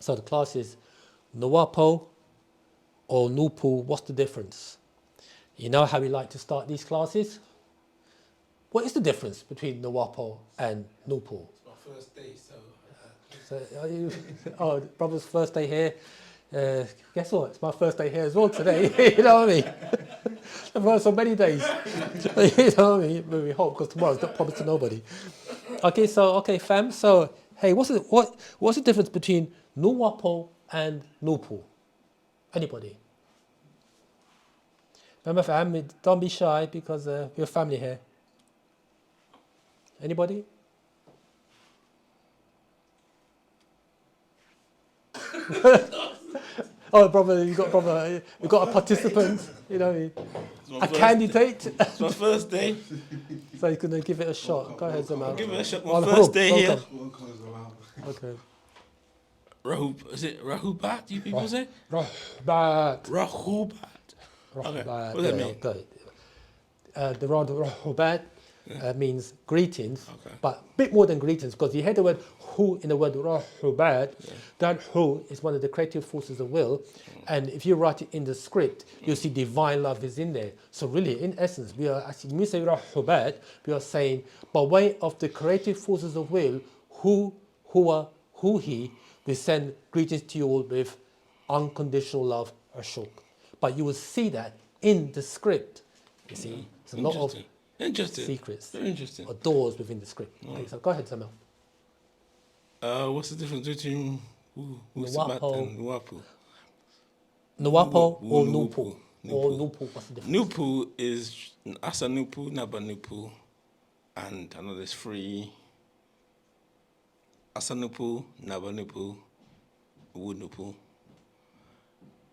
So the class is Nuapo or Noopooh. What's the difference? You know how we like to start these classes? What is the difference between Nuapo and Noopooh? It's my first day, so. So, oh, brother's first day here. Guess what? It's my first day here as well today. You know what I mean? I've worked so many days. You know what I mean? We hope, because tomorrow's not promised to nobody. Okay, fam. So, hey, what's the difference between Nuapo and Noopooh? Anybody? Remember, fam, don't be shy because we're family here. Anybody? Oh, brother, you got a participant. You know, a candidate. It's my first day. So you're gonna give it a shot. Go ahead, Zamal. Give it a shot. My first day here. Okay. Is it Rahubat? You people say? Rahubat. Rahubat. Okay. What does that mean? Okay. The word Rahubat means greetings, but a bit more than greetings, because you hear the word hu in the word Rahubat. That hu is one of the creative forces of will, and if you write it in the script, you'll see divine love is in there. So really, in essence, we are actually, when we say Rahubat, we are saying, by way of the creative forces of will, hu, hua, hu, he, we send greetings to you all with unconditional love, ashok. But you will see that in the script. You see, it's a lot of secrets, very interesting, or doors within the script. Okay, so go ahead, Samuel. What's the difference between wu-sabat and Nuwaupu? Nuapo or Noopooh? Or Noopooh, what's the difference? Noopooh is Asa Noopooh, Naba Noopooh, and I know there's three. Asa Noopooh, Naba Noopooh, Wu Noopooh.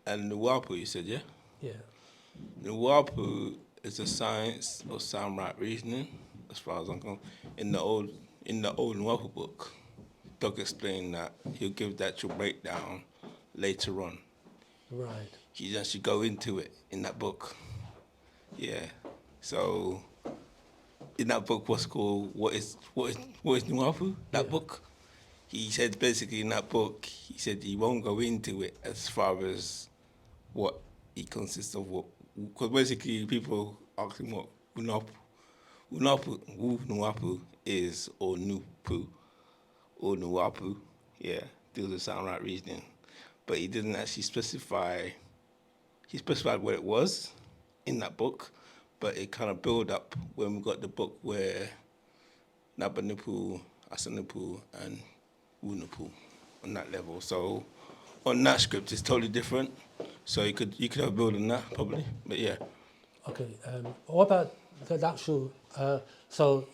And Nuwaupu, you said, yeah? Yeah. Nuwaupu is a science of sound right reasoning, as far as I'm concerned. In the old Nuwaupu book, Doc explained that he'll give the actual breakdown later on. Right. He actually go into it in that book. Yeah. So in that book, what's called What is Nuwaupu? That book. He said basically in that book, he said he won't go into it as far as what it consists of, because basically people ask him what Nuapu is, or Noopooh, or Nuwaupu, yeah, deals with sound right reasoning. But he didn't actually specify, he specified what it was in that book, but it kind of built up when we got the book where Naba Noopooh, Asa Noopooh, and wu Noopooh on that level. So on that script, it's totally different. So you could have a build on that probably, but yeah. Okay. What about the actual? So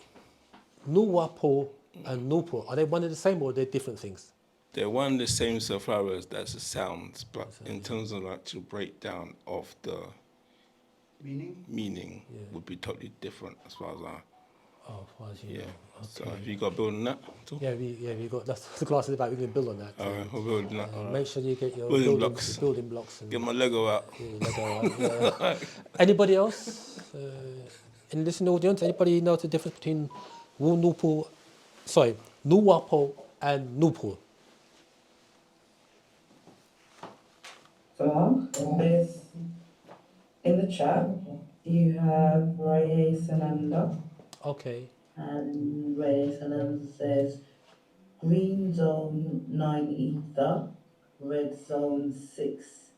Nuwaupu and Noopooh, are they one and the same, or are they different things? They're one and the same so far as that's the sounds, but in terms of actual breakdown of the meaning would be totally different as far as I. Oh, as far as you know. Okay. So have you got to build on that too? Yeah, we got. That's what the class is about. We can build on that. All right, we'll build on that. Make sure you get your building blocks. Building blocks. And get my Lego out. Yeah. Anybody else in this audience? Anybody know the difference between Nuwaupu and Noopooh? So there's in the chat you have Ray Sananda. Okay. And Ray Sananda says green zone 9 ether, red zone 6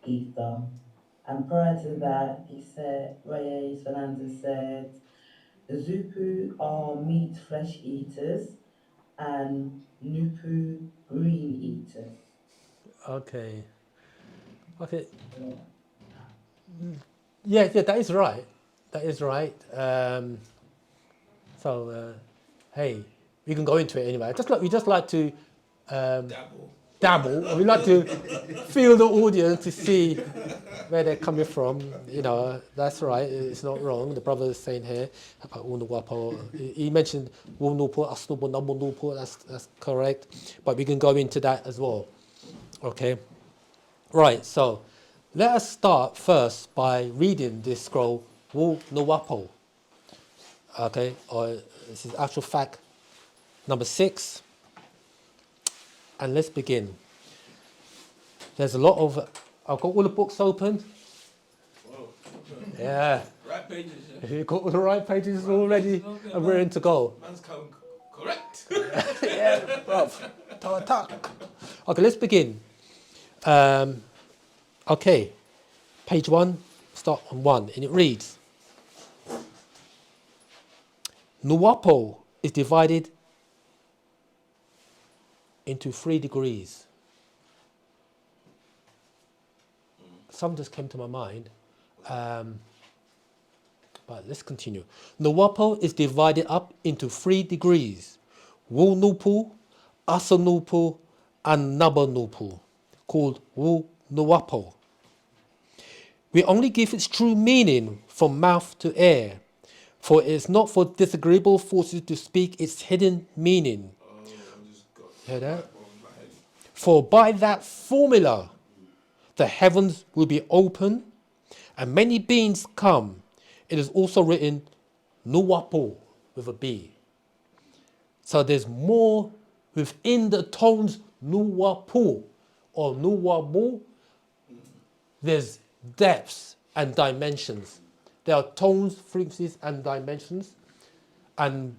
ether. And prior to that, he said, Ray Fernandez said, the Zupu are meat flesh eaters and Nupu green eaters. Okay. Yeah, that is right. That is right. Hey, we can go into it anyway. We just like to dabble. We like to feel the audience to see where they're coming from. You know, that's right. It's not wrong. The brother is saying here about Nuwaupu. He mentioned wu-Noopooh, as-Noopooh, nabu-Noopooh. That's correct. But we can go into that as well. Okay. Right. So let us start first by reading this scroll, wu-Nuwaupu. Okay. Or this is actual fact number 6. And let's begin. There's a lot of, I've got all the books open. Whoa. Yeah. Right pages, yeah. You've got all the right pages already and we're in to go. Man's come correct. Yeah, bruv. Attack. Okay, let's begin. Okay, page 1, start on 1, and it reads, Nuapo is divided into 3 degrees. Some just came to my mind, but let's continue. Nuapo is divided up into 3 degrees. Wu-Nuwaupu, Nuwaupu, and Nuwaupu, called Wu-Nuwaupu. We only give its true meaning from mouth to air, for it is not for disagreeable forces to speak its hidden meaning. Hear that? For by that formula, the heavens will be open, and many beings come. It is also written Nuapo with a B. So there's more within the tones Nuwaupu or Nuwaupu. There's depths and dimensions. There are tones, frequencies, and dimensions. And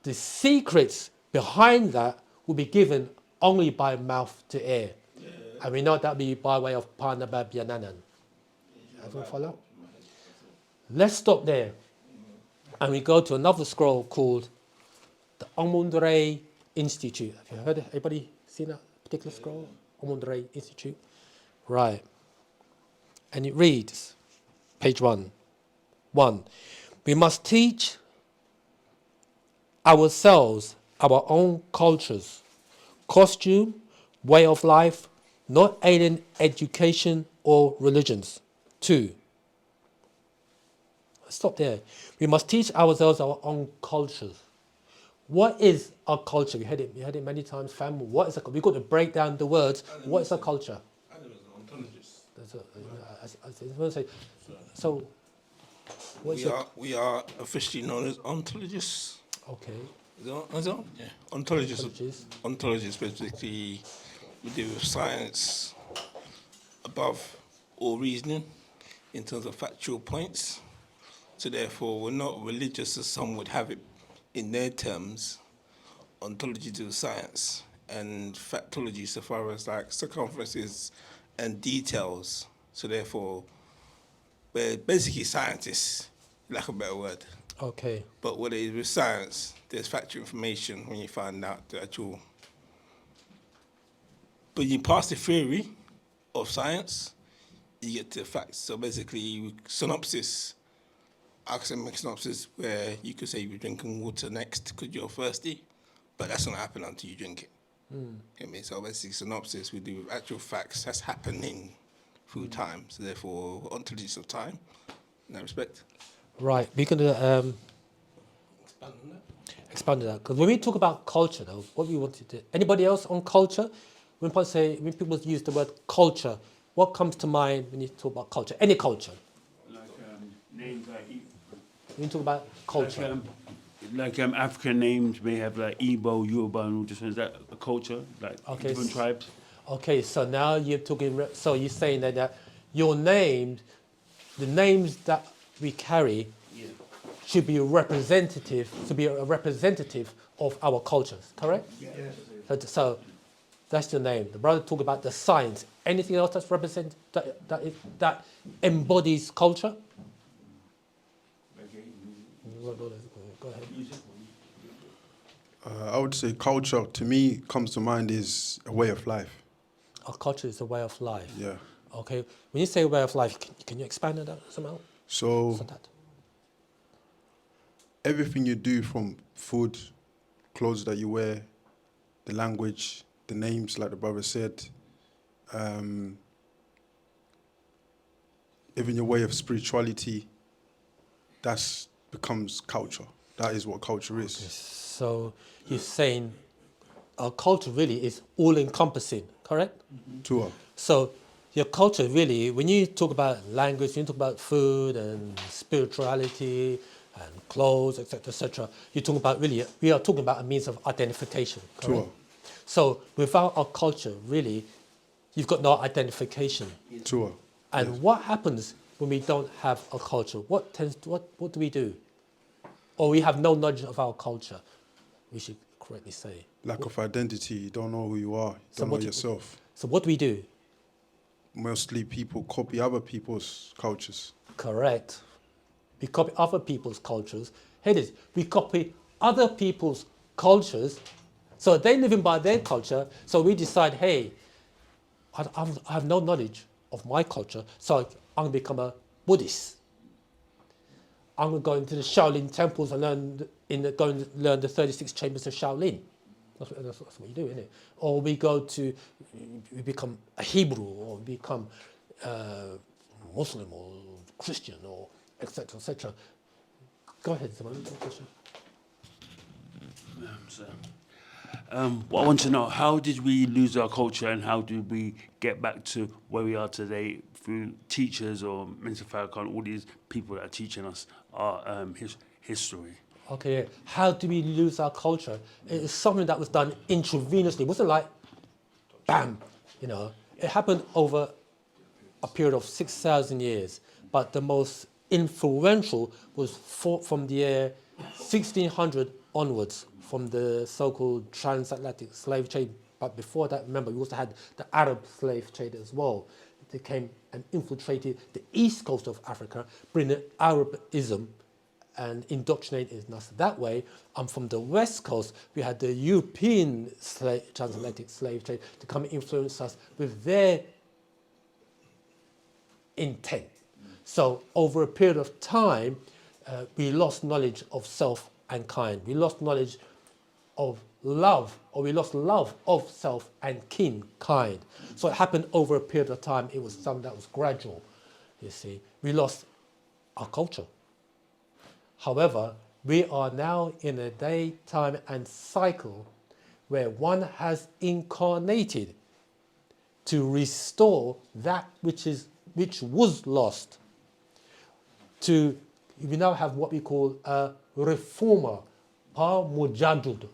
the secrets behind that will be given only by mouth to ear. Yeah. And we know that be by way of Panababyanana. Everyone follow? Let's stop there. And we go to another scroll called the Omundre Institute. Have you heard of anybody seen that particular scroll? Omundre Institute. Right. And it reads, page 1. 1. We must teach ourselves our own cultures, costume, way of life, not alien education or religions. 2. Stop there. We must teach ourselves our own cultures. What is our culture? We heard it many times, fam. What is we've got to break down the words. What is a culture? So, we are officially known as ontologists. Okay. Is that? Yeah. Ontologists basically we do with science above all reasoning in terms of factual points. So therefore, we're not religious as some would have it in their terms. Ontology to science and factology so far as like circumferences and details. So therefore, we're basically scientists, lack of a better word. Okay. But what it is with science, there's factual information when you find out the actual. But you pass the theory of science, you get to the facts. So basically, synopsis, academic synopsis, where you could say you're drinking water next because you're thirsty, but that's not happen until you drink it. I mean, so basically, synopsis we do with actual facts that's happening through time. So therefore, ontologies of time, in that respect. Right, we're going to expand on that. Because when we talk about culture, though, what we want to do. Anybody else on culture? When people use the word culture, what comes to mind when you talk about culture? Any culture? Like names like When you talk about culture. Like African names may have like Igbo, Yoruba, and all this. Is that a culture? Like different tribes? Okay, so now you're talking. So you're saying that your names, the names that we carry, should be representative. To be a representative of our cultures. Correct? Yes. So that's your name. The brother talked about the science. Anything else that's represent that embodies culture? Go ahead. I would say culture, to me, comes to mind is a way of life. Our culture is a way of life. Yeah. Okay. When you say way of life, can you expand on that somehow? So everything you do, from food, clothes that you wear, the language, the names, like the brother said, even your way of spirituality, that becomes culture. That is what culture is. Okay. So you're saying our culture really is all-encompassing, correct? Tua. So your culture really, when you talk about language, when you talk about food and spirituality and clothes, etc., you're talking about really, we are talking about a means of identification, correct? Tua. So without our culture, really, you've got no identification. Tua. And what happens when we don't have a culture? What do we do? Or we have no knowledge of our culture, we should correctly say. Lack of identity. You don't know who you are. You don't know yourself. So what do we do? Mostly people copy other people's cultures. Correct. We copy other people's cultures. Here it is. We copy other people's cultures. So they're living by their culture. So we decide, hey, I have no knowledge of my culture, so I'm going to become a Buddhist. I'm going to go into the Shaolin temples and go and learn the 36 chambers of Shaolin. That's what you do, isn't it? Or we become a Hebrew, or become Muslim, or Christian, or etc. etc. Go ahead, someone. Question. What I want to know, how did we lose our culture and how did we get back to where we are today through teachers or Minister Farrakhan, all these people that are teaching us our history? Okay, how do we lose our culture? It is something that was done intravenously. It wasn't like, bam, It happened over a period of 6,000 years, but the most influential was from the year 1600 onwards, from the so-called transatlantic slave trade. But before that, remember, we also had the Arab slave trade as well. They came and infiltrated the east coast of Africa, bringing Arabism and indoctrinated us that way. And from the west coast, we had the European transatlantic slave trade to come and influence us with their intent. So over a period of time, we lost knowledge of self and kind. We lost knowledge of love, or we lost love of self and kind. So it happened over a period of time. It was something that was gradual, you see. We lost our culture. However, we are now in a day, time, and cycle where one has incarnated to restore that which was lost. We now have what we call a reformer, mujadud,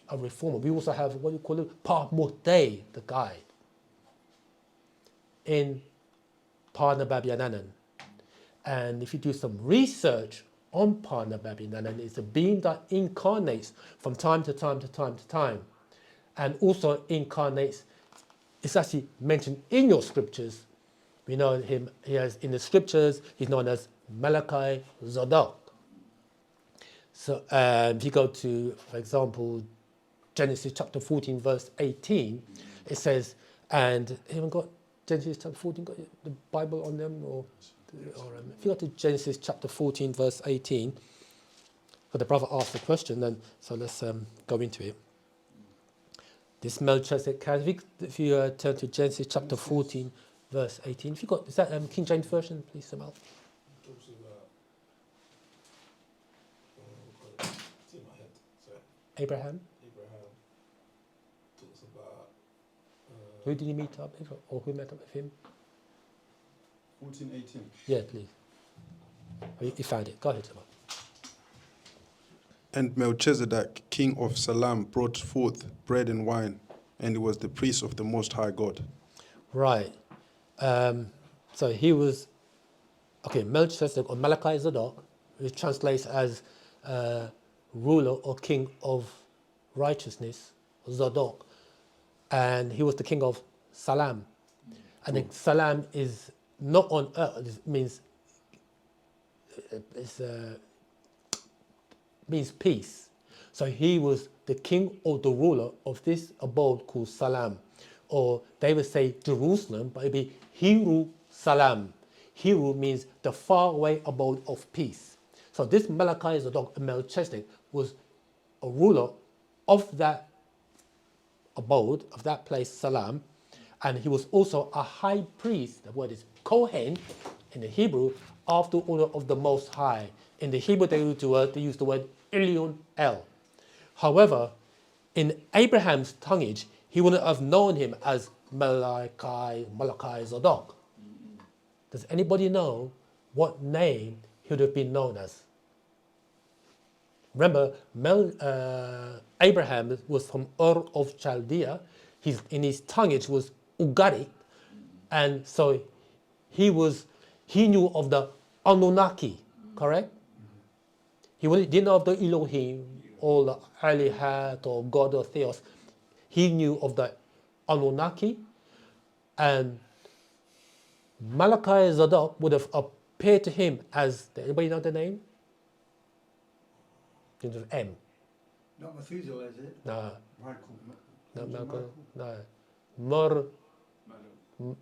a reformer. We also have what we call it muhtay, the guide, in Parnababiananan. And if you do some research on Parnababiananan, it's a being that incarnates from time to time to time to time, and also incarnates. It's actually mentioned in your scriptures. We know him. In the scriptures, he's known as Melchizedek. Zadok. So if you go to, for example, Genesis chapter 14, verse 18, it says, and haven't got Genesis chapter 14, got the Bible on them? Or if you go to Genesis chapter 14, verse 18, but the brother asked the question, then so let's go into it. This Melchizedek, if you turn to Genesis chapter 14, verse 18, if you got, is that King James Version, please, Samuel? Abraham talks about. Who did he meet up with, or who met up with him? 14:18. Yeah, please. You found it. Go ahead, Samuel. And Melchizedek, king of Salem, brought forth bread and wine, and he was the priest of the Most High God. Right. So he was, Melchizedek, or Melchizedek, which translates as ruler or king of righteousness, Zadok. And he was the king of Salem. And Salem is not on earth, it means means peace. So he was the king or the ruler of this abode called Salem. Or they would say Jerusalem, but it'd be Hiru Salam. Hiru means the faraway abode of peace. So this Melchizedek was a ruler of that abode, of that place, Salam, and he was also a high priest. The word is Kohen in the Hebrew, after order of the Most High. In the Hebrew, they use the word Elyon El. However, in Abraham's tonguage, he wouldn't have known him as Malachi Zadok. Does anybody know what name he would have been known as? Remember, Abraham was from Ur of Chaldea. in his tongue it was Ugaric, and so he knew of the Anunnaki, correct? He didn't know of the Elohim or the Alihat or God or Theos. He knew of the Anunnaki, and Malachi Zadok would have appeared to him as, anybody know the name? It was M. Not Methuselah, is it? No, Michael. no, Malcolm, no.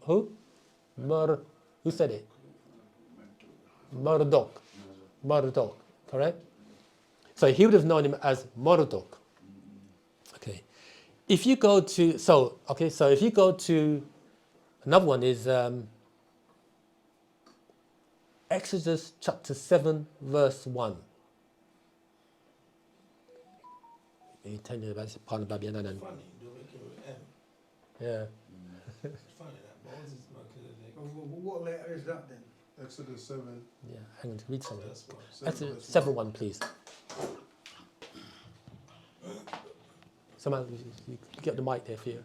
Who? Who said it? Marduk, correct? So he would have known him as Marduk. Okay. If you go to, so if you go to, another one is Exodus chapter 7, verse 1. You tell you about part of Babylon and Funny, you're making with M. yeah. It's funny that Moses, Melchizedek. What letter is that then? Exodus 7. Yeah, hang on, read something. That's one. Exodus 7:1, please. Someone, you get the mic there for you.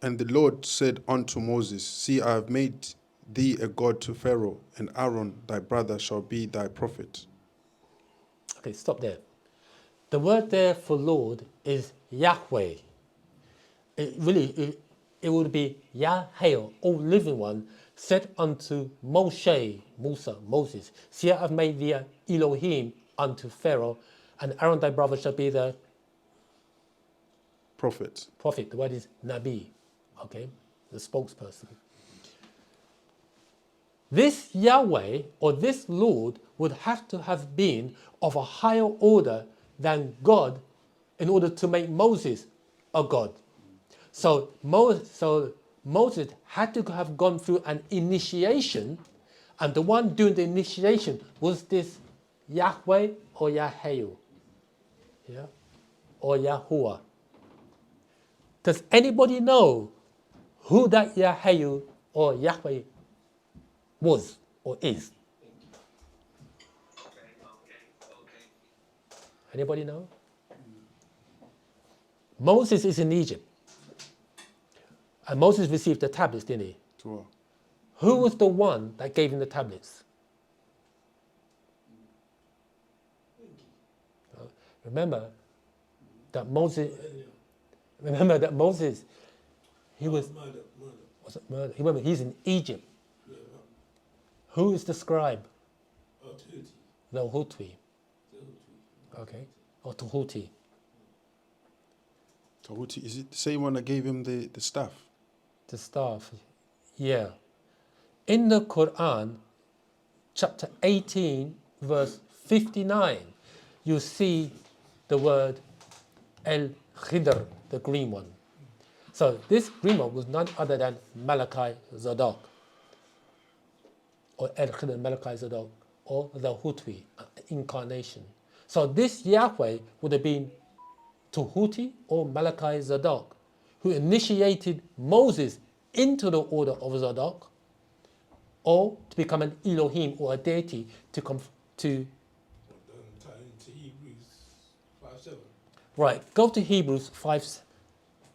And the Lord said unto Moses, See, I have made thee a god to Pharaoh, and Aaron thy brother shall be thy prophet. Okay, stop there. The word there for Lord is Yahweh. It would be Yahweh, O living one, said unto Moses, See, I have made thee Elohim unto Pharaoh, and Aaron thy brother shall be the Prophet. prophet. The word is Nabi, okay, the spokesperson. This Yahweh or this Lord would have to have been of a higher order than God in order to make Moses a God. So Moses had to have gone through an initiation, and the one doing the initiation was this Yahweh or Yahweh, yeah, or Yahuwah. Does anybody know who that Yahweh or Yahweh was or is? Anybody know? Moses is in Egypt. And Moses received the tablets, didn't he? Torah. Who was the one that gave him the tablets? Remember that Moses, he was it murder? Remember, he's in Egypt. Who is the scribe? The Hutwi. Okay. Or Tahuti. Tahuti, is it the same one that gave him the staff? The staff. Yeah. In the Quran, chapter 18, verse 59, you see the word El Khidr, the green one. So this green one was none other than Malachi Zadok, or El Khidr Malachi Zadok, or the Hutwi, incarnation. So this Yahweh would have been Tahuti or Malachi Zadok, who initiated Moses into the order of Zadok, or to become an Elohim or a deity to come to. Tie into Hebrews 5:7. Right, go to Hebrews 5.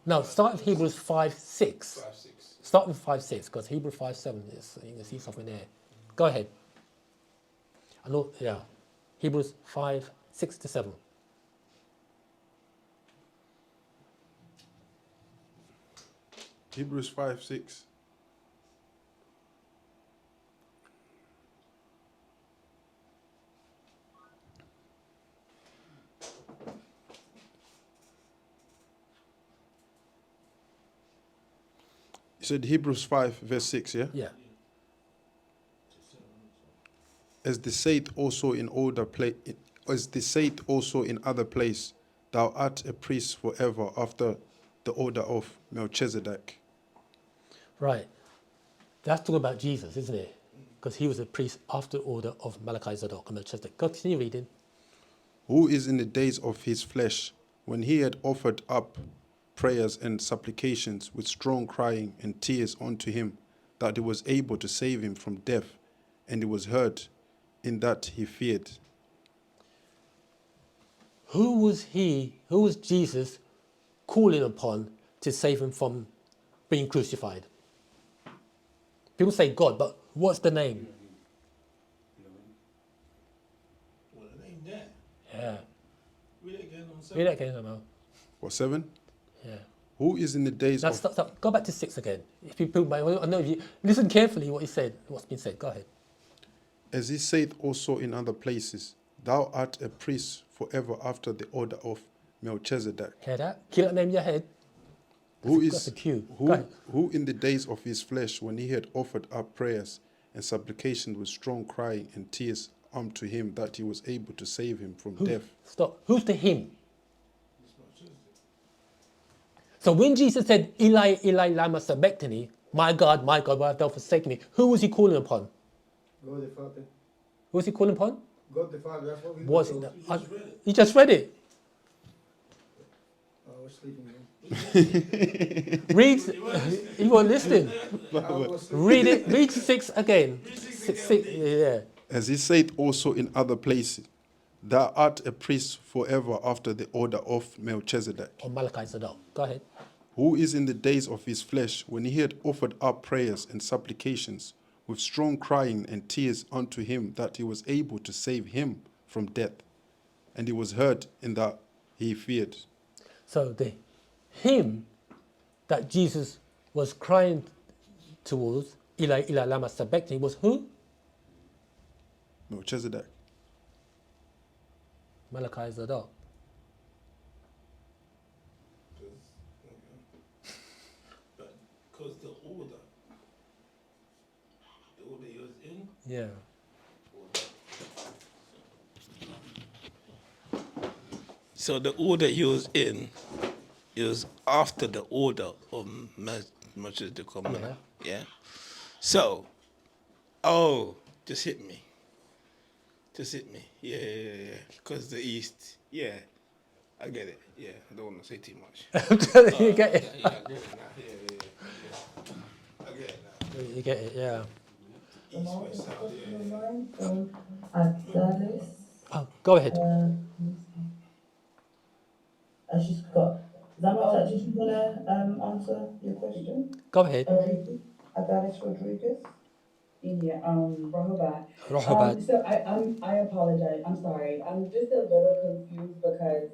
No, start with Hebrews 5:6. 5:6. Start with 5:6 because Hebrews 5:7 is, you can see something there. Go ahead. I know, yeah. Hebrews 5:6-7. Hebrews 5:6. You said Hebrews 5, verse 6, yeah? Yeah. As they saith also in other place, thou art a priest forever after the order of Melchizedek. Right. That's talking about Jesus, isn't it? Because he was a priest after the order of Malachi Zadok and Melchizedek. Continue reading. Who is in the days of his flesh, when he had offered up prayers and supplications with strong crying and tears unto him, that he was able to save him from death, and he was heard in that he feared. who was Jesus calling upon to save him from being crucified? People say God, but what's the name? Well, it ain't that. Yeah. Read it again on Read that again, Emma. Or 7? Yeah. Who is in the days Now of... stop. Go back to 6 again. If people might, I know if you listen carefully what he said, what's been said. Go ahead. As he saith also in other places, thou art a priest forever after the order of Melchizedek. Hear that? Keep that name in your head. That's a cue. Go who, ahead. who in the days of his flesh, when he had offered up prayers and supplications with strong crying and tears unto him, that he was able to save him from death. Stop. Who's the him? So when Jesus said, Eli, Eli, lama sabachthani, my God, why have thou forsaken me? Who was he calling upon? God the Father. Who was he calling upon? God the Father, that's what we Was were it? told. You just read it. I was sleeping then. Read. You were listening. I was sleeping. Read it. Read 6 again. Six, yeah. As he saith also in other places, thou art a priest forever after the order of Melchizedek. Or Malachi Zadok. Go ahead. Who is in the days of his flesh, when he had offered up prayers and supplications with strong crying and tears unto him, that he was able to save him from death. And he was heard in that he feared. So the him that Jesus was crying towards, Eli, Eli, lama sabachthani, was who? Melchizedek. Malachi Zadok. Because the order he was in, Yeah. so the order he was in, it was after the order of Melchizedek. Yeah. So, just hit me. Yeah. Because the East. Yeah. I get it. Yeah. I don't want to say too much. You get it. Yeah, I get it now. Yeah. I get it now. You get it, yeah. East, west, south. Adalis. Oh, go ahead. She's got. Zama, did you want to answer your question? Go ahead. Adalis Rodriguez. Yeah, Rahobat. Rahobat. So I apologize. I'm sorry. I'm just a little confused because,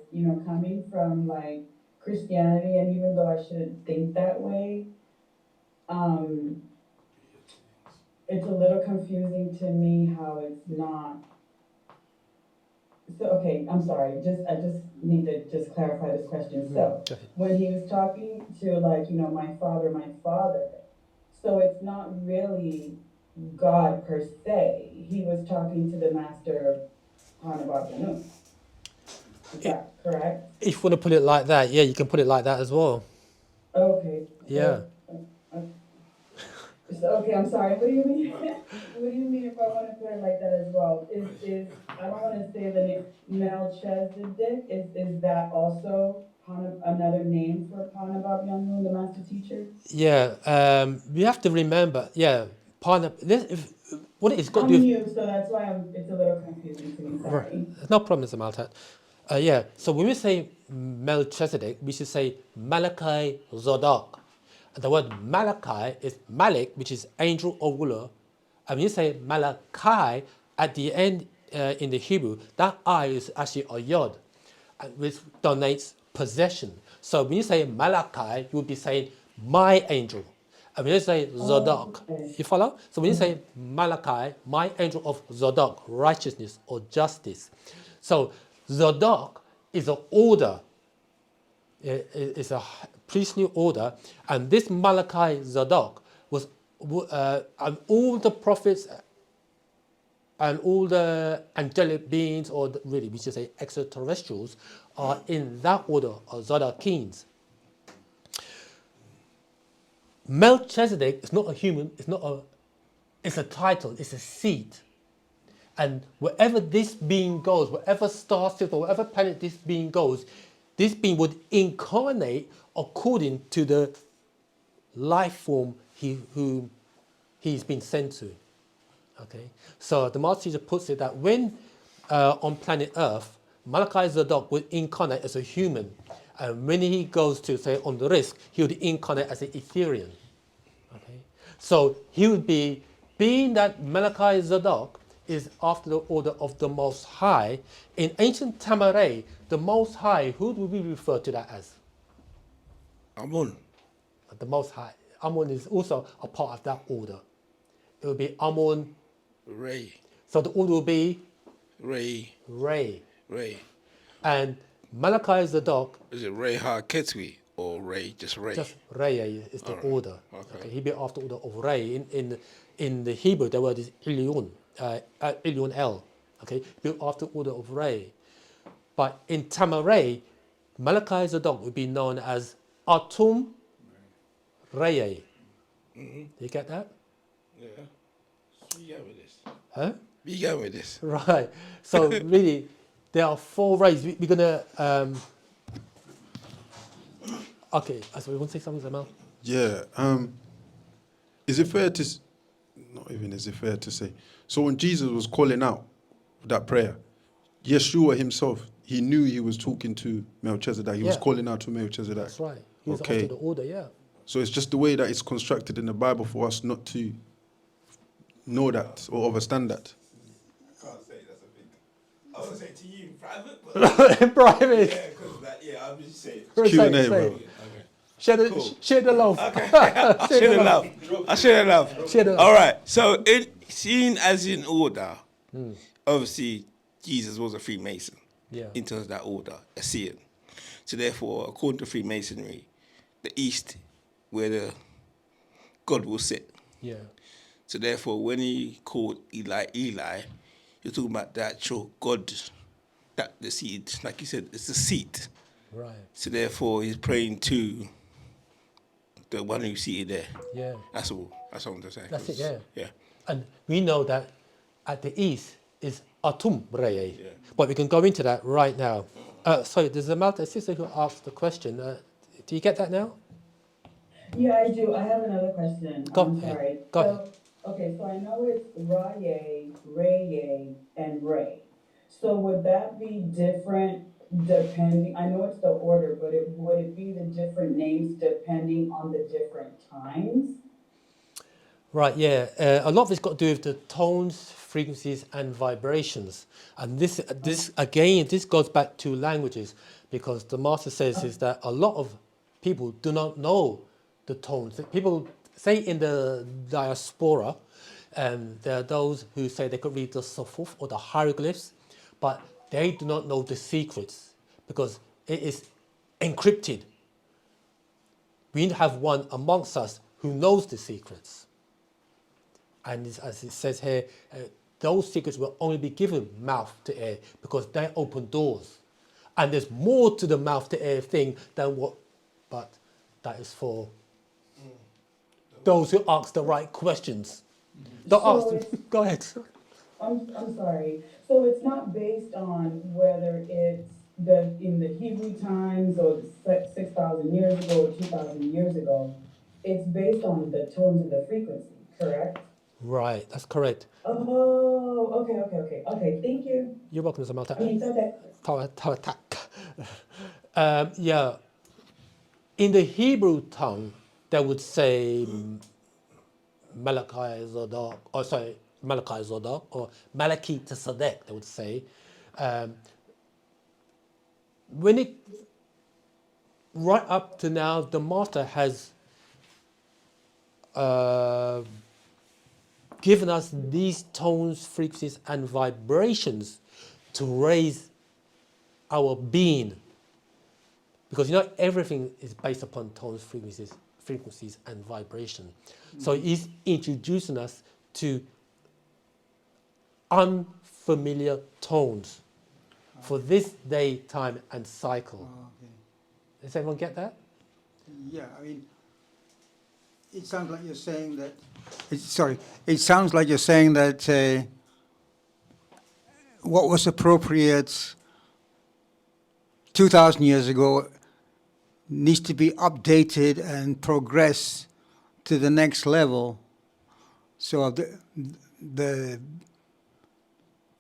coming from like Christianity, and even though I shouldn't think that way, it's a little confusing to me how it's not. So, okay, I'm sorry. I just need to just clarify this question. So, Go ahead. when he was talking to my father, so it's not really God per se. He was talking to the master Hanabaganu. Is that correct? If you want to put it like that, yeah, you can put it like that as well. Okay. Yeah. So, okay, I'm sorry. What do you mean? What do you mean if I want to put it like that as well? Is I don't want to say the name Melchizedek. Is that also another name for Hanabaganu, the master teacher? Yeah. We have to remember, yeah, what it's got I'm to do. new, so that's why it's a little confusing to me. Sorry. No problem, Mr. Maltat. Yeah, so when we say Melchizedek, we should say Malachi Zadok. And the word Malachi is Malik, which is angel or ruler. And when you say Malachi, at the end in the Hebrew, that I is actually a yod, which denotes possession. So when you say Malachi, you would be saying my angel. And when you say Zadok, you follow? So when you say Malachi, my angel of Zadok, righteousness or justice. So Zadok is an order. It's a priestly order. And this Malachi Zadok was, and all the prophets and all the angelic beings, or really we should say extraterrestrials, are in that order of Zadokeans. Melchizedek is not a human, it's a title, it's a seat. And wherever this being goes, wherever star system, or wherever planet this being goes, this being would incarnate according to the life form whom he's been sent to. Okay, so the Master Teacher puts it that when on planet Earth, Melchizedek would incarnate as a human. And when he goes to, say, on the risk, he would incarnate as an Etherean. Okay? So he would be, being that Melchizedek is after the order of the Most High, in ancient Tamaray, the Most High, who do we refer to that as? Amun. The Most High. Amun is also a part of that order. It would be Amun. Ray. So the order will be Ray. Ray. Ray. And Melchizedek, Is it Ray Ha-Ketui or Ray? Just Ray. just Ray is the order. Okay. He'd be after order of Ray. In the Hebrew, the word is Ilyun, Ilyun El. Okay, built after order of Ray. But in Tamaray, Melchizedek would be known as Atum Ray. You get that? Yeah. Be going with this. Huh? Be going with this. Right. So really, there are 4 rays. We're gonna. Okay. So you want to say something, Zamal? Yeah. Is it fair to? Not even is it fair to say. So when Jesus was calling out that prayer, Yeshua himself, he knew he was talking to Melchizedek. He was Yeah. calling out to Melchizedek. That's right. He was Okay. after the order. Yeah. So it's just the way that it's constructed in the Bible for us not to know that or understand that. Can't say that's a big. I want to say to you in private, but Private. yeah, because that. Yeah, I'm just saying. Q&A, Say it. bro. Share the, Cool. share the love. I share the love. I share the love. Share the love. All right. So, seen as in order, obviously Jesus was a Freemason. Yeah. In terms of that order, a Seer. So therefore, according to Freemasonry, the East, where the God will sit. Yeah. So therefore, when he called Eli, you're talking about the actual God, that the seed, like you said, it's the seat. Right. So therefore, he's praying to the one who's seated there. Yeah. That's all. That's all I'm going to say. That's it, yeah. Yeah. And we know that at the east is Atum Reye. Yeah. But we can go into that right now. Sorry, there's a Malta sister who asked the question. Do you get that now? Yeah, I do. I have another question. Go I'm ahead. sorry. Go ahead. Okay, so I know it's Raye, Raye, and Ray. So would that be different depending, I know it's the order, but would it be the different names depending on the different times? Right, yeah. A lot of it's got to do with the tones, frequencies, and vibrations. And this again, this goes back to languages, because the master says is that a lot of people do not know the tones. People say in the diaspora, there are those who say they could read the sufuf or the hieroglyphs, but they do not know the secrets because it is encrypted. We have one amongst us who knows the secrets. And as it says here, those secrets will only be given mouth to ear because they open doors. And there's more to the mouth to ear thing than what, but that is for those who ask the right questions. Don't So ask. Go ahead. I'm sorry. So it's not based on whether it's in the Hebrew times or 6,000 years ago or 2,000 years ago. It's based on the tones of the frequency, correct? Right, that's correct. Oh, okay. Thank you. You're welcome, Samantha. I mean, okay. Yeah. In the Hebrew tongue, they would say Melchizedek, or Melchizedek, they would say. When it, right up to now, the master has given us these tones, frequencies, and vibrations to raise our being. Because everything is based upon tones, frequencies, and vibration. So he's introducing us to unfamiliar tones for this day, time, and cycle. Okay. Does everyone get that? Yeah, I mean, it sounds like you're saying that. It sounds like you're saying that what was appropriate 2,000 years ago needs to be updated and progress to the next level. So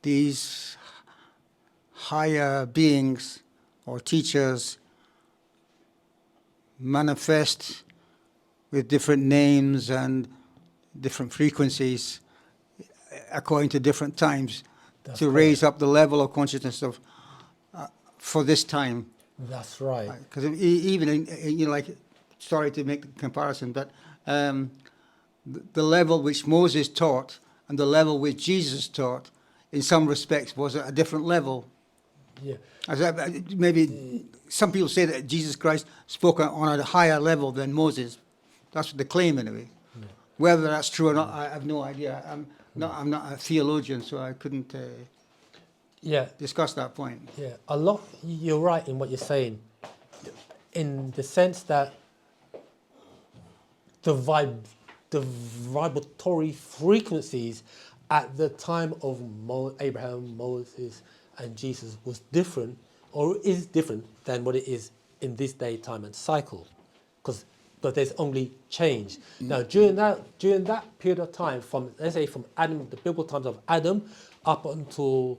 these higher beings or teachers manifest with different names and different frequencies according to different times That's to correct. raise up the level of consciousness of for this time. That's right. Because even you know, like, sorry to make the comparison, but the level which Moses taught and the level which Jesus taught, in some respects, was a different level. Yeah. Maybe some people say that Jesus Christ spoke on a higher level than Moses. That's what they claim, anyway. Yeah. Whether that's true or not, I have no idea. I'm not a theologian, so I couldn't Yeah. discuss that point. Yeah. A lot. You're right in what you're saying, in the sense that the vibratory frequencies at the time of Abraham, Moses, and Jesus was different, or is different than what it is in this day, time, and cycle, but there's only change. Now, during that period of time, from, let's say, from Adam, the biblical times of Adam, up until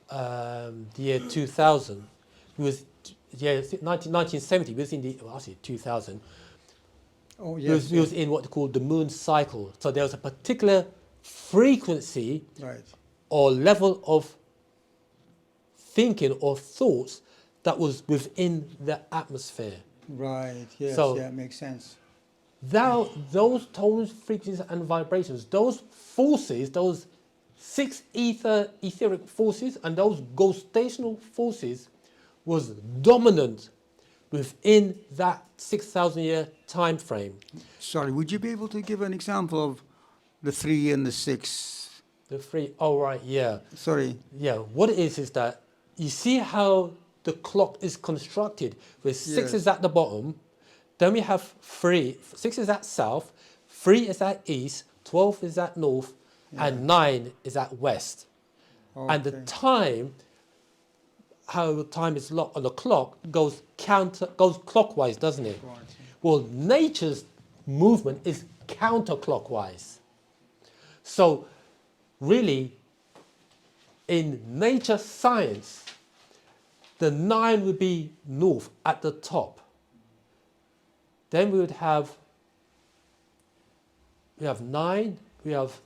the year 2000, we was 1970. We was in the, well, actually 2000. Oh, We was in what they call the moon cycle. So there was a particular frequency Right. or level of thinking or thoughts that was within the atmosphere. Right. Yes. So- yeah, it makes sense. Now, those tones, frequencies, and vibrations, those forces, those six etheric forces, and those ghostational forces, was dominant within that 6,000 year time frame. Sorry, would you be able to give an example of the 3 and the 6? The three, oh right, yeah. Sorry. Yeah, what it is that you see how the clock is constructed, with 6 Yes. is at the bottom, then we have 3, 6 is at south, 3 is at east, 12 is at north, and 9 is at west. And the Okay. time, how the time is locked on the clock, goes clockwise, doesn't it? Right. Well, nature's movement is counterclockwise. So, really, in nature science, the 9 would be north at the top. Then we would have 9, we have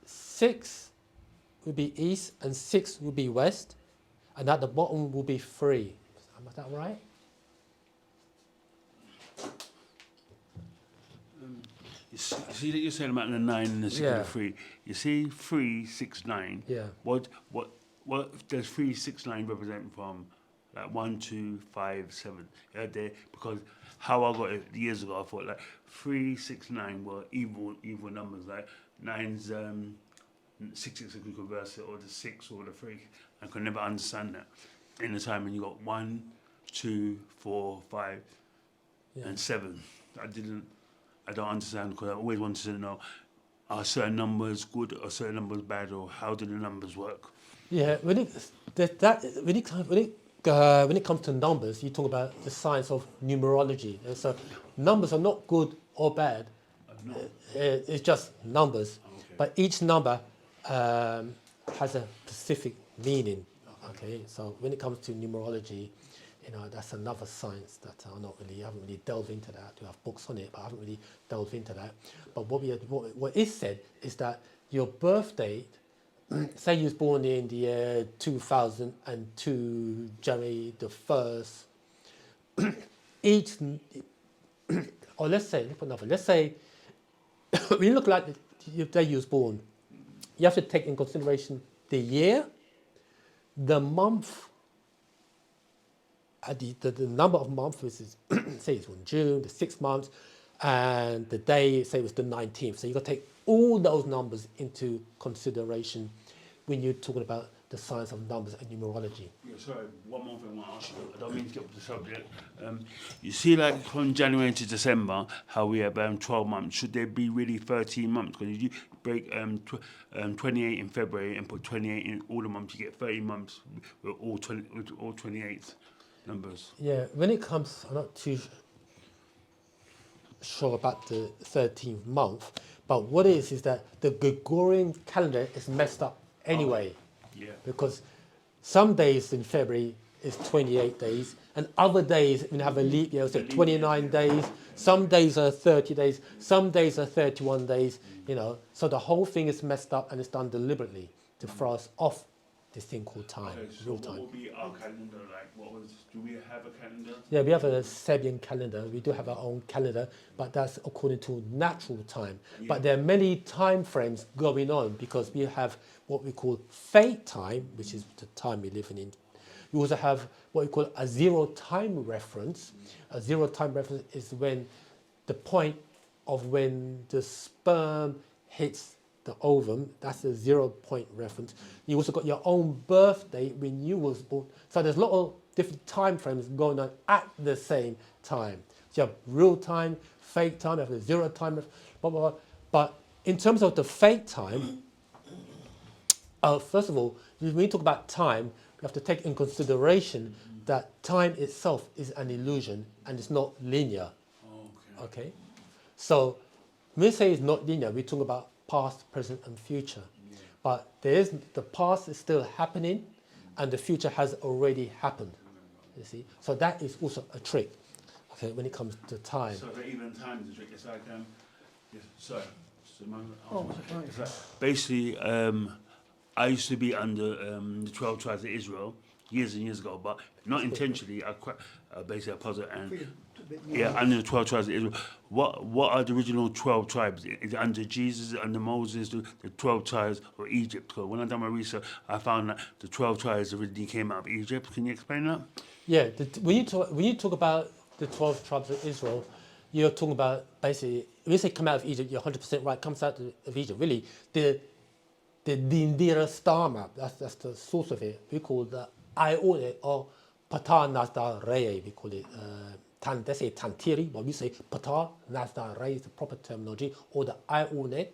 6 would be east, and 6 would be west, and at the bottom will be 3. Is that right? You see that you're saying about the 9 and the 6 and Yeah. the 3. You see 3, 6, 9. Yeah. What does 3, 6, 9 represent from? Like 1, 2, 5, 7. Yeah, because how I got it years ago, I thought like 3, 6, 9 were evil numbers. Like 9's 6, you can converse it, or the 6 or the 3. I could never understand that. In the time when you got 1, 2, 4, 5, Yeah. and 7. I don't understand, because I always wanted to know, are certain numbers good or certain numbers bad, or how do the numbers work? Yeah, when it comes to numbers, you talk about the science of numerology. And so numbers are not good or bad. It's just numbers. Okay. But each number has a specific meaning. Okay, so when it comes to numerology, that's another science that I haven't really delved into that. I do have books on it, but I haven't really delved into that. But what is said is that your birth date, say you was born in the year 2002, January the 1st, or let's say when you look like the day you was born, you have to take in consideration the year, the month, the number of months, which is say it's on June, the 6 months, and the day, say it was the 19th. So you've got to take all those numbers into consideration when you're talking about the science of numbers and numerology. Yeah, sorry, one more thing I want to ask you. I don't mean to get off the subject. You see, like from January to December, how we have 12 months. Should there be really 13 months? Because if you break 28 in February and put 28 in all the months, you get 30 months with all 28 numbers. Yeah, when it comes, I'm not too sure about the 13th month, but what it is that the Gregorian calendar is messed up anyway. Yeah. Because some days in February is 28 days, and other days when you have a leap year, so 29 days. Some days are 30 days, some days are 31 days. You know, so the whole thing is messed up, and it's done deliberately to throw us off this thing called time, Okay, so real what time. will be our calendar like? Do we have a calendar? Yeah, we have a Sabian calendar. We do have our own calendar, but that's according to natural time. Yeah. But there are many time frames going on because we have what we call fate time, which is the time we live in. We also have what we call a zero time reference. A zero time reference is when the point of when the sperm hits the ovum, that's a 0 point reference. You also got your own birthday when you was born. So there's a lot of different time frames going on at the same time. So you have real time, fake time, you have the 0 time, blah, blah, blah. But in terms of the fake time, first of all, when we talk about time, we have to take in consideration that time itself is an illusion and it's not linear. Okay? So when we say it's not linear, we talk about past, present, and future. Yeah. But the past is still happening, and the future has already happened. You see, so that is also a trick. Okay, when it comes to time. So even time is a trick. It's like yes, sorry. It's like basically, I used to be under the 12 tribes of Israel years and years ago, but not intentionally. I basically I puzzled and. Yeah, under the 12 tribes of Israel. What are the original 12 tribes? Is it under Jesus, under Moses, the 12 tribes of Egypt? Because when I done my research, I found that the 12 tribes originally came out of Egypt. Can you explain that? Yeah, when you talk about the 12 tribes of Israel, you're talking about basically, when you say come out of Egypt, you're 100% right, comes out of Egypt. Really, the Dindira star map, that's the source of it. We call the Ione or Pata Nazda Reye, we call it. They say Tantiri, but we say Pata Nazda Reye is the proper terminology, or the Ione,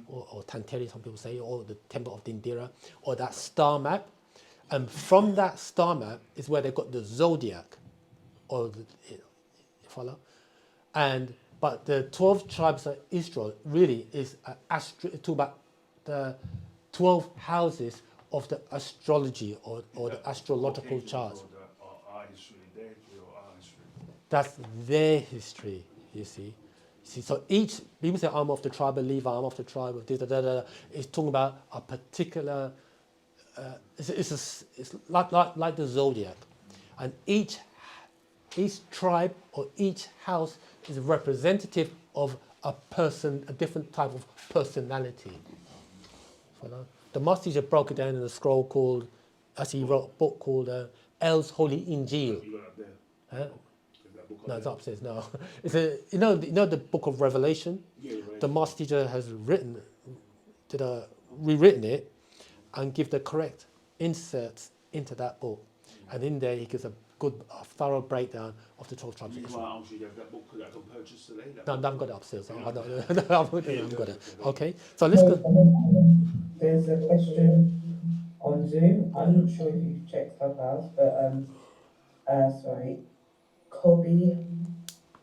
or Tantiri, some people say, or the Temple of Dindira, or that star map. And from that star map is where they got the zodiac, or you follow. But the 12 tribes of Israel really is talk about the 12 houses of the astrology or the astrological charts. That's their history, you see. So each, people say, I'm of the tribe of Levi, I'm of the tribe of this, it's talking about a particular, it's like the zodiac. And each tribe or each house is representative of a person, a different type of personality. The Master Teacher broke it down in a scroll called, actually he wrote a book called El's Holy Injil. Huh? No, it's upstairs. No, it's you know the book of Revelation. Yeah, right. The Master Teacher has rewritten it, and give the correct inserts into that book, and in there he gives a thorough breakdown of the 12 tribes of Israel. That book I can purchase today. No, I haven't got it upstairs. I haven't got it. Okay, so let's go. There's a question on Zoom. I'm not sure if you've checked Clubhouse, but sorry, Kobe.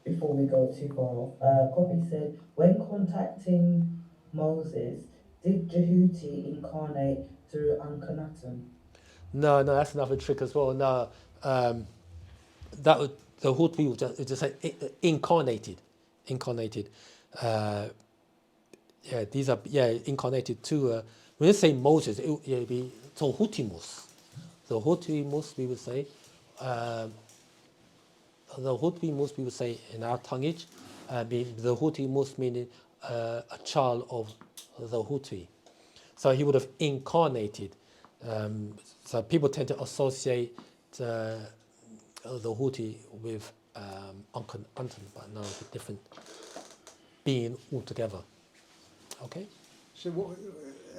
Before we go too far off, Kobe said, when contacting Moses, did Jehuti incarnate through Akhenaten? No, that's another trick as well. No, that would the whole people just say incarnated. These are incarnated too. When you say Moses, it would be Zohutimus. Zohutimus, we would say. Zohutimus, we would say in our tonguage. Zohutimus meaning a child of Zohuti. So he would have incarnated. So people tend to associate the Huti with Uncle Anton, but no, it's a different being altogether. Okay? So what,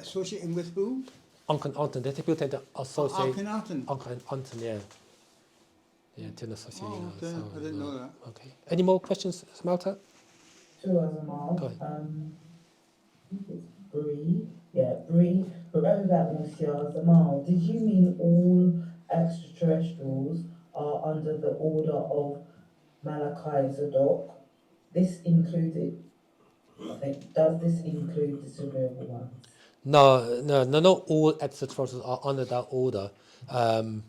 associating with who? Uncle Anton, people tend to associate Akhenaten. Uncle Anton, yeah. Yeah, tend to associate. Oh, okay. I didn't know that. Okay. Any more questions, Samantha? Two other more. Go ahead. I think it's Bree. Yeah, Bree. Remember that, Monsieur Zamal. Did you mean all extraterrestrials are under the order of Melchizedek? this included, okay, does this include disagreeable ones? No, not all extraterrestrials are under that order. No,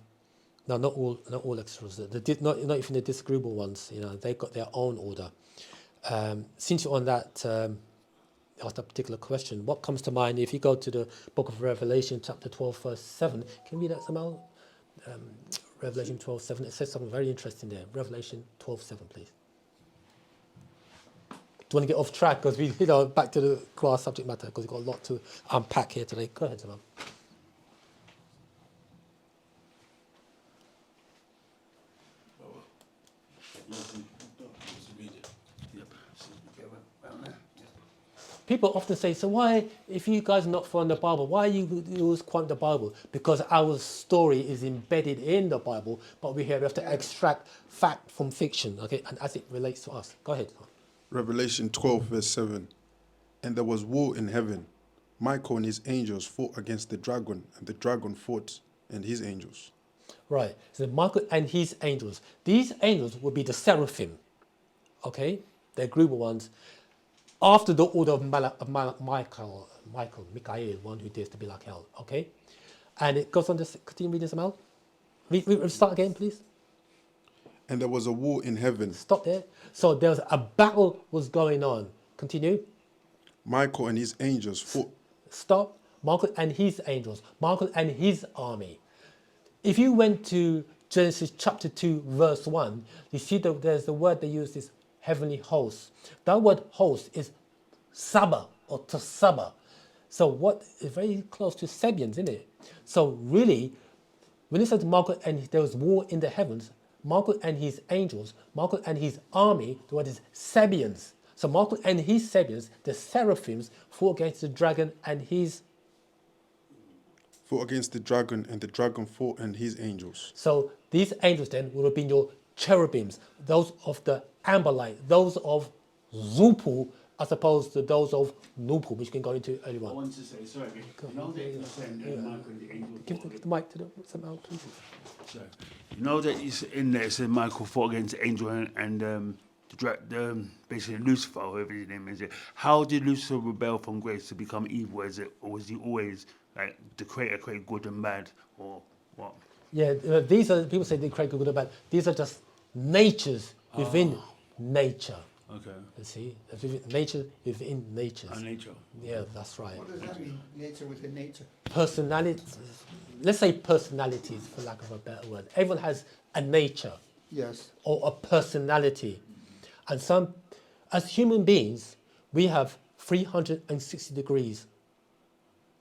not all extraterrestrials. Not even the disagreeable ones. You know, they got their own order. Since you're on that, asked a particular question, what comes to mind if you go to the book of Revelation, chapter 12, verse 7? Can you read that somehow? Revelation 12:7. It says something very interesting there. Revelation 12:7, please. Do you want to get off track because we, back to the class subject matter because we've got a lot to unpack here today. Go ahead, Simon. People often say, so why, if you guys are not following the Bible, why you always quote the Bible? Because our story is embedded in the Bible, but we have to extract fact from fiction, okay, and as it relates to us. Go ahead. Revelation 12, verse 7. And there was war in heaven. Michael and his angels fought against the dragon, and the dragon fought and his angels. Right, so Michael and his angels. These angels will be the seraphim, okay? They're group of ones. After the order of Michael, one who dares to be like hell, okay? And it goes on to continue reading some out. Start again, please. And there was a war in heaven. Stop there. So there was a battle was going on. Continue. Michael and his angels fought. Stop. Michael and his angels. Michael and his army. If you went to Genesis chapter 2, verse 1, you see that there's the word they use is heavenly host. That word host is Saba or Tosaba. So what is very close to Sabians, isn't it? So really, when it says Michael and there was war in the heavens, Michael and his angels, Michael and his army, the word is Sabians. So Michael and his Sabians, the seraphims, fought against the dragon and his... Fought against the dragon, and the dragon fought and his angels. So these angels then would have been your cherubims, those of the amber light, those of Nuwaupu, as opposed to those of Noopooh, which you can go into earlier I on. want to say, sorry, you know that you're saying that Michael and the angel Give the mic to the somehow, please. Sorry. You know that it's in there, it says Michael fought against the angel and basically Lucifer, whoever his name is. How did Lucifer rebel from grace to become evil? Or was he always like the creator create good and bad, or what? Yeah, these are, people say they create good or bad. These are just natures within nature. Okay. You see, nature within nature. Nature. Yeah, that's right. What does that mean, nature within nature? Personality, let's say personalities for lack of a better word. Everyone has a nature Yes. or a personality. And some, as human beings, we have 360 degrees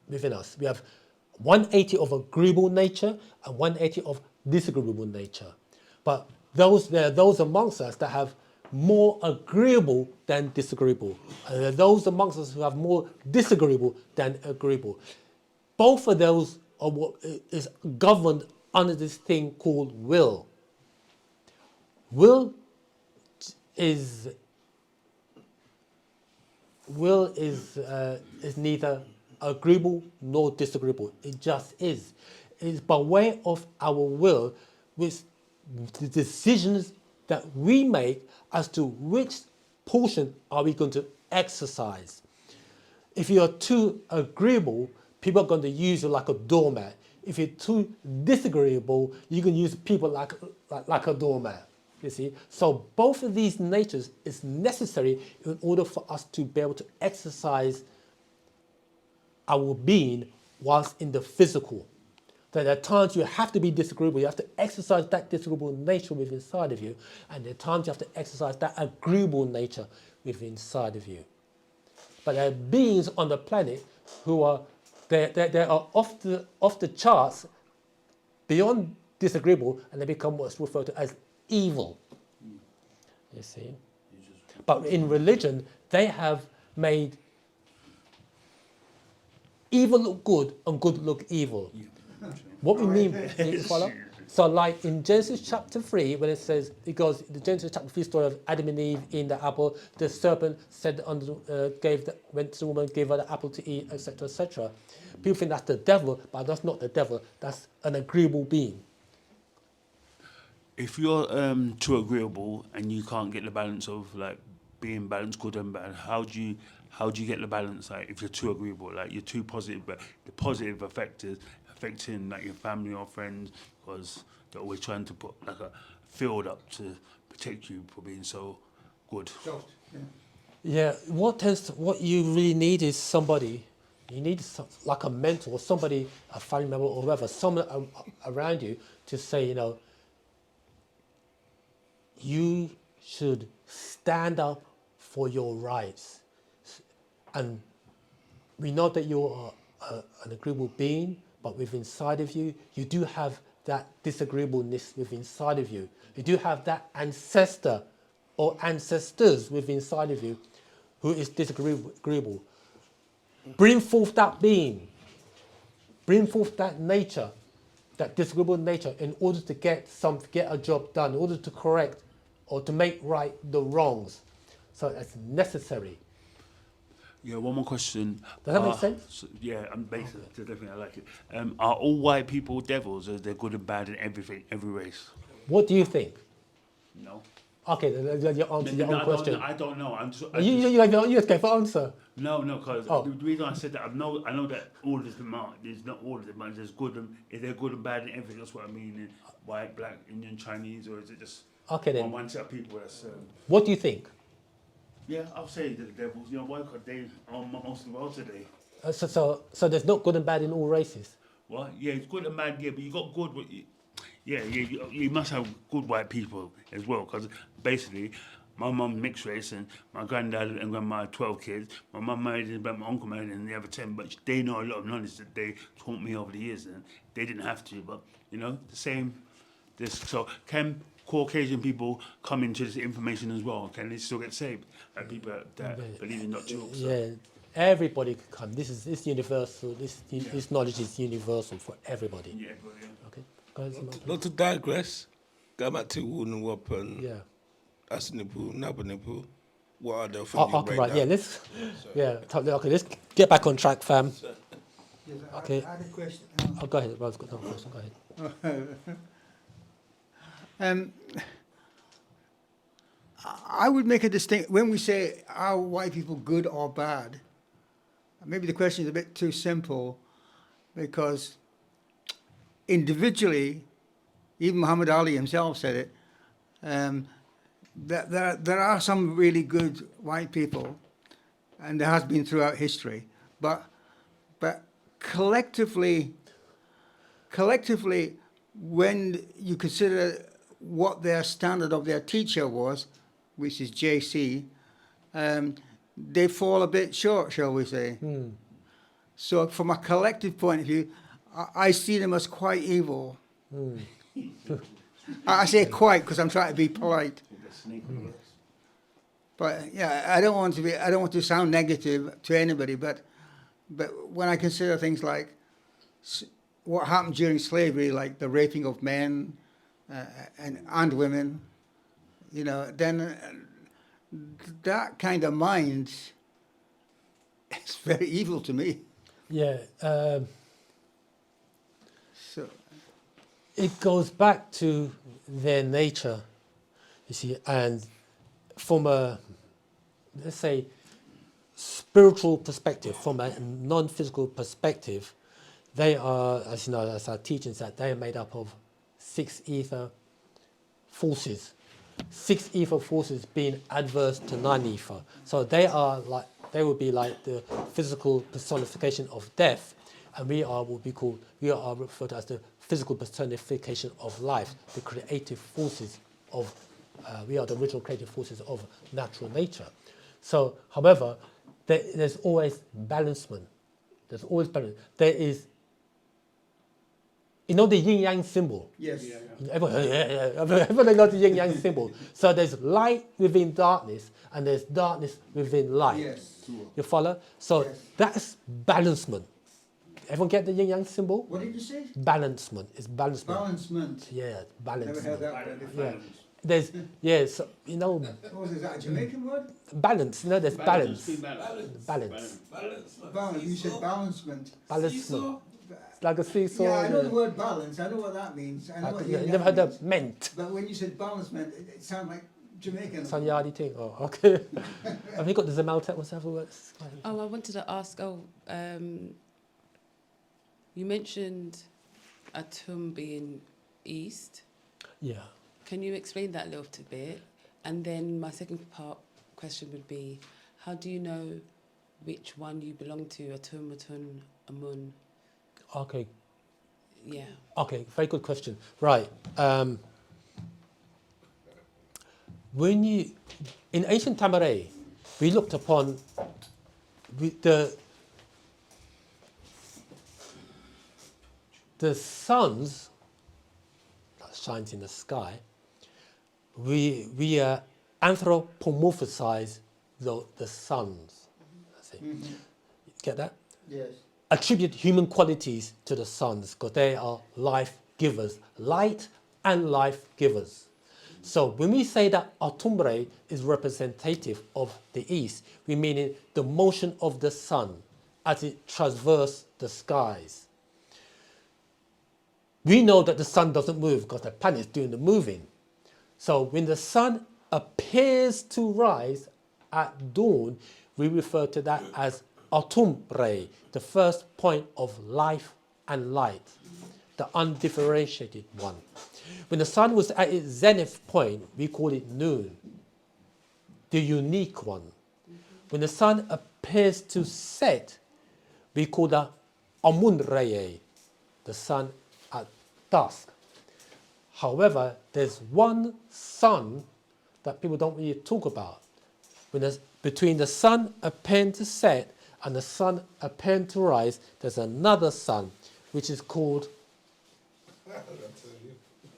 within us. We have 180 of agreeable nature and 180 of disagreeable nature. But there are those amongst us that have more agreeable than disagreeable. And there are those amongst us who have more disagreeable than agreeable. Both of those are what is governed under this thing called will. Will is neither agreeable nor disagreeable. It just is. It's by way of our will, which the decisions that we make as to which portion are we going to exercise. If you are too agreeable, people are going to use you like a doormat. If you're too disagreeable, you can use people like a doormat. You see, so both of these natures is necessary in order for us to be able to exercise our being whilst in the physical. So there are times you have to be disagreeable, you have to exercise that disagreeable nature within inside of you, and there are times you have to exercise that agreeable nature within inside of you. But there are beings on the planet who are they are off the charts, beyond disagreeable, and they become what's referred to as evil. You see? But in religion, they have made evil look good and good look evil. What we mean, you follow? So like in Genesis chapter 3, when it says, it goes, the Genesis chapter 3 story of Adam and Eve in the apple, the serpent said, went to the woman, gave her the apple to eat, etc., etc. People think that's the devil, but that's not the devil, that's an agreeable being. If you're too agreeable and you can't get the balance of like being balanced, good and bad. How do you get the balance? Like if you're too agreeable, like you're too positive, but the positive effect is affecting like your family or friends because they're always trying to put like a field up to protect you for being so good. Yeah, what you really need is somebody. You need like a mentor, somebody, a family member or whoever, someone around you to say, you know, you should stand up for your rights. And we know that you're an agreeable being, but within inside of you, you do have that disagreeableness within inside of you. You do have that ancestor or ancestors within inside of you who is disagreeable. Bring forth that being. Bring forth that nature, that disagreeable nature, in order to get a job done, in order to correct or to make right the wrongs. So it's necessary. Yeah, one more question. Does that make sense? Yeah, I'm basically definitely I like it. Are all white people devils, or is there good and bad in everything, every race? What do you think? No. Okay, your answer your own question. I don't know. You just gave an answer. No, because Oh. the reason I said that, I know that all is the mark. There's not all of them, but there's good and is there good and bad in everything? That's what I mean. In white, black, Indian, Chinese, or is it just Okay then. one set of people? That's What do you think? yeah, I'll say the devils. You know why? Because they are most of the world today. So there's not good and bad in all races. What? Yeah, it's good and bad. Yeah, but you got good. You must have good white people as well. Because basically, my mum mixed race and my granddad and grandma had 12 kids. My mum married and my uncle married and the other 10. But they know a lot of knowledge that they taught me over the years, and they didn't have to. But you know, the same. So can Caucasian people come into this information as well? Can they still get saved? Like people that believe in Dr. Hook. So. Yeah, everybody can come. This universal. This knowledge is universal for everybody. Yeah, brilliant. Okay. Go ahead, Simon. Not to digress, go back to Nuwaupu and Yeah. Nuupoh, Nuupoh. What are the things Oh, okay, right. Yeah. Okay, let's get back on track, fam. Yes, Okay. I had a question. Oh, go ahead. Rob's got another question. Go ahead. I would make a distinct when we say are white people good or bad. Maybe the question is a bit too simple, because individually, even Muhammad Ali himself said it. That there are some really good white people, and there has been throughout history. But collectively, when you consider what their standard of their teacher was, which is JC, they fall a bit short, shall we say. So from a collective point of view, I see them as quite evil. I say quite because I'm trying to be polite. But yeah, I don't want to sound negative to anybody, but when I consider things like what happened during slavery, like the raping of men and women, you know, then that kind of mind is very evil to me. Yeah. So It goes back to their nature, you see, and from a, let's say, spiritual perspective, from a non-physical perspective, they are, as you know, as our teachings, that they are made up of 6 ether forces. 6 ether forces being adverse to 9 ether. So they would be like the physical personification of death, and we are referred to as the physical personification of life, the creative forces of, we are the original creative forces of natural nature. So, however, there's always balancement. There's always balance. There is, you know, the yin-yang symbol? yes, Everyone knows the yin-yang symbol. So there's light within darkness, and there's darkness within light. yes. You follow? So Yes. that's balancement. Everyone get the yin-yang symbol? What did you say? Balancement. It's balancement. Balancement. Yeah, Never balancement. heard that word before. Yeah. So, you know, Is that a Jamaican word? balance. You know, there's balance. Balance. Balance. You said balancement. Balancement. It's like a seesaw. Yeah, I know the word balance. I know what that means. I know what You yin never heard means. of meant. But when you said balancement, it sounded like Jamaican. Sanyadi thing. Oh, okay. Have you got the Zamaltek? What's the other word? Oh, I wanted to ask. You mentioned Atum being east. Yeah. Can you explain that a little bit? And then my second question would be, how do you know which one you belong to? Atum, Atun, Amun. Okay. Yeah. Okay. Very good question. Right. When you in ancient Tamaray, we looked upon the suns that shines in the sky. We anthropomorphize the suns. That's it. Mm-hmm. Get that? Yes. Attribute human qualities to the suns because they are life givers, light and life givers. So when we say that Atumbre is representative of the east, we mean the motion of the sun as it traverses the skies. We know that the sun doesn't move because the planet is doing the moving. So when the sun appears to rise at dawn, we refer to that as Atumbre, the first point of life and light, the undifferentiated one. When the sun was at its zenith point, we call it noon, the unique one. When the sun appears to set, we call that Amunreye, the sun at dusk. However, there's one sun that people don't really talk about. Between the sun appearing to set and the sun appearing to rise, there's another sun, which is called...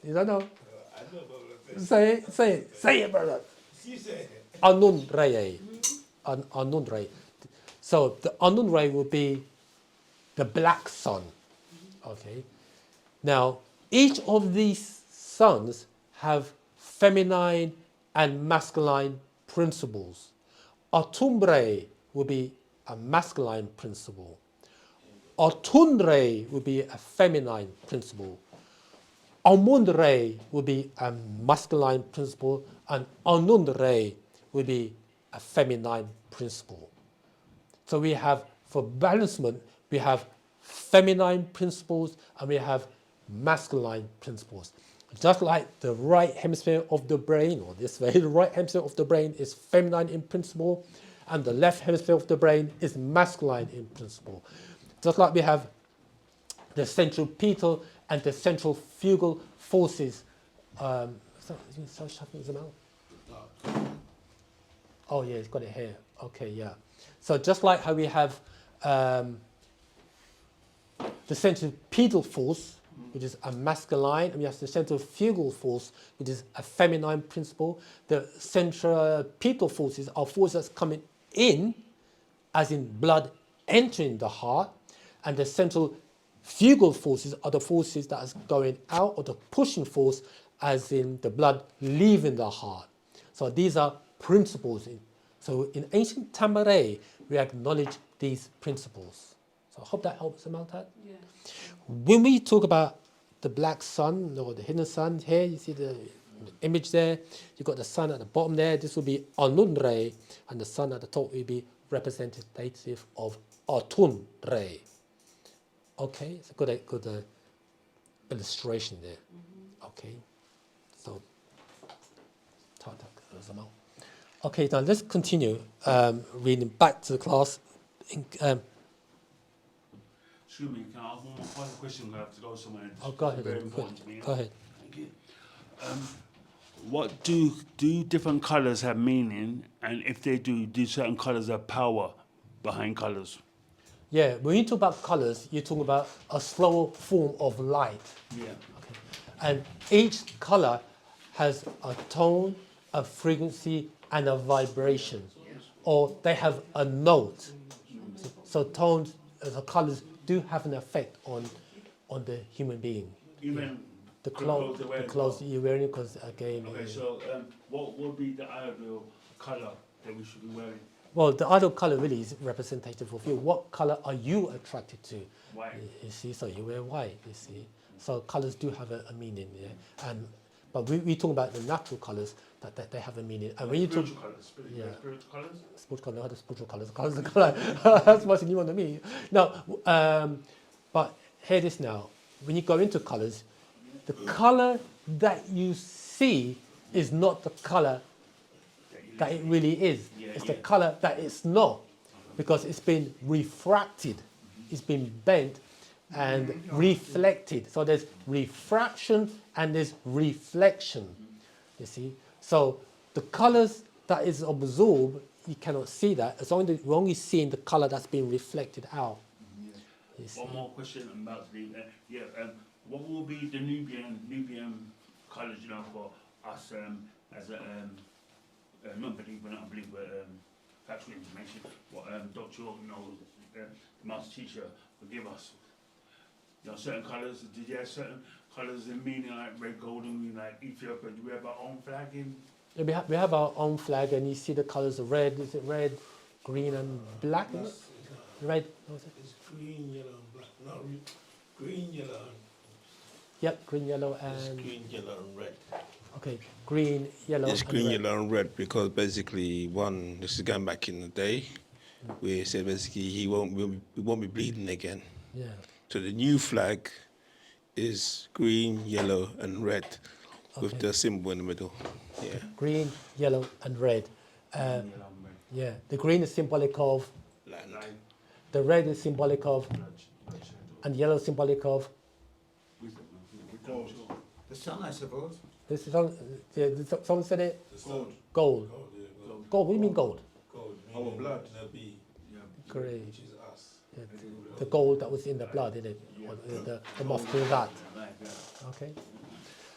You don't know? I know about that. Say it, brother. You say it. Anun Reye. Anun Reye. So the Anun Reye will be the black sun. Okay. Now, each of these suns have feminine and masculine principles. Atumbre will be a masculine principle. Atunre will be a feminine principle. Amunre will be a masculine principle, and Anunre will be a feminine principle. So we have, for balancement, we have feminine principles and we have masculine principles. Just like the right hemisphere of the brain, or this way, the right hemisphere of the brain is feminine in principle, and the left hemisphere of the brain is masculine in principle. Just like we have the centripetal and the centrifugal forces. Oh yeah, it's got it here. Okay, yeah. So just like how we have the centripetal force, which is a masculine, and we have the centrifugal force, which is a feminine principle. The centripetal forces are forces that's coming in, as in blood entering the heart, and the centrifugal forces are the forces that is going out, or the pushing force, as in the blood leaving the heart. So these are principles. So in ancient Tamaray, we acknowledge these principles. So I hope that helps, Maltat. Yeah. When we talk about the black sun or the hidden sun, here you see the image there. You've got the sun at the bottom there. This will be Anunre, and the sun at the top will be representative of Atunre. Okay, it's a good illustration there. Okay, so okay, now let's continue reading back to the class. Excuse me, can I ask one more final question? I have to go somewhere. Oh, go ahead. Very important to me. Go ahead. Thank you. What do different colours have meaning? And if they do certain colours have power behind colours? Yeah, when you talk about colours, you're talking about a slower form of light. Yeah. Okay. And each colour has a tone, a frequency, and a vibration. Or they have a note. So tones, the colours do have an effect on the human being. Even the clothes that you're wearing, because again... Okay, so what would be the ideal colour that we should be wearing? Well, the ideal colour really is representative of you. What colour are you attracted to? White. You see, so you wear white, you see. So colours do have a meaning, yeah. But we talk about the natural colours that they have a meaning. And when you talk Spiritual colours, spiritual colours. spiritual colour, spiritual colours, colours of colour. That's much new one to me. No, but hear this now. When you go into colours, the colour that you see is not the colour that it really is. It's the colour that it's not, because it's been refracted, it's been bent and reflected. So there's refraction and there's reflection, you see. So the colours that is absorbed, you cannot see that. It's only, we're only seeing the colour that's been reflected out. You see. One more question about the what will be the Nubian colours, you know, for us as a non-believer, not believer, factual information, what Dr. York knows, the master teacher will give us. You know, certain colours, did you have certain colours in meaning, like red, gold, and green, like Ethiopia? Do we have our own flag in? Yeah, we have our own flag, and you see the colours of red. Is it red, green, and black? Is it? Red. What was it? It's green, yellow, and black. No, green, yellow, and Yep, green, yellow, it's and green, yellow, and red. okay, green, yellow. It's and green, red. yellow, and red because basically this is going back in the day, where he said basically he won't be bleeding again. Yeah. So the new flag is green, yellow, and red, with Okay. the symbol in the middle. Yeah. Green, yellow, and red. Yeah, the green is symbolic of, Land. the red is symbolic of, and yellow is symbolic of. The sun, I suppose. This is someone said it. Gold. Gold. Gold. What do you mean gold? Our blood. Great. Which is us. Yeah, the gold that was in the blood, isn't it? Or the mosque that. Okay.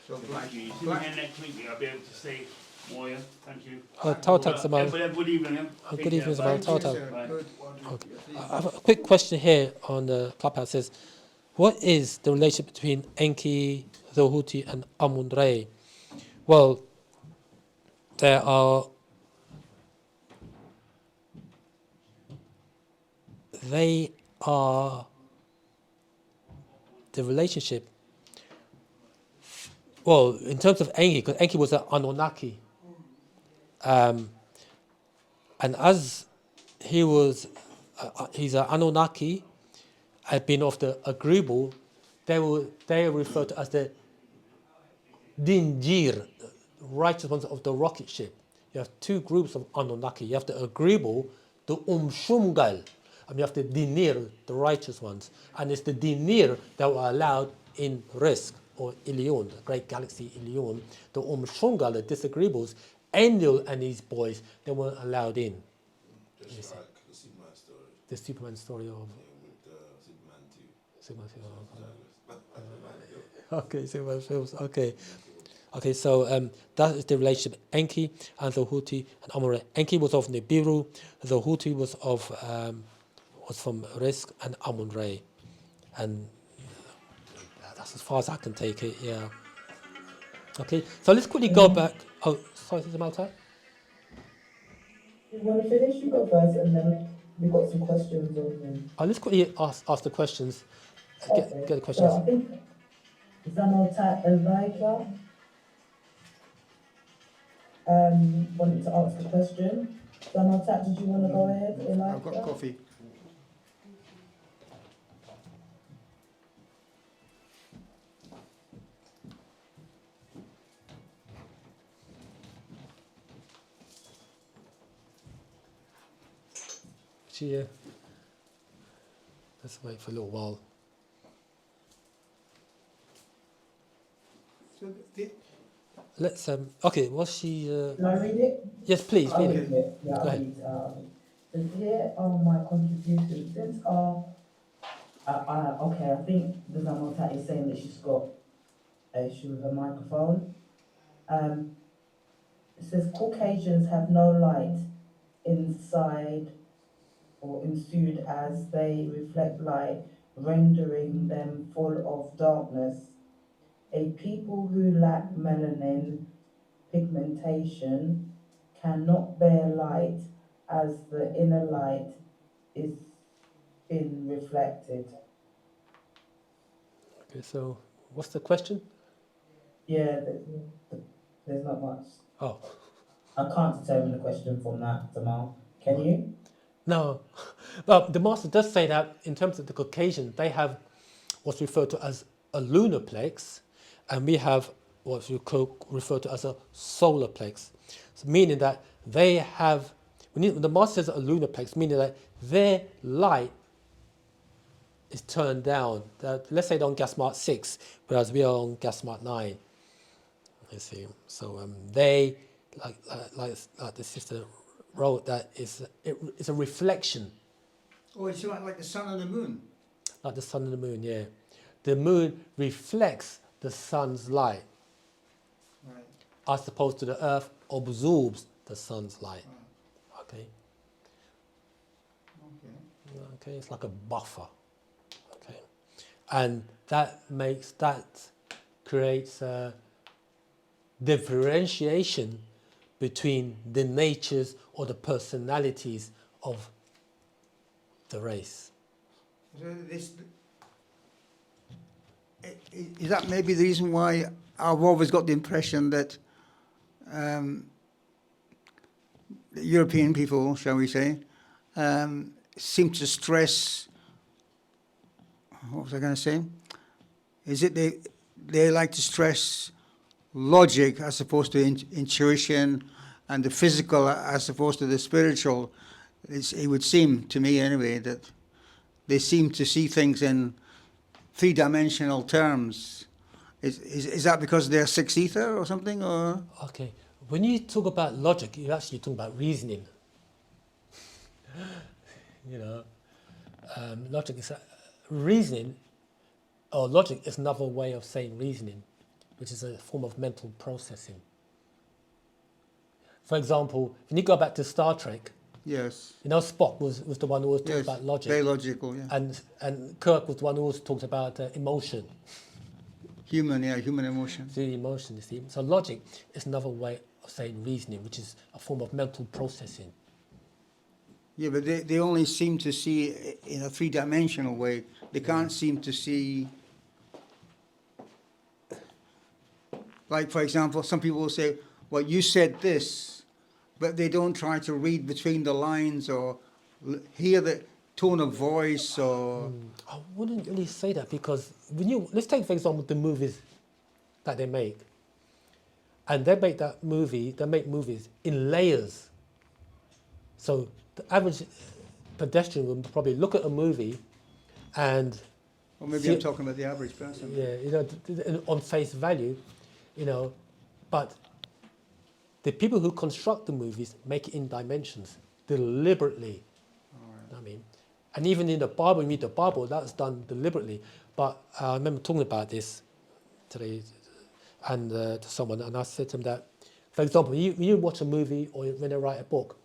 So black. Thank you. See me here next week, I'll be able to say more, yeah? Thank you. Tau Tak Zaman. Good evening, yeah? Good evening, Zaman. Tau Tak. Good. Okay. I have a quick question here on the clubhouse. Says, what is the relationship between Enki, Zohuti, and Amun-Re? Well, there are. They are the relationship. Well, in terms of Enki, because Enki was an Anunnaki, and as he was, he's an Anunnaki, had been of the agreeable, they are referred to as the Dinjir, righteous ones of the rocket ship. You have two groups of Anunnaki. You have the agreeable, the Shumgal, and you have the Dinir, the righteous ones. And it's the Dinir that were allowed in Risk, or Ilion, the great galaxy Ilion. The Shumgal, the disagreeables, Enlil and his boys, they weren't allowed in. Just like the Superman story. The Superman story of With Superman 2. Superman. Okay, Superman films. Okay. Okay, so that is the relationship. Enki and Zohuti and Amun-Re. Enki was of Nibiru, Zohuti was from Risk, and Amun-Re. And that's as far as I can take it, yeah. Okay, so let's quickly go back. Oh, sorry, is it my time? You want to finish? You go first, and then we've got some questions on them. Let's quickly ask the questions. Get the So I questions. think Zanotat Elijah wanted to ask a question. Zanotat, did you want to go ahead, Elijah? I've got coffee. Yeah. Let's wait for a little while. So the, Let's okay, was she Can I read it? yes, please, I'll read read it. it. Yeah, Go I'll ahead. read it. So here are my contributions. Since okay, I think the Zanotat is saying that she's got an issue with her microphone. It says Caucasians have no light inside or ensued as they reflect light, rendering them full of darkness. A people who lack melanin pigmentation cannot bear light as the inner light is been reflected. Okay, so what's the question? Yeah, there's not much. Oh, I can't determine the question from that, Jamal. Can you? no. Well, the master does say that in terms of the Caucasian, they have what's referred to as a lunar plex, and we have what you refer to as a solar plex. So meaning that they have, when the master says a lunar plex, meaning that their light is turned down. Let's say they're on gas mark 6, whereas we are on gas mark 9. You see, so they, like the sister wrote, that it's a reflection. Oh, it's like the sun and the moon. Like the sun and the moon, yeah. The moon reflects the sun's light, Right. as opposed to the earth absorbs the sun's light. Okay. Okay. Okay, it's like a buffer. Okay, and that creates a differentiation between the natures or the personalities of the race. So is that maybe the reason why I've always got the impression that European people, shall we say, seem to stress, what was I going to say? Is it they like to stress logic as opposed to intuition, and the physical as opposed to the spiritual? It would seem to me anyway that they seem to see things in three-dimensional terms. Is that because they're six ether or something? Or Okay, when you talk about logic, you're actually talking about reasoning. You know, logic is reasoning, or logic is another way of saying reasoning, which is a form of mental processing. For example, when you go back to Star Trek, yes, you know Spock was the one who always talked about logic, very logical, yeah. and Kirk was the one who always talked about emotion. Human emotion. The emotion, you see. So logic is another way of saying reasoning, which is a form of mental processing. Yeah, but they only seem to see it in a three-dimensional way. They can't seem to see, like, for example, some people will say, well, you said this, but they don't try to read between the lines or hear the tone of voice or... I wouldn't really say that, because let's take, for example, the movies that they make. And they make movies in layers. So the average pedestrian would probably look at a movie and... Or maybe I'm talking about the average person. Yeah, you know, on face value, you know, but the people who construct the movies make it in dimensions deliberately. I mean, and even in the Bible, you read the Bible, that's done deliberately. But I remember talking about this today and to someone, and I said to him that, for example, when you watch a movie or when they write a book,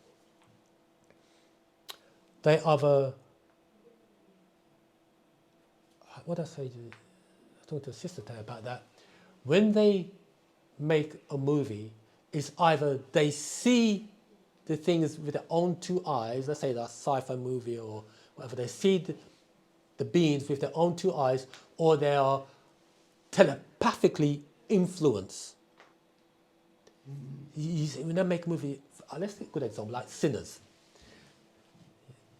they either, what did I say? I was talking to a sister today about that. When they make a movie, it's either they see the things with their own two eyes, let's say that's a sci-fi movie or whatever, they see the beings with their own two eyes, or they are telepathically influenced. When they make a movie, let's take a good example, like Sinners.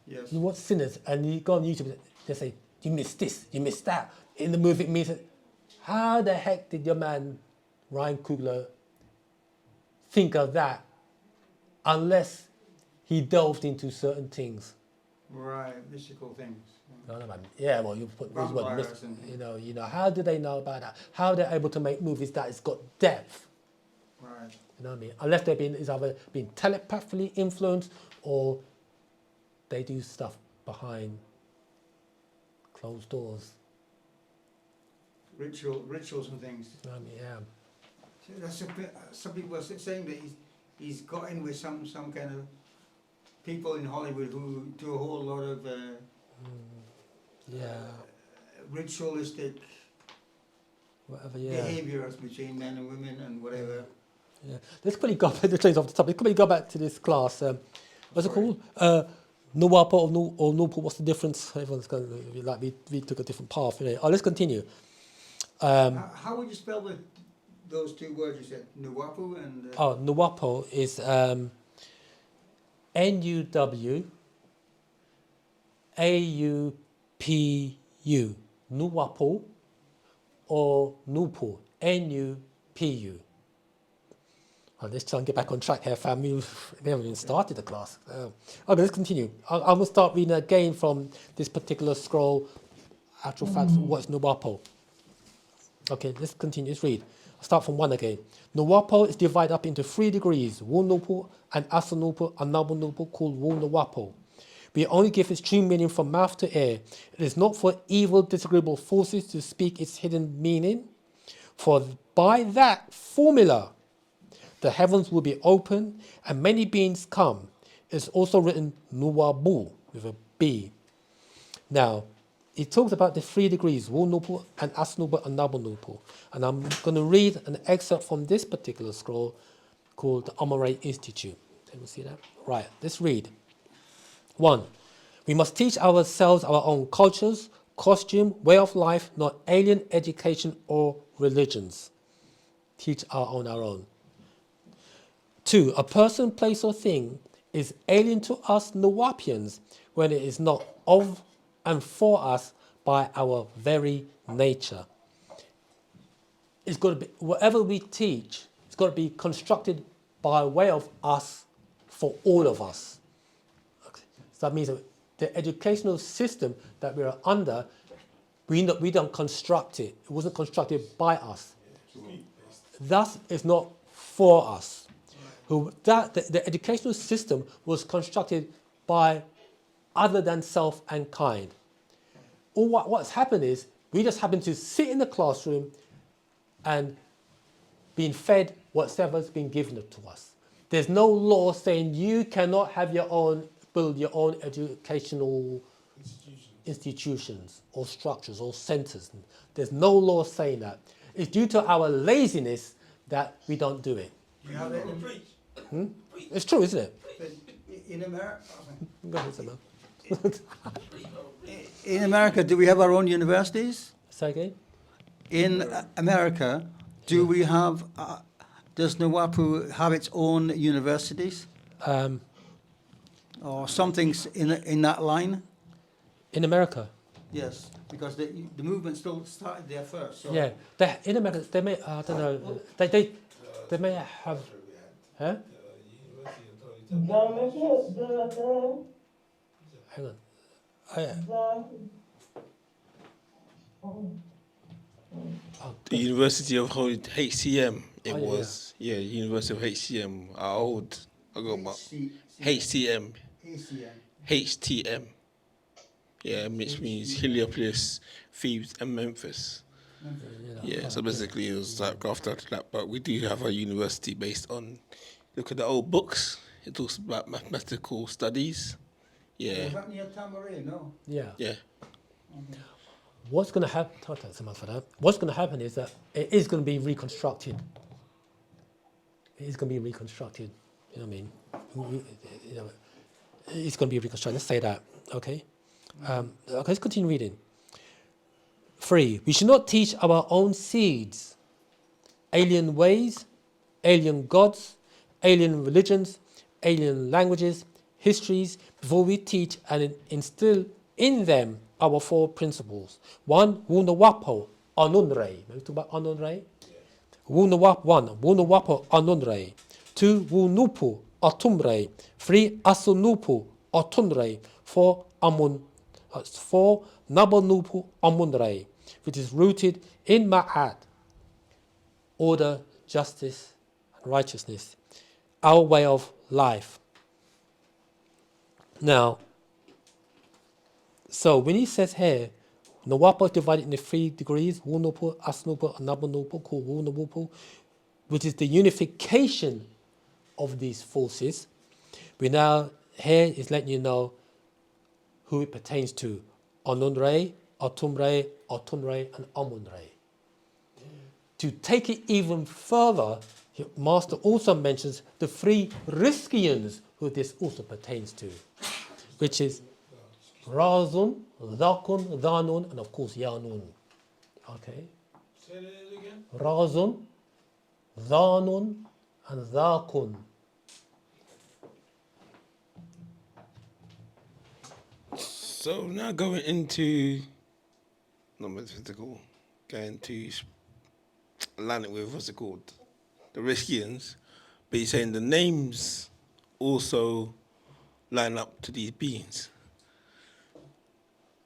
Yes. You watch Sinners and you go on YouTube, they say, you missed this, you missed that. In the movie, it means, how the heck did your man, Ryan Coogler, think of that unless he delved into certain things? Right, mystical things. No, man. Yeah, well, you put Vampires and... you know, how do they know about that? How are they able to make movies that has got depth? Right. You know what I mean? Unless they've been either been telepathically influenced or they do stuff behind closed doors. Rituals and things. You know what I mean? Yeah. So that's a bit, some people are saying that he's got in with some kind of people in Hollywood who do a whole lot of ritualistic behaviours between men and women and whatever. Yeah. Let's quickly go back to change off the topic. Let's quickly go back to this class. What's it called? Nuapo or Noopooh, what's the difference? Everyone's going like we took a different path. Let's continue. How would you spell the those two words you said, Nuwaupu and... Oh, Nuapo is Nuwaupu, Nuapo, or Noopooh, Nupu. Oh, let's try and get back on track here, family. We haven't even started the class. Okay, let's continue. I will start reading again from this particular scroll. Actual facts, what's Nuapo? Okay, let's continue. Let's read. I'll start from 1 again. Nuapo is divided up into 3 degrees, wu-nupu and asa-nupu and nabu-nupu, called wu-nuwapo. We only give its true meaning from mouth to ear. It is not for evil, disagreeable forces to speak its hidden meaning. For by that formula, the heavens will be open and many beings come. It's also written Nuwaupu with a B. Now, it talks about the 3 degrees, wu-nupu and asa-nupu and nabu-nupu. And I'm going to read an excerpt from this particular scroll called the Amore Institute. Can you see that? Right, let's read. 1. We must teach ourselves our own cultures, costume, way of life, not alien education or religions. Teach our own. 2. A person, place, or thing is alien to us Nuwaupians when it is not of and for us by our very nature. It's got to be, whatever we teach, it's got to be constructed by way of us for all of us. Okay. So that means that the educational system that we are under, we don't construct it. It wasn't constructed by us. Thus, it's not for us. The educational system was constructed by other than self and kind. What's happened is we just happen to sit in the classroom and being fed whatever's been given to us. There's no law saying you cannot have build your own educational institutions or structures or centers. There's no law saying that. It's due to our laziness that we don't do it. You have it It's true, isn't it? in America. Go ahead, Samuel. In America, do we have our own universities? Say again? In America, do we have? Does Nuwaupu have its own universities or something in that line? In America? Yes, because the movement still started there first. So. Yeah, in America, they may, I don't know, they may have, huh? Hang on. The University of HCM, yeah. University of HCM, our old, I got my HCM, HTM, which means Heliopolis, Thebes, and Memphis. Yeah, so basically it was like after that, but we do have a university based on, look at the old books, it talks about mathematical studies. Yeah. Is that near Tamarin? No. Yeah. Yeah. What's going to happen? What's going to happen is that it is going to be reconstructed. It is going to be reconstructed. You know what I mean? It's going to be reconstructed. Let's say that. Okay. Okay. Let's continue reading. 3. We should not teach our own seeds, alien ways, alien gods, alien religions, alien languages, histories, before we teach and instill in them our 4 principles. 1. Wu-Nuwapo Anunrei. We talk about Anunrei. Wu-Nuwap 1. Wu-Nuwapo Anunrei. 2. Wu-Nupu Atumrei. 3. Asa-Nupu Atunrei. 4. Nabu-Nupu Amunrei, which is rooted in Ma'at, order, justice, and righteousness, our way of life. Now, so when he says here, Nuwaupu is divided into 3 degrees, wu-nupu, asa-nupu, and nabu-nupu, called wu-nuwaupu, which is the unification of these forces. We now, here is letting you know who it pertains to. Anunrei, Atumrei, Atunrei, and Amunrei. To take it even further, Master also mentions the 3 Riskians who this also pertains to, which is Razun, Zakun, Dhanun, and of course Yanun. Okay? Say that again. Razun, Dhanun and Dhakun. So now going into non-metaphysical, going to align it with what's it called, the Riskians, but you're saying the names also line up to these beings.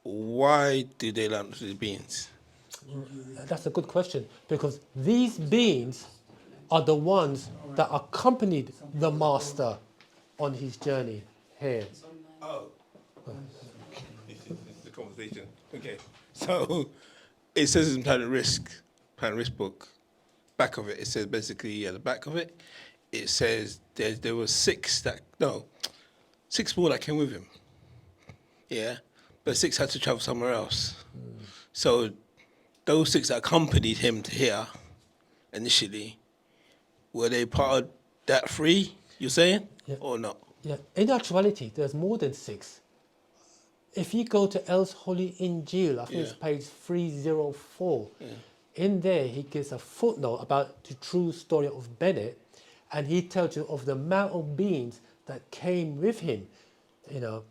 Why do they line up to these beings? That's a good question, because these beings are the ones that accompanied the master on his journey here. Oh. This is the conversation. Okay. So it says in Planet Risk book, back of it, it says basically at the back of it, it says there were six more that came with him. Yeah. But 6 had to travel somewhere else. So those 6 that accompanied him to here initially, were they part of that 3, you're saying? Yeah. Or not? Yeah, in actuality, there's more than 6. If you go to El's Holy Injil, I think it's page 304, in there he gives a footnote about the true story of Bennett, and he tells you of the amount of beings that came with him. You know,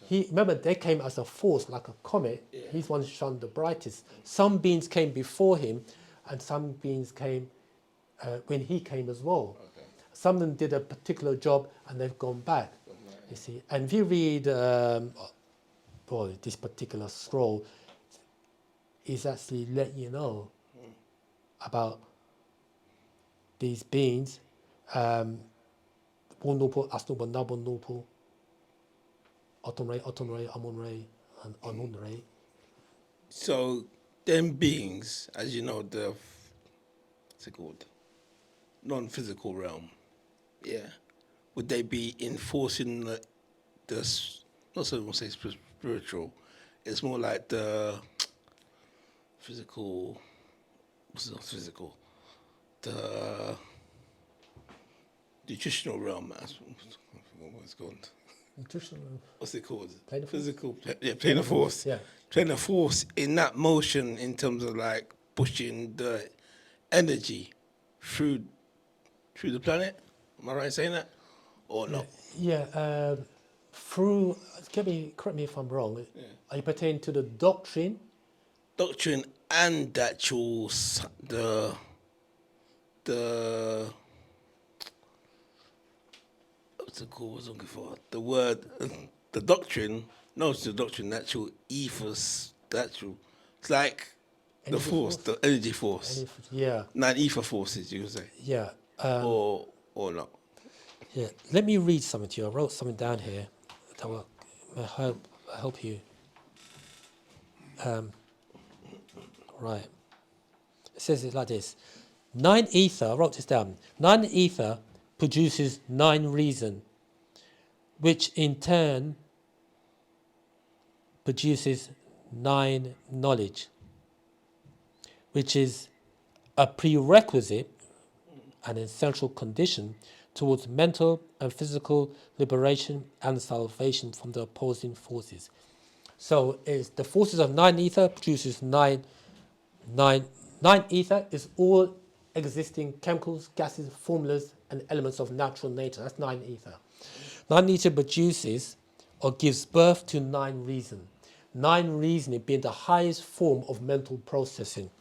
remember they came as a force, like a comet. He's one shone the brightest. Some beings came before him, and some beings came when he came as well. Some of them did a particular job and they've gone back. You see, and if you read this particular scroll, is actually letting you know about these beings. Nuwaupu, Asnuba, Nabo, Nuwaupu, Otumre, Amunre, and Amunre. So them beings, as you know, what's it called? Non-physical realm. Yeah. Would they be enforcing not so much say spiritual, it's more like the physical, what's not physical? The nutritional realm, what it's called. Nutritional. What's it called? Plane of Physical, plane of force. Yeah. Plane of force in that motion in terms of like pushing the energy through the planet. Am I right in saying that? Or not? Yeah, through, correct me if I'm wrong, are you pertaining to the doctrine? Doctrine and the actual, the what's it called? What's I'm looking for? The word, the doctrine, no, it's the doctrine, the actual ethos, the actual, it's like the Energy force, force? the energy force. Yeah, Not ether forces, you could say. yeah. Or not. Yeah, let me read something to you. I wrote something down here that will help you. Right. It says it like this. 9 ether, I wrote this down. 9 ether produces 9 reason, which in turn produces 9 knowledge, which is a prerequisite, an essential condition towards mental and physical liberation and salvation from the opposing forces. So is the forces of 9 ether produces 9 ether is all existing chemicals, gases, formulas, and elements of natural nature. That's 9 ether. 9 ether produces or gives birth to 9 reason. 9 reasoning being the highest form of mental processing,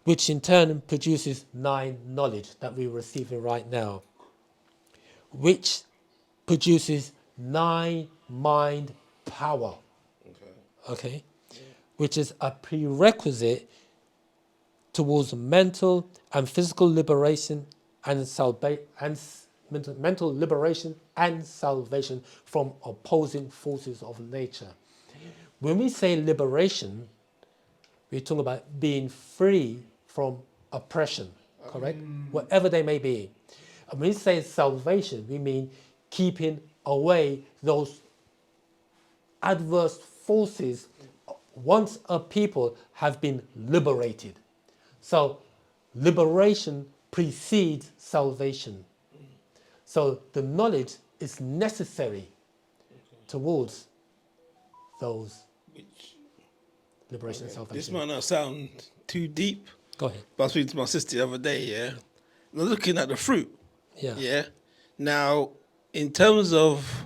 which in turn produces 9 knowledge that we're receiving right now, which produces 9 mind power. Okay? Which is a prerequisite towards mental and physical liberation and mental liberation and salvation from opposing forces of nature. When we say liberation, we're talking about being free from oppression, correct? Whatever they may be. And when we say salvation, we mean keeping away those adverse forces once a people have been liberated. So liberation precedes salvation. So the knowledge is necessary towards those liberation and salvation. This might not sound too deep, Go ahead. but I was speaking to my sister the other day, yeah, We're looking at the fruit. Yeah. Yeah. Now, in terms of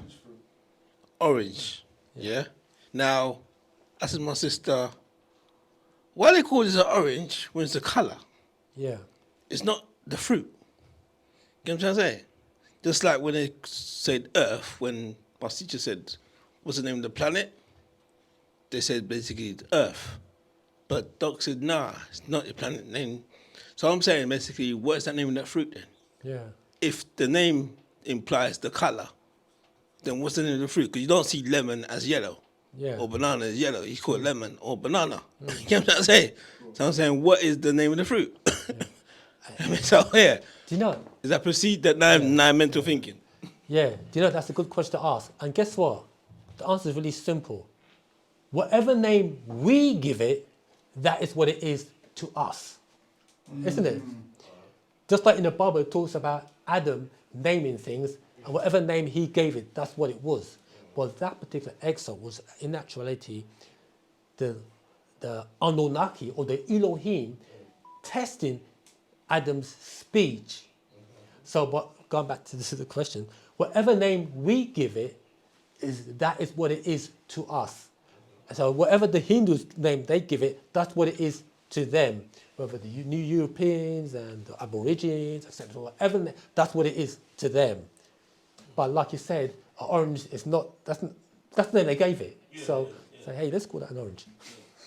orange, yeah. Now, I said my sister, why they call this an orange when it's a colour? Yeah. It's not the fruit. You know what I'm trying to say? Just like when they said Earth, when my teacher said, what's the name of the planet? They said basically it's Earth. But Doc said, nah, it's not the planet name. So I'm saying basically, what is that name of that fruit then? Yeah. If the name implies the colour, then what's the name of the fruit? Because you don't see lemon as yellow. Yeah. Or banana as yellow. You call it lemon or banana. You know what I'm saying? So I'm saying, what is the name of the fruit? So, yeah. Do you know? Is that perceived that now mental thinking? Yeah. Do you know that's a good question to ask? And guess what? The answer is really simple. Whatever name we give it, that is what it is to us. Isn't it? Just like in the Bible, it talks about Adam naming things, and whatever name he gave it, that's what it was. Well, that particular exile was, in actuality, the Anunnaki or the Elohim testing Adam's speech. So, but going back to the question, whatever name we give it, that is what it is to us. So whatever the Hindus name they give it, that's what it is to them. Whether the New Europeans and the Aborigines, etc., whatever, that's what it is to them. But like you said, orange is not, that's the name they gave it. So say, hey, let's call that an orange.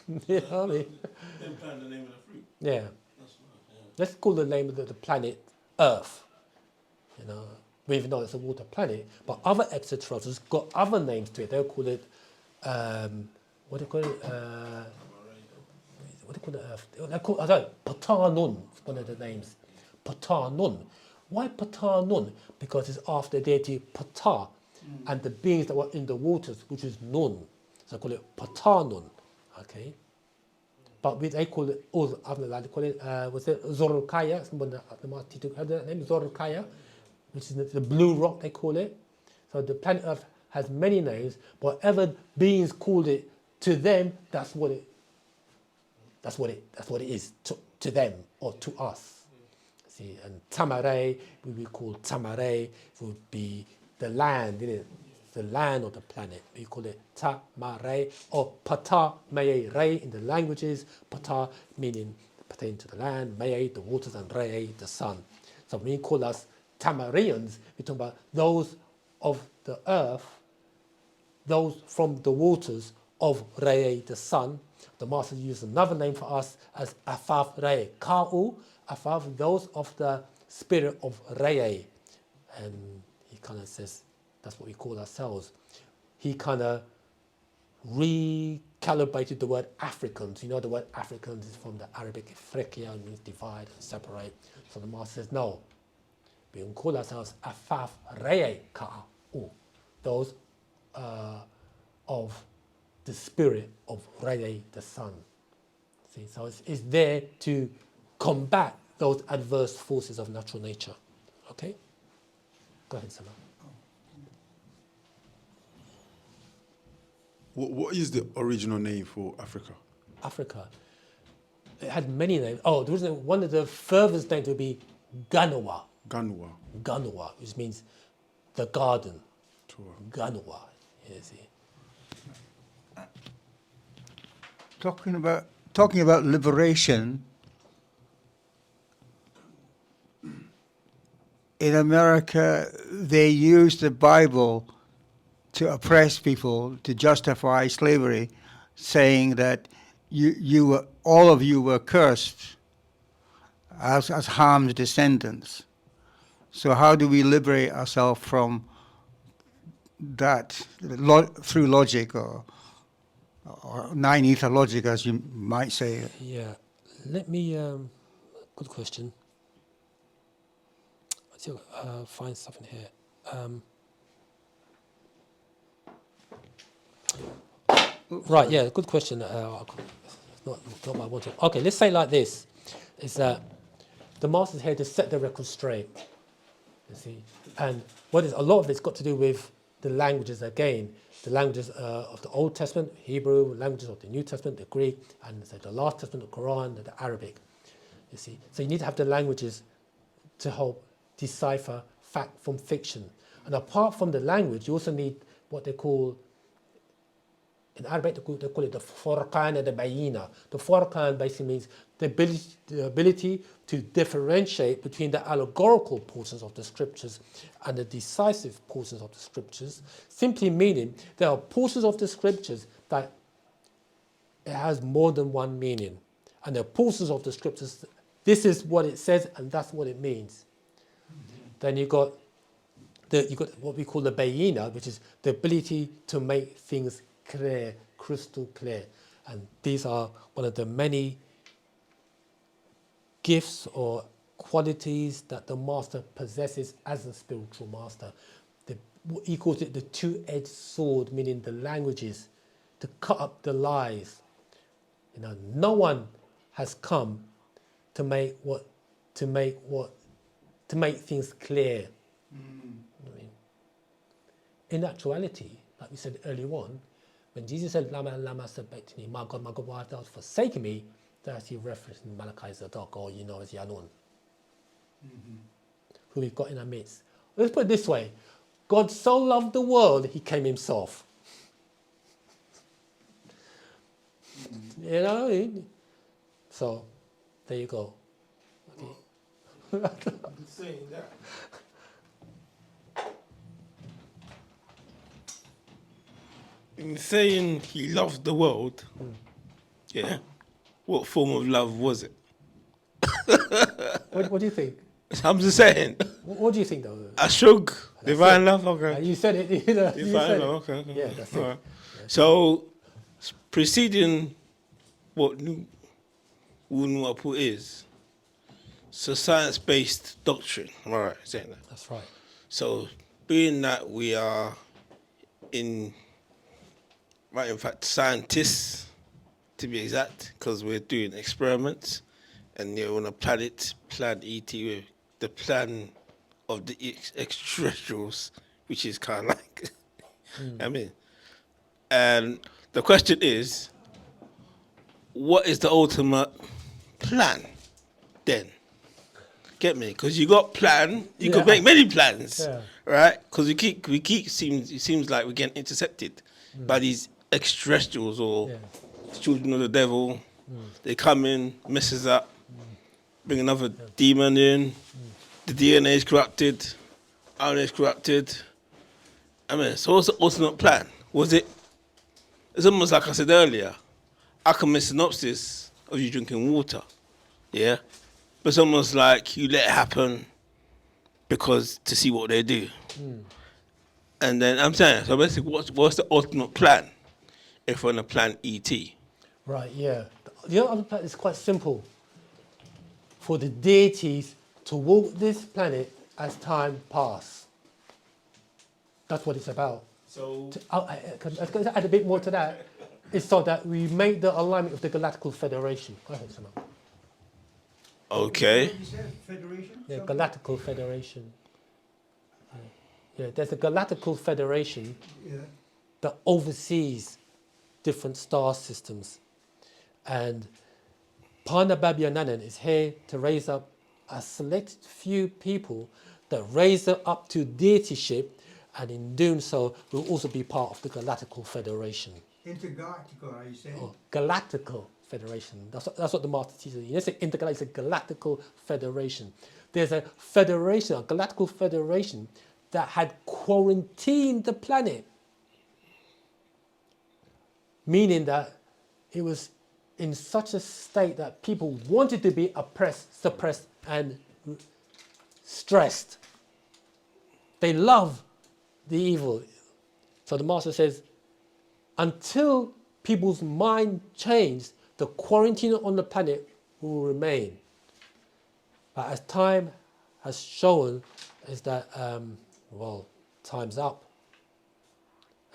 You know what I mean? Then plan the name of the fruit. Yeah. Let's call the name of the planet Earth. You know, even though it's a water planet, but other extraterrestrials got other names to it. They'll call it, what do you call it? What do you call it? Earth? They call, I don't know, Patanun is one of the names. Patanun. Why Patanun? Because it's after the deity Ptah and the beings that were in the waters, which is Nun. So I call it Patanun. Okay. But they call it, or other than they call it, was it Zorokaya? Someone heard that name, Zorokaya, which is the blue rock they call it. So the planet Earth has many names, but whatever beings called it to them, that's what it is to them or to us. See, and Tamare, we call Tamare, would be the land, isn't it? The land or the planet. We call it Tamare or Pata Meye Re in the languages. Pata meaning pertaining to the land, Meye, the waters, and Re, the sun. So when we call us Tamarians, we talk about those of the earth, those from the waters of Re, the sun. The master used another name for us as Afaf Re, Ka'u, Afaf, those of the spirit of Re. And he kind of says, that's what we call ourselves. He kind of recalibrated the word Africans. You know, the word Africans is from the Arabic Ifriqiya, and means divide and separate. So the master says, no, we can call ourselves Afaf Re Ka'u, those of the spirit of Re, the sun. See, so it's there to combat those adverse forces of natural nature. Okay? Go ahead, Sama. What is the original name for Africa? Africa. It had many names. Oh, there was one of the furthest names would be Ganua. Ganwa. Ganua, which means the garden. Tua. Ganua. You see. Talking about liberation, in America, they use the Bible to oppress people, to justify slavery, saying that you were, all of you were cursed as Ham's descendants. So how do we liberate ourselves from that through logic or nine ether logic, as you might say? Yeah. Let me, good question. Let's see, find something here. Right, yeah, good question. It's not what I wanted. Okay, let's say like this. Is that the master's here to set the record straight, you see. And what is a lot of it's got to do with the languages again. The languages of the Old Testament, Hebrew, languages of the New Testament, the Greek, and the last Testament, the Quran, the Arabic. You see, so you need to have the languages to help decipher fact from fiction. And apart from the language, you also need what they call, in Arabic, they call it the Furqan and the Bayina. The Furqan basically means the ability to differentiate between the allegorical portions of the scriptures and the decisive portions of the scriptures, simply meaning there are portions of the scriptures that it has more than one meaning. And there are portions of the scriptures, this is what it says and that's what it means. Then you've got what we call the bayina, which is the ability to make things clear, crystal clear. And these are one of the many gifts or qualities that the master possesses as a spiritual master. He calls it the two-edged sword, meaning the languages, to cut up the lies. You know, no one has come to make things clear. I mean, in actuality, like we said earlier on, when Jesus said, Lama, Lama, sabachthani, my God, why hast thou forsaken me, that's actually referencing Malachi Zadok, or as Yanun, who we've got in our midst. Let's put it this way. God so loved the world, he came himself. So, there you go. Okay. I'm saying that. In saying he loved the world, yeah, what form of love was it? What do you think? I'm just saying. What do you think, though? Ashug, divine love, okay. You said it. You Divine said love, it. okay. Yeah, that's it. All right. So, preceding what Nuwaupu is, so science-based doctrine. Am I right saying that? That's right. So, being that we are in fact, scientists, to be exact, because we're doing experiments, and you're on a planet, Plan ET, with the plan of the extraterrestrials, which is kind of like, I mean, and the question is, what is the ultimate plan then? Get me? Because you got plan, you could make many plans, right? Because it seems like we're getting intercepted by these extraterrestrials or children of the devil. They come in, messes up, bring another demon in, the DNA is corrupted, RNA is corrupted. I mean, so what's the ultimate plan? It's almost like I said earlier, I can make a synopsis of you drinking water, yeah? But it's almost like you let it happen because to see what they do. And then I'm saying, so basically what's the ultimate plan if we're on a plan ET? Right, yeah. The other plan is quite simple. For the deities to walk this planet as time passes. That's what it's about. So Can I add a bit more to that? It's so that we make the alignment of the Galactical Federation. Go ahead, Simon. okay. Federation? Yeah, Galactical Federation. Yeah, there's a Galactical Federation that oversees different star systems. And Pana Babyananand is here to raise up a select few people that raise them up to deityship, and in doing so, will also be part of the Galactical Federation. Intergalactical, are you saying? Oh, Galactical Federation. That's what the master teaches. You don't say intergalactic, it's a Galactical Federation. There's a federation, a Galactical Federation, that had quarantined the planet, meaning that it was in such a state that people wanted to be oppressed, suppressed, and stressed. They love the evil. So the master says, until people's mind change, the quarantine on the planet will remain. But as time has shown, is that, time's up.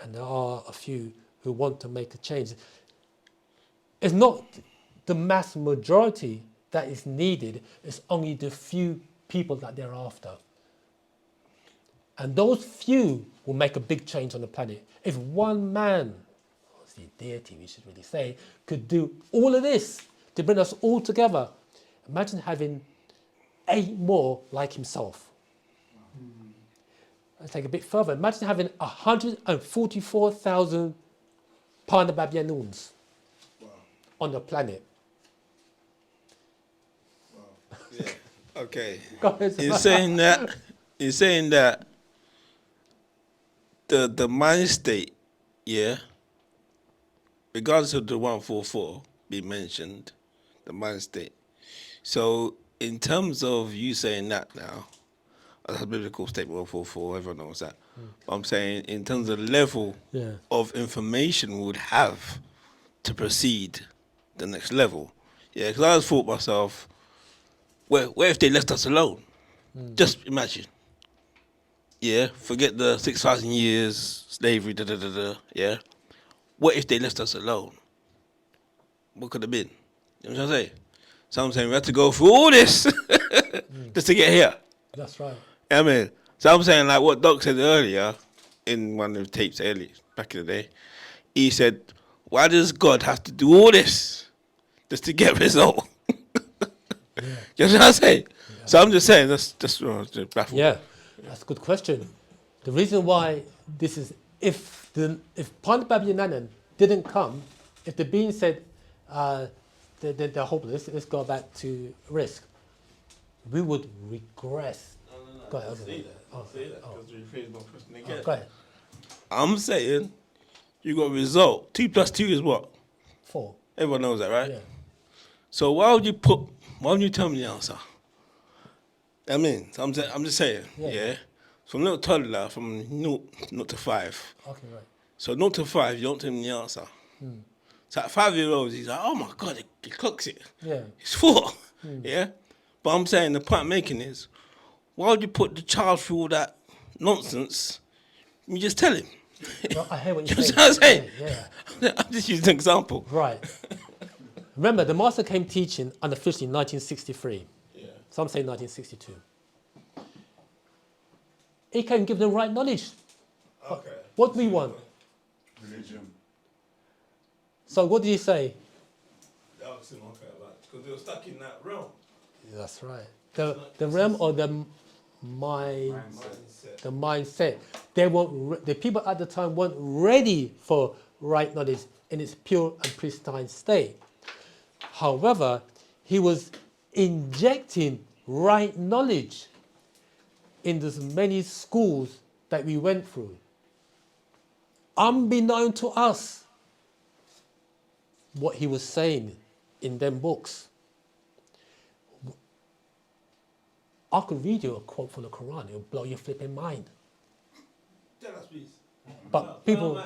And there are a few who want to make a change. It's not the mass majority that is needed, it's only the few people that they're after. And those few will make a big change on the planet. If one man, or the deity we should really say, could do all of this to bring us all together, imagine having ate more like himself. Let's take a bit further. Imagine having 144,000 Parnababyanons on the planet. Yeah. Okay. Go ahead. You're saying that the mind state, yeah, regardless of the 144 being mentioned, the mind state. So in terms of you saying that now, that's a biblical statement 144, everyone knows that. But I'm saying in terms of the level Yeah. of information we would have to proceed the next level. Yeah, because I always thought myself, where if they left us alone? Just imagine. Yeah, forget the 6,000 years slavery, yeah. What if they left us alone? What could have been? You know what I'm saying? So I'm saying we had to go through all this just to get here. That's right. I mean, so I'm saying like what Doc said earlier in one of the tapes earlier, back in the day. He said, why does God have to do all this just to get a result? You know what I'm saying? Yeah. So I'm just saying, that's just baffled. Yeah, that's a good question. The reason why this is, if Parnababyanan didn't come, if the being said they're hopeless, let's go back to risk, we would regress. No. Go ahead. I'll say that because you rephrased my question again. Go ahead. I'm saying you got a result. 2 + 2 is what? 4. Everyone knows that, right? Yeah. So why would you tell me the answer? I mean, so I'm just saying, yeah. From little toddler, from 0 to 5. Okay, right. So 0 to 5, you don't tell him the answer. So at 5-year-olds, he's like, oh my God, he clocks it. Yeah. It's 4, yeah? But I'm saying the point I'm making is, why would you put the child through all that nonsense? You just tell him. Well, I hear what You you're know what I'm saying? Yeah. I'm just using an example. Right. Remember, the master came teaching unofficially in 1963. Yeah. Some say 1962. He can give them right knowledge. Okay. What do we want? Religion. So what did he say? That was him, okay, because they were stuck in that realm. That's right. The realm or the mindset. The mindset. They weren't. The people at the time weren't ready for right knowledge in its pure and pristine state. However, he was injecting right knowledge in the many schools that we went through. Unbeknown to us, what he was saying in them books. I could read you a quote from the Quran, it will blow your flipping mind. Tell us, please. But people,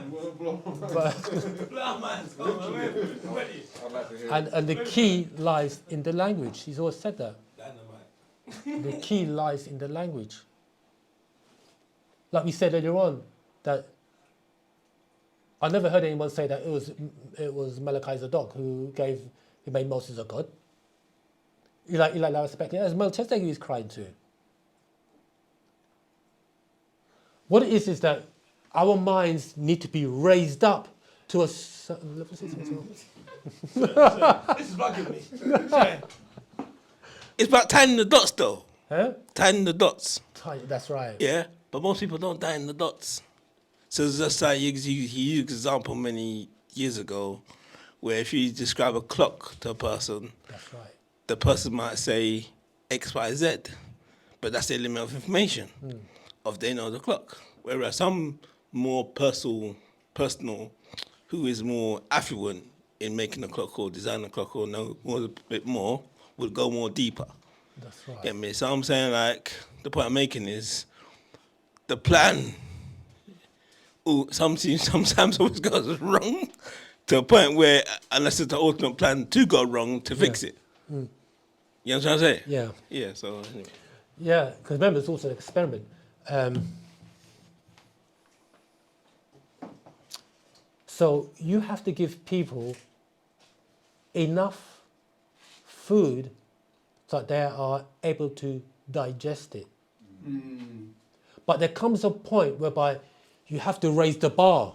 and the key lies in the language. He's always said that. The key lies in the language. Like we said earlier on, that I never heard anyone say that it was Melchizedek who made Moses a god. Like respecting it as Melchizedek he was crying to. What it is that our minds need to be raised up to a certain level. This is bugging me. It's about tying the dots, though. Huh? Tying the dots. That's right. Yeah, but most people don't tie in the dots. So it's just like he used an example many years ago, where if you describe a clock to a person, That's right. the person might say X, Y, Z, but that's their limit of information of they know the clock. Whereas some more personal, who is more affluent in making a clock or designing a clock or know more a bit more, would go more deeper. That's right. Get me? So I'm saying, like, the point I'm making is the plan. Sometimes always goes wrong to a point where, unless it's the ultimate plan to go wrong to fix it. You know what I'm saying? Yeah. Yeah. So anyway. Yeah, because remember, it's also an experiment. So you have to give people enough food so that they are able to digest it. But there comes a point whereby you have to raise the bar.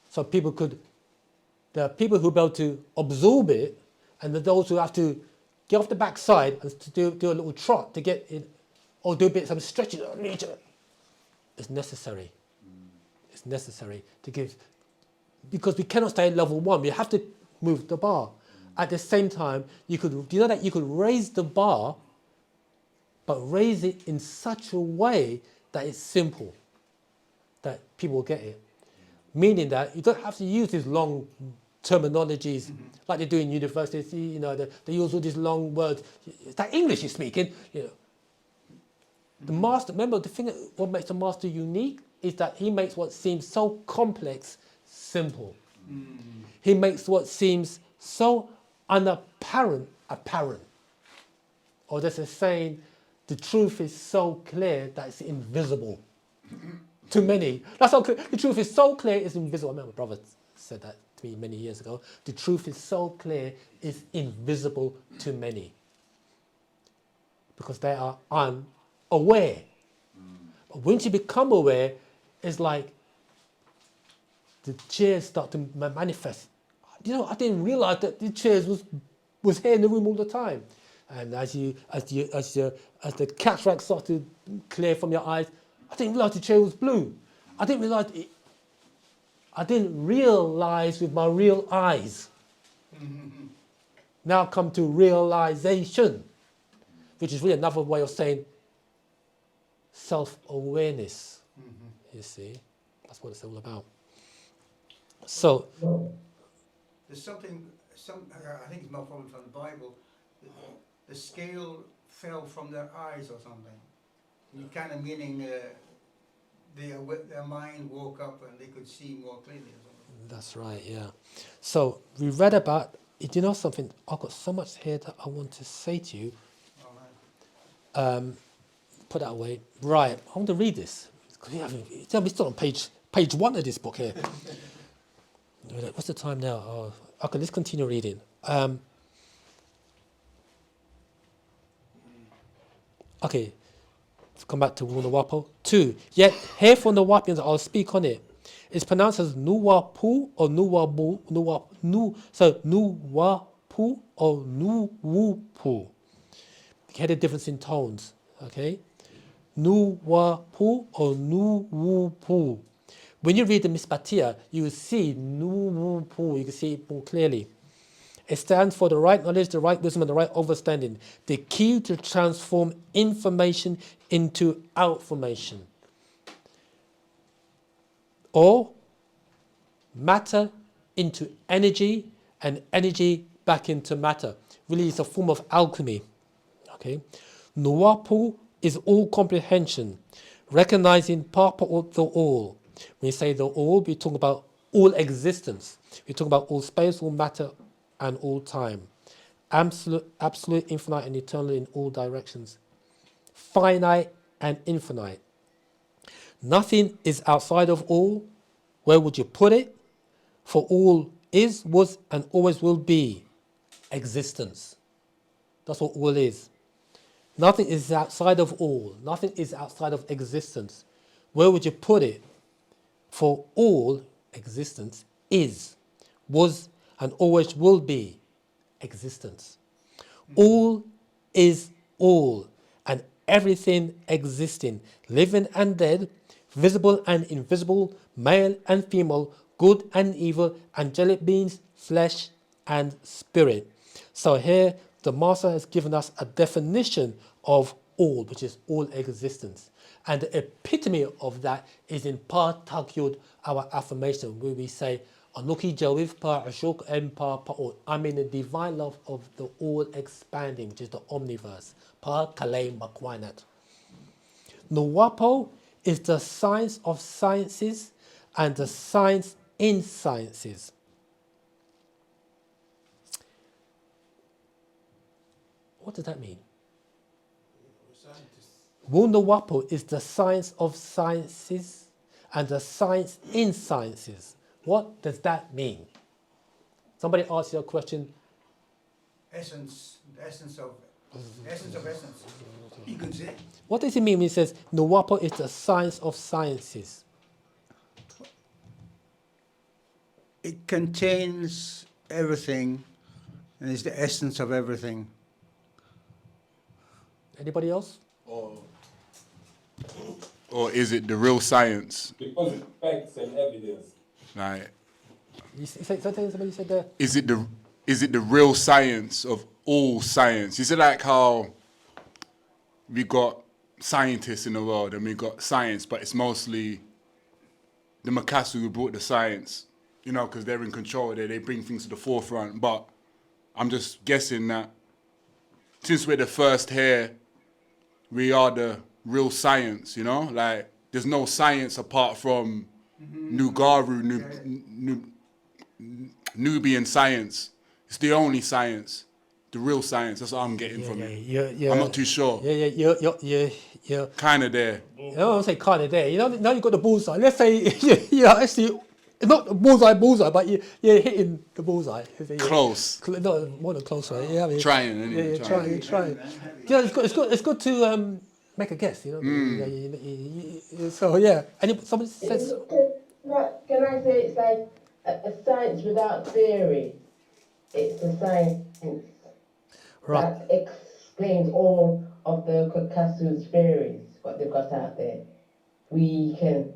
So there are people who be able to absorb it, and there are those who have to get off the backside and to do a little trot to get in, or do a bit some stretching. It's necessary. It's necessary to give, because we cannot stay at level 1. We have to move the bar. At the same time, you know that you could raise the bar, but raise it in such a way that it's simple, that people get it. Meaning that you don't have to use these long terminologies like they do in universities. You know, they use all these long words. It's like English you're speaking. You know. The master, remember the thing, what makes the master unique is that he makes what seems so complex simple. He makes what seems so unapparent apparent. Or there's a saying, the truth is so clear that it's invisible to many. That's how clear. The truth is so clear it's invisible. I remember my brother said that to me many years ago. The truth is so clear it's invisible to many. Because they are unaware. But once you become aware, it's like the chairs start to manifest. You know, I didn't realize that the chairs was here in the room all the time. And as the cataract starts to clear from your eyes, I didn't realize the chair was blue. I didn't realize with my real eyes. Now come to realization, which is really another way of saying self-awareness. You see, that's what it's all about. So there's something, I think it's more probably from the Bible. The scale fell from their eyes or something. You kind of meaning their mind woke up and they could see more clearly or something. That's right, yeah. So we read about, you know something, I've got so much here that I want to say to you. All right. Put that away. Right, I want to read this. We're still on page 1 of this book here. What's the time now? Oh, okay, let's continue reading. Okay, let's come back to Nuapo. 2. Yet here from the Nuwapians, I'll speak on it. It's pronounced as Nuwaupu or Nuwaupu. So Nuwaupu or Nuwaupu. You hear the difference in tones, okay? Nuwaupu or Nuwaupu. When you read the Mispatia, you will see Nuwaupu, you can see it more clearly. It stands for the right knowledge, the right wisdom, and the right understanding. The key to transform information into outformation. Or matter into energy and energy back into matter. Really, it's a form of alchemy. Okay? Nuapo is all comprehension, recognizing part of the all. When you say the all, we talk about all existence. We talk about all space, all matter, and all time. Absolute, infinite, and eternal in all directions. Finite and infinite. Nothing is outside of all. Where would you put it? For all is, was, and always will be existence. That's what all is. Nothing is outside of all. Nothing is outside of existence. Where would you put it? For all existence is, was, and always will be existence. All is all, and everything existing, living and dead, visible and invisible, male and female, good and evil, angelic beings, flesh and spirit. So here the Master has given us a definition of all, which is all existence. And the epitome of that is in Pa Takyud, our affirmation, where we say, Anuki Jawif Pa Ashok M Pa Pa'ot. I'm in the divine love of the all expanding, which is the omniverse. Pa Kalei Makwanat. Nuapo is the science of sciences and the science in sciences. What does that mean? Nuapo is the science of sciences and the science in sciences. What does that mean? Somebody asked you a question. Essence of essence. You could say. What does it mean when it says Nuapo is the science of sciences? It contains everything and is the essence of everything. Anybody else? Or is it the real science? Because it's facts and evidence. Like, You said something. Somebody said that. is it the real science of all science? You see, like how we got scientists in the world and we got science, but it's mostly the Makasu who brought the science, you know, because they're in control. They bring things to the forefront. But I'm just guessing that since we're the first here, we are the real science, you know? Like, there's no science apart from Nubian science. It's the only science, the real science. That's what I'm getting from it. I'm not too sure. Yeah. Kind of there. I don't want to say kind of there. You know, now you've got the bullseye. Let's say you're actually, it's not the bullseye, but you're hitting the bullseye. Close. No, more than close, right? Yeah, I mean, Trying, anyway. Yeah, trying. Yeah, it's good to make a guess, you know. So, yeah. Somebody says... Can I say it's like a science without theory? It's a science that explains all of the Kokasu's theories, what they've got out there. We can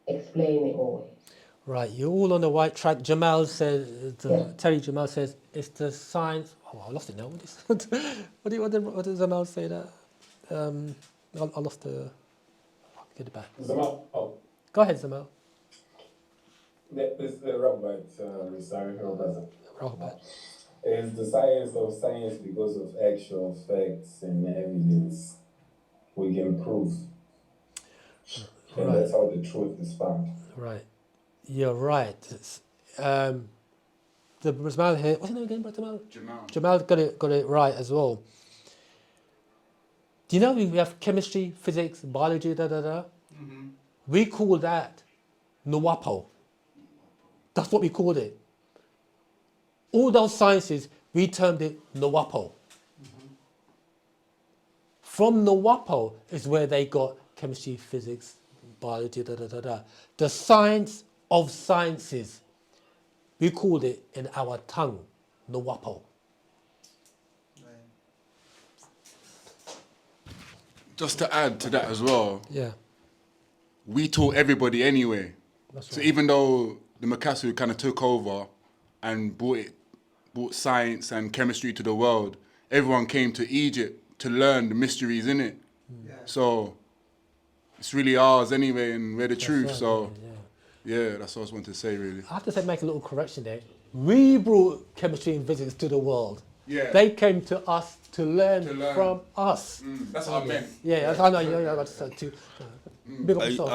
explain it all. Right, you're all on the right track. Jamal says, Terry Jamal says, it's the science. Oh, I lost it now. What did Jamal say that? I lost the. I'll get it back. Zamal, Go ahead, Jamal. This is Robert, sorry, Robert. It's the science of science because of actual facts and evidence we can prove. And that's how the truth is found. Right. You're right. The Jamal here, what's his name again, Jamal? Jamal got it right as well. Do you know we have chemistry, physics, biology, Mm-hmm. We call that Nuapo. That's what we called it. All those sciences, we termed it Nuapo. Mm-hmm. From Nuapo is where they got chemistry, physics, biology, The science of sciences, we called it in our tongue, Nuapo. Just to add to that as well, Yeah. we taught everybody anyway. That's so right. even though the Makasu kind of took over and brought science and chemistry to the world, everyone came to Egypt to learn the mysteries in it. Yeah. So it's really ours anyway, and we're the truth. Right, so yeah, that's what I was wanting to say, really. I have to make a little correction there. We brought chemistry and physics to the world. Yeah. They came to us to learn from us. That's what I meant. Yeah, I know. I got to big up yourself.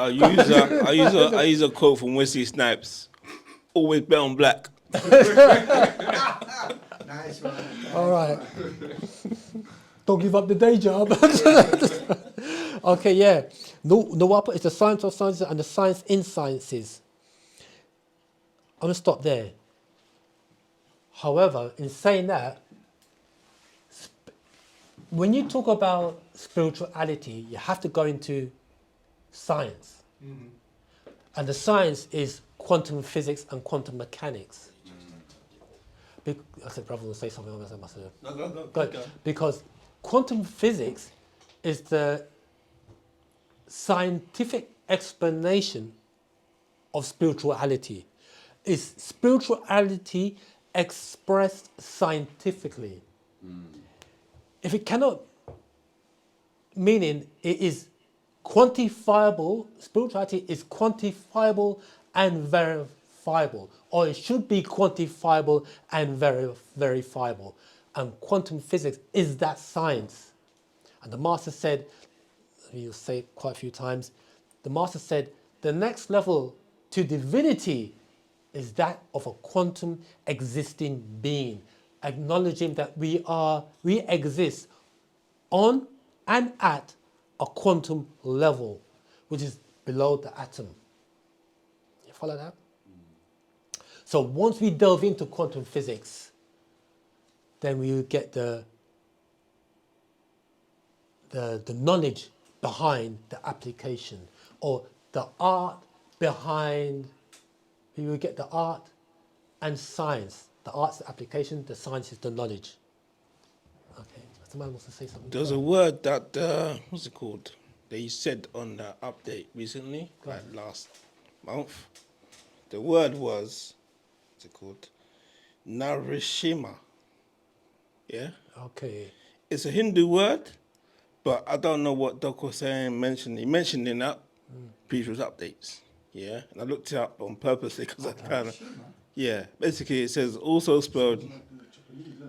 I use a quote from Wesley Snipes. Always bet on black. Nice one. All right. Don't give up the day job. Okay, yeah. Nuwaupu is the science of sciences and the science in sciences. I'm going to stop there. However, in saying that, when you talk about spirituality, you have to go into science. Mm-hmm. And the science is quantum physics and quantum mechanics. I said, brother will say something else. I must have. Go. Because quantum physics is the scientific explanation of spirituality. It's spirituality expressed scientifically. If it cannot, meaning it is quantifiable, spirituality is quantifiable and verifiable, or it should be quantifiable and verifiable. And quantum physics is that science. And the master said, you'll say it quite a few times, the master said, the next level to divinity is that of a quantum existing being, acknowledging that we exist on and at a quantum level, which is below the atom. You follow that? So once we delve into quantum physics, then we will get the knowledge behind the application, or the art behind. We will get the art and science. The art's the application, the science is the knowledge. Okay, Somebody wants to say something. There's a word that, what's it called? They said on the update recently, like last month. The word was, what's it called? Narishima. Yeah? Okay. It's a Hindu word, but I don't know what Doc was saying, he mentioned in that previous updates. Yeah? And I looked it up on purpose because I kind of, yeah. Basically, it says also spelled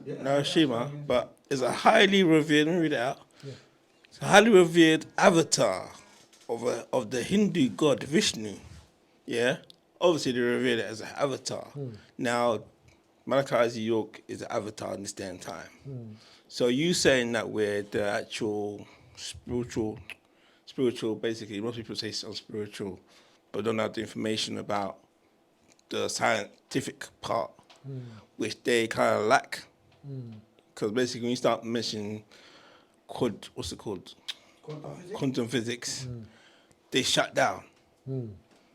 Narishima, but it's a highly revered, let me read it out. Yeah. It's a highly revered avatar of the Hindu god Vishnu. Yeah? Obviously, they revered it as an avatar. Now, Malachi York is an avatar in this day and time. So you saying that we're the actual spiritual, basically, most people say some spiritual, but don't have the information about the scientific part, which they kind of lack. Because basically, when you start mentioning, what's it called? Quantum physics, they shut down.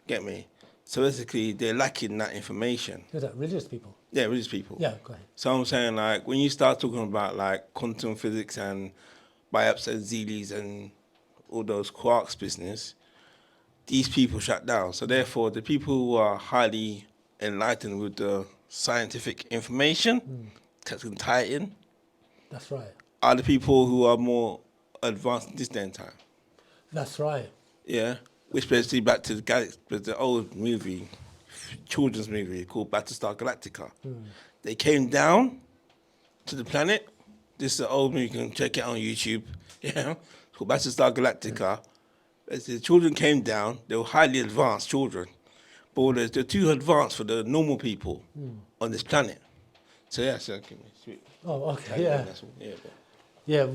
Get me? So basically, they're lacking that information. Is that religious people? Yeah, religious people. Yeah, go ahead. So I'm saying, like, when you start talking about, like, quantum physics and biops and zeelies and all those quarks business, these people shut down. So therefore, the people who are highly enlightened with the scientific information, that can tie it in, That's right. are the people who are more advanced in this day and time. That's right. Yeah, which basically back to the old movie, children's movie called Battlestar Galactica. They came down to the planet. This is an old movie, you can check it out on YouTube. Yeah, it's called Battlestar Galactica. The children came down. They were highly advanced children, but they're too advanced for the normal people on this planet. So yeah, so okay, sweet. Oh, okay, yeah. That's all, yeah, but. Yeah,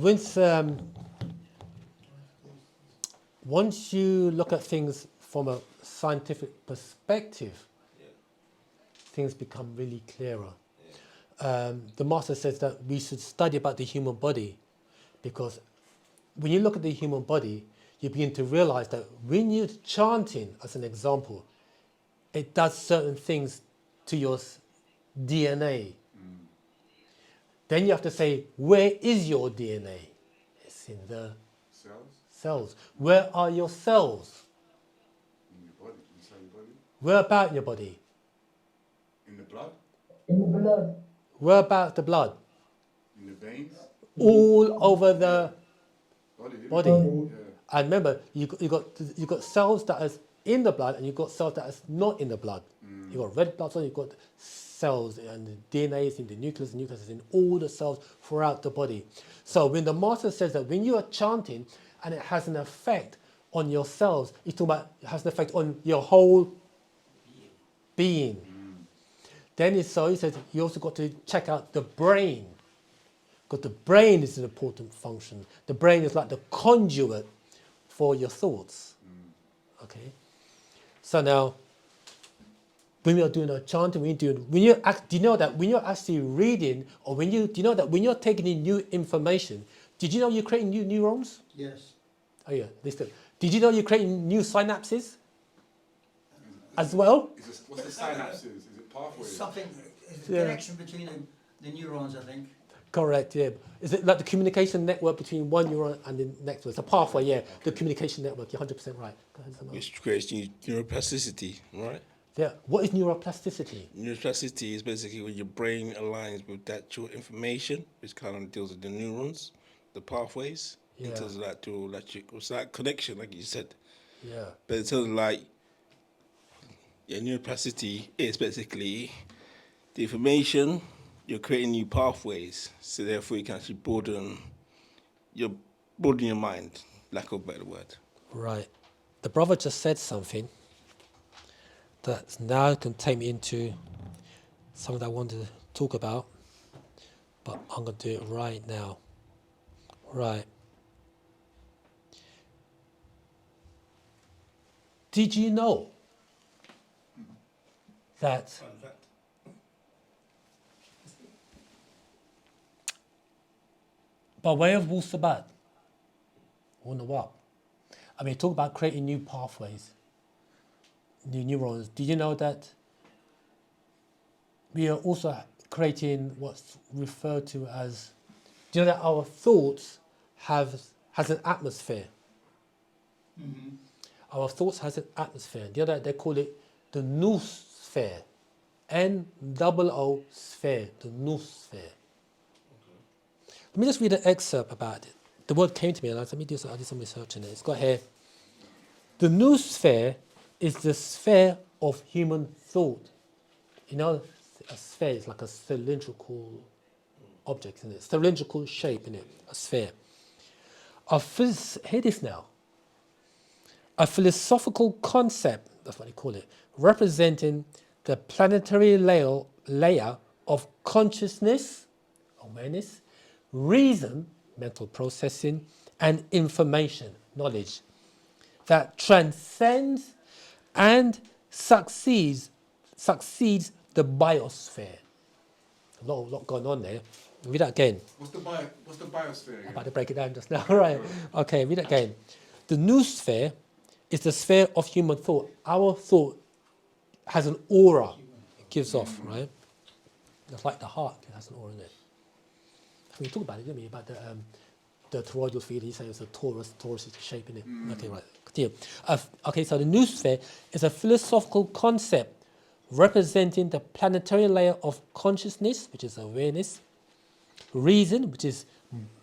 once you look at things from a scientific perspective, things become really clearer. The master says that we should study about the human body, because when you look at the human body, you begin to realize that when you're chanting, as an example, it does certain things to your DNA. Then you have to say, where is your DNA? It's in the cells. Where are your cells? In your body. Inside your body. Where about in your body? In the blood. In the blood. Where about the blood? In the veins. All over the body. Yeah. And remember, you got cells that is in the blood, and you've got cells that is not in the blood. You've got red blood cells, you've got cells, and the DNA is in the nucleus is in all the cells throughout the body. So when the master says that when you are chanting and it has an effect on your cells, he's talking about it has an effect on your whole being. Then he says you also got to check out the brain, because the brain is an important function. The brain is like the conduit for your thoughts. Okay. So now, when we are doing a chanting, do you know that when you're actually reading, or do you know that when you're taking in new information, did you know you're creating new neurons? Yes. Oh yeah, did you know you're creating new synapses as well? What's the synapses? Is it pathways? Something, it's a Yeah. connection between the neurons, I think. Correct, yeah. Is it like the communication network between one neuron and the next one? It's a pathway, yeah. The communication network, you're 100% right. Go ahead, Samuel. Which creates neuroplasticity, right? Yeah. What is neuroplasticity? Neuroplasticity is basically when your brain aligns with that actual information, which kind of deals with the neurons, the pathways, in Yeah. terms of that to electric, it's like connection, like you said. Yeah. But in terms of like, neuroplasticity is basically the information, you're creating new pathways, so therefore you can actually broaden your mind, lack of a better word. Right. The brother just said something that now can take me into something that I wanted to talk about, but I'm going to do it right now. Right. Did you know that by way of wu-sabat or Nuwaupu, I mean, talk about creating new pathways, new neurons. Did you know that we are also creating what's referred to as Do you know that our thoughts has an atmosphere? Our thoughts has an atmosphere. Do you know that they call it the noosphere? N-O-O sphere, the noosphere. Let me just read an excerpt about it. The word came to me and I did some research on it. It's got here. The noosphere is the sphere of human thought. You know, a sphere is like a cylindrical object, isn't it? Cylindrical shape, in it, a sphere. Hear this now. A philosophical concept, that's what they call it, representing the planetary layer of consciousness, awareness, reason, mental processing, and information, knowledge, that transcends and succeeds the biosphere. A lot going on there. Read that again. What's the biosphere again? I'm about to break it down just now. Right. Okay, read it again. The noosphere is the sphere of human thought. Our thought has an aura it gives off, right? Just like the heart, it has an aura in it. We talked about it, didn't we? About the toroidal field. He said it's a torus is the shape in it. Okay, right. Continue. Okay, so the noosphere is a philosophical concept representing the planetary layer of consciousness, which is awareness, reason, which is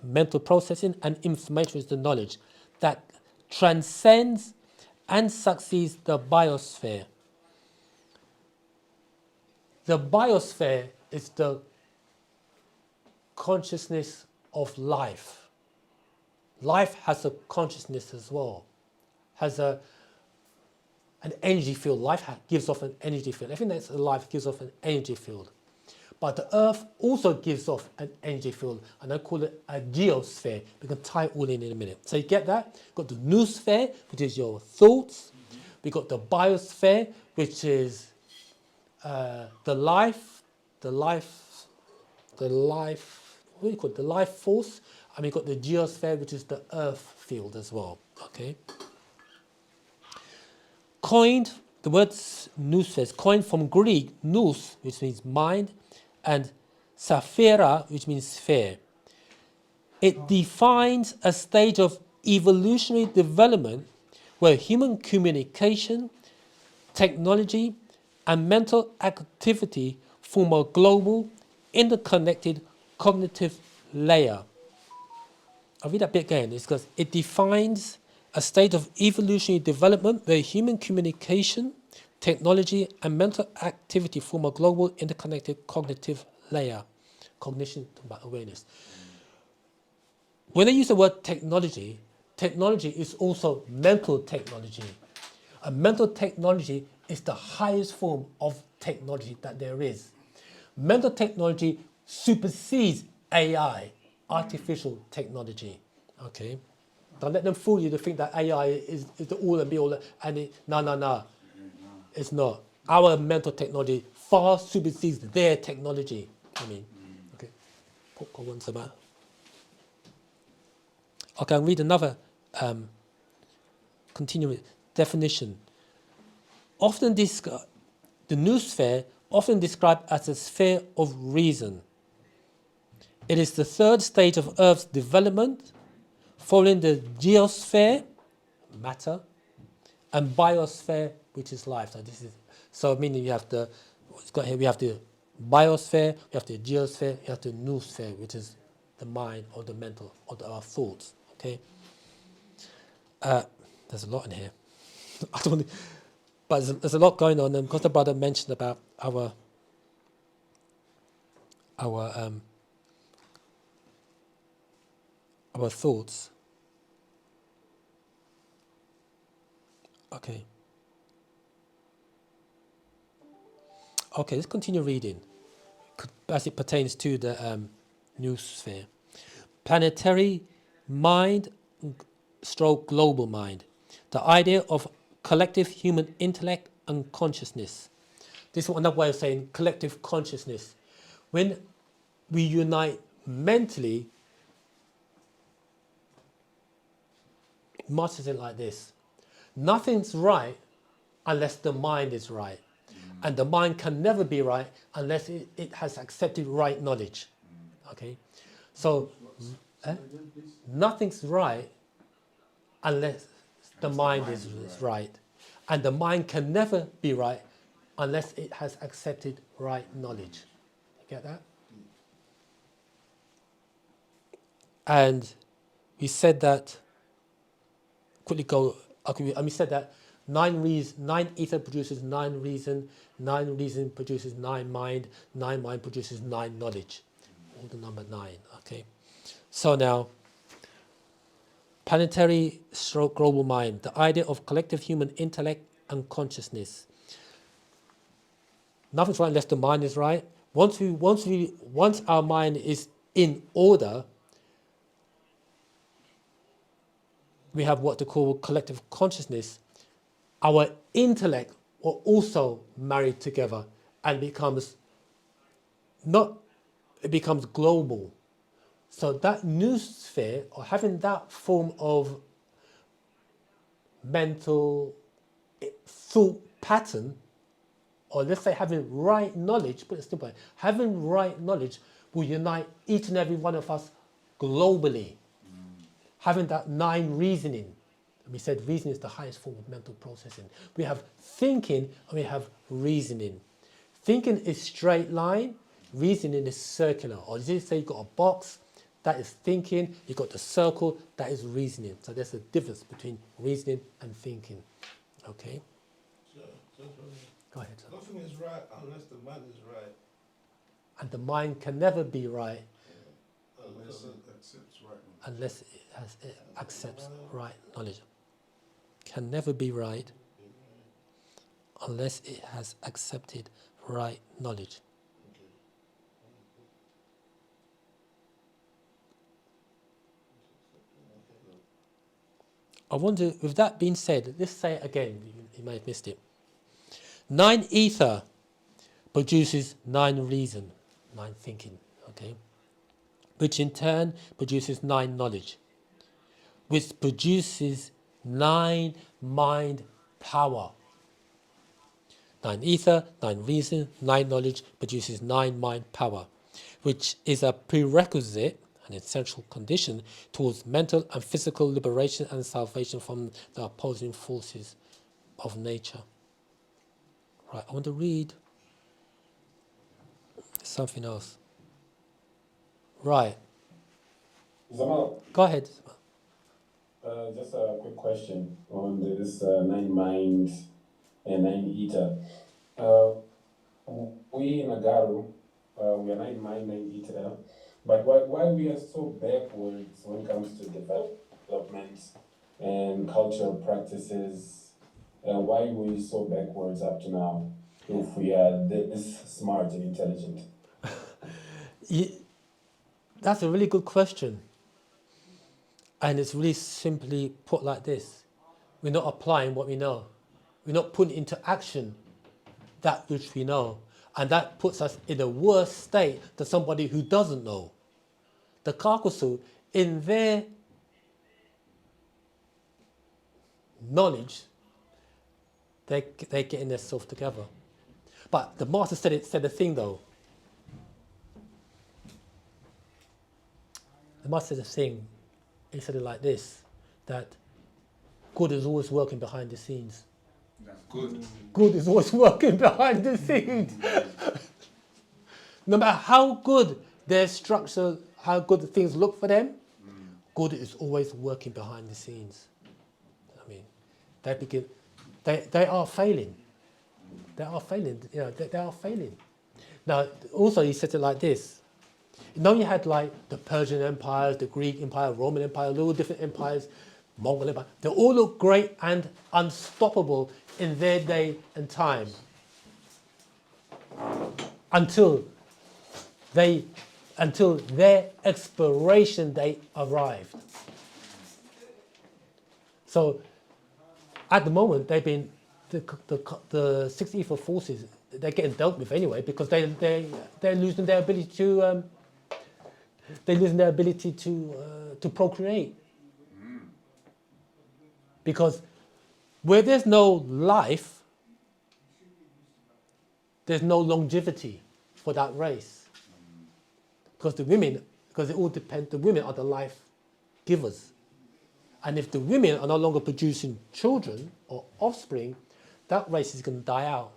mental processing, and information, which is the knowledge, that transcends and succeeds the biosphere. The biosphere is the consciousness of life. Life has a consciousness as well, has an energy field. Life gives off an energy field. Everything that's alive gives off an energy field. But the earth also gives off an energy field, and I call it a geosphere. We can tie it all in a minute. So you get that? You've got the noosphere, which is your thoughts. We've got the biosphere, which is the life, what do you call it? The life force. And we've got the geosphere, which is the earth field as well. Okay. Coined, the word noosphere is coined from Greek nous, which means mind, and saphira, which means sphere. It defines a stage of evolutionary development where human communication, technology, and mental activity form a global, interconnected cognitive layer. I'll read that bit again. It's because it defines a state of evolutionary development where human communication, technology, and mental activity form a global, interconnected cognitive layer. Cognition, about awareness. When they use the word technology, technology is also mental technology. And mental technology is the highest form of technology that there is. Mental technology supersedes AI, artificial technology. Okay? Don't let them fool you to think that AI is the all and be all. And no. It's not. Our mental technology far supersedes their technology. Okay. Okay, I'll read another continuing definition. Often the noosphere, often described as a sphere of reason. It is the third stage of Earth's development, following the geosphere, matter, and biosphere, which is life. So meaning you have we have the biosphere, we have the geosphere, we have the noosphere, which is the mind or the mental or our thoughts. Okay. There's a lot in here. But there's a lot going on, and because the brother mentioned about our thoughts. Okay, let's continue reading as it pertains to the noosphere. Planetary mind stroke global mind. The idea of collective human intellect and consciousness. This is another way of saying collective consciousness. When we unite mentally, Marx says it like this: nothing's right unless the mind is right. And the mind can never be right unless it has accepted right knowledge. Okay? So nothing's right unless the mind is right. And the mind can never be right unless it has accepted right knowledge. You get that? And we said that, quickly go, and we said that 9 ether produces 9 reason produces 9 mind produces 9 knowledge. All the number 9, okay? So now, planetary stroke global mind, the idea of collective human intellect and consciousness. Nothing's right unless the mind is right. Once our mind is in order, we have what they call collective consciousness. Our intellect will also marry together and becomes global. So that new sphere, or having that form of mental thought pattern, or let's say having right knowledge, put it simply, having right knowledge will unite each and every one of us globally. Having that 9 reasoning. We said reasoning is the highest form of mental processing. We have thinking and we have reasoning. Thinking is straight line, reasoning is circular. Or as you say, you've got a box, that is thinking, you've got the circle, that is reasoning. So there's a difference between reasoning and thinking. Okay? Go ahead. Sir. Nothing is right unless the mind is right. And the mind can never be right Unless it accepts right knowledge. unless it accepts right knowledge. Can never be right unless it has accepted right knowledge. I wonder, with that being said, let's say it again, you may have missed it. 9 ether produces 9 reason, 9 thinking, okay? Which in turn produces 9 knowledge, which produces 9 mind power. 9 ether, 9 reason, 9 knowledge produces 9 mind power, which is a prerequisite, an essential condition towards mental and physical liberation and salvation from the opposing forces of nature. Right, I want to read something else. Right. Zamal, Go ahead. just a quick question on this 9 mind and 9 ether. We in Agaru, we are 9 mind, 9 ether, but why we are so backwards when it comes to development and cultural practices, and why we so backwards up to now if we are this smart and intelligent? That's a really good question. And it's really simply put like this. We're not applying what we know. We're not putting into action that which we know. And that puts us in a worse state than somebody who doesn't know. The Kakusu, in their knowledge, they're getting themselves together. But the master said a thing though. The master said a thing. He said it like this, that good is always working behind the scenes. Good. Good is always working behind the scenes. No matter how good their structure, how good things look for them, good is always working behind the scenes. I mean, they are failing. They are failing. You know, they are failing. Now, also he said it like this. You know, you had like the Persian empires, the Greek empire, Roman empire, all different empires, Mongol empire. They all look great and unstoppable in their day and time until their expiration date arrived. So at the moment, they've been the 6 ether forces. They're getting dealt with anyway because they're losing their ability to. They're losing their ability to procreate. Because where there's no life, there's no longevity for that race. Because the because it all depends. The women are the life givers. And if the women are no longer producing children or offspring, that race is going to die out.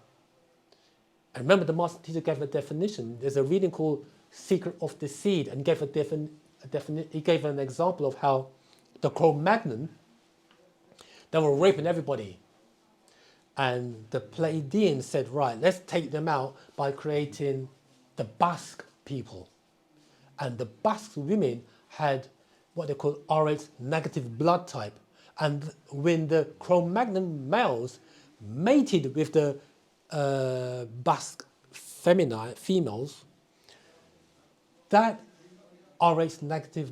And remember, the master teacher gave a definition. There's a reading called Secret of the Seed, and gave he gave an example of how the Cro-Magnon, they were raping everybody. And the Pleiadians said, right, let's take them out by creating the Basque people. And the Basque women had what they call Rh negative blood type. And when the Cro-Magnon males mated with the Basque females, that Rh negative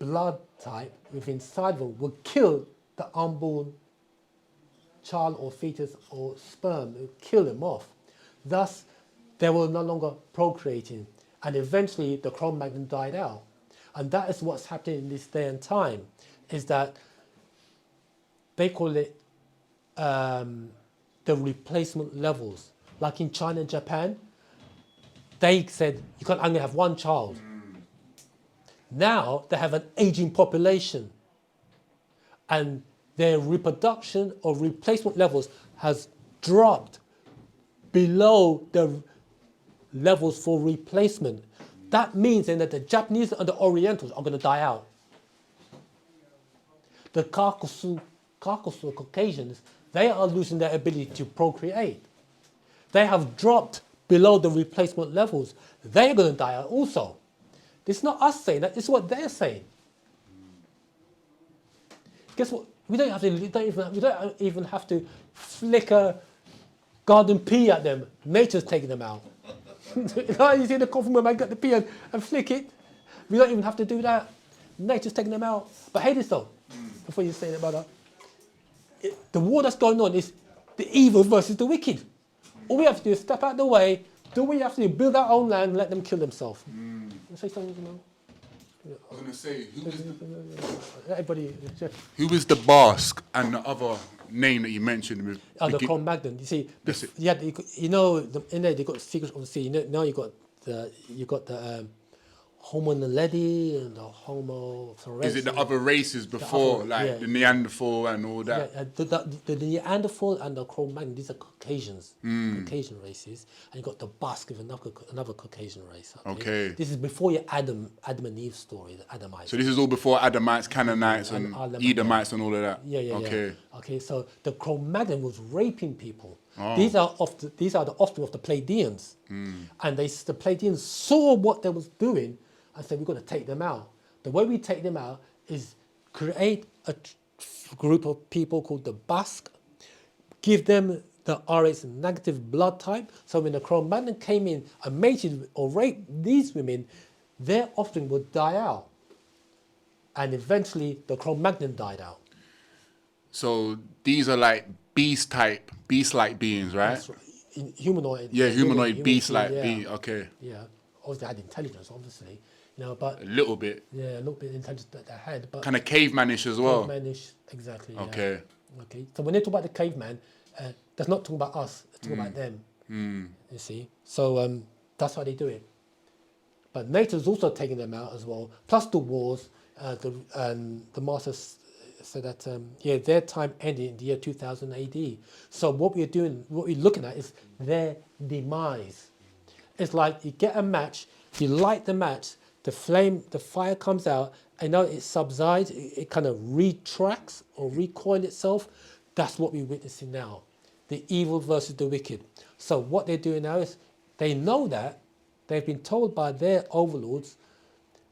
blood type within inside them would kill the unborn child or fetus or sperm, it would kill them off. Thus, they were no longer procreating, and eventually the Cro-Magnon died out. And that is what's happening in this day and time, is that they call it the replacement levels. Like in China and Japan, they said you can only have one child. Now they have an aging population, and their reproduction or replacement levels has dropped below the levels for replacement. That means then that the Japanese and the Orientals are going to die out. The Caucasus Caucasians, they are losing their ability to procreate. They have dropped below the replacement levels. They're going to die out also. It's not us saying that, it's what they're saying. Guess what? We don't even have to flick a garden pea at them. Nature's taking them out. You see the coffin where man got the pea and flick it. We don't even have to do that. Nature's taking them out. But hey, this though, before you say that about that, the war that's going on is the evil versus the wicked. All we have to do is step out the way. Do we have to build our own land and let them kill themselves? Say something, you know? I was going to say, who was the Basque and the other name that you mentioned? With the Cro-Magnon. You see, you know, in there they got Secret of the Sea. You know, now you got the Homo naledi and the Homo floresiensis. Is it the other races before, the Neanderthal and all that? Yeah, the Neanderthal and the Cro-Magnon, these are Caucasians, Caucasian races, and you got the Basque with another Caucasian race. Okay. This is before your Adam and Eve story, the Adamites. So this is all before Adamites, Canaanites, and Edomites and all of that. Yeah. Okay, so the Cro-Magnon was raping people. Oh. These are the offspring of the Pleiadians, and the Pleiadians saw what they was doing and said, we've got to take them out. The way we take them out is create a group of people called the Basque, give them the Rh negative blood type, so when the Cro-Magnon came in and mated or raped these women, their offspring would die out. And eventually the Cro-Magnon died out. So these are like beast-like beings, right? That's right. Humanoid. Yeah, humanoid beast-like being. Okay. Yeah, obviously they had intelligence, obviously. You know, but a little bit. Yeah, a little bit of intelligence that they had, but kind of cavemanish as well. Cavemanish, exactly. Okay. Yeah. Okay. So when they talk about the caveman, that's not talking about us. It's talking about them. You see. So that's how they do it. But nature's also taking them out as well. Plus the wars. The masters said that their time ended in the year 2000 AD. So what we're looking at is their demise. It's like you get a match, you light the match, the fire comes out, and now it subsides, it kind of retracts or recoil itself. That's what we're witnessing now. The evil versus the wicked. So what they're doing now is they know that, they've been told by their overlords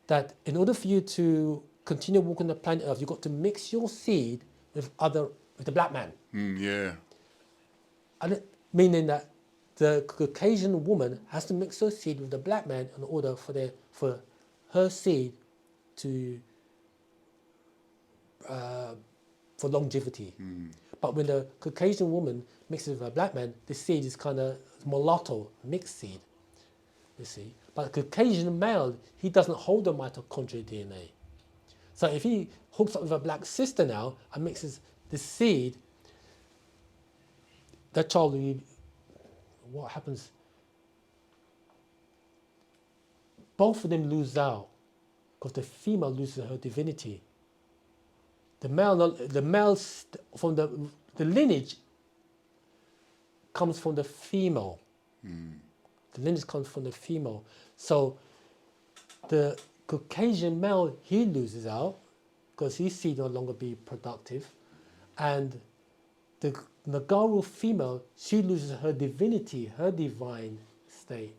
that in order for you to continue walking the planet Earth, you've got to mix your seed with the black man. And meaning that the Caucasian woman has to mix her seed with the black man in order for her seed to for longevity. But when the Caucasian woman mixes with a black man, the seed is kind of mulatto, mixed seed, you see. But the Caucasian male, he doesn't hold the mitochondrial DNA. So if he hooks up with a black sister now and mixes the seed, that child will, what happens? both of them lose out because the female loses her divinity. The male from the lineage comes from the female. The lineage comes from the female. So the Caucasian male, he loses out because his seed no longer be productive. And the Nagaru female, she loses her divinity, her divine state.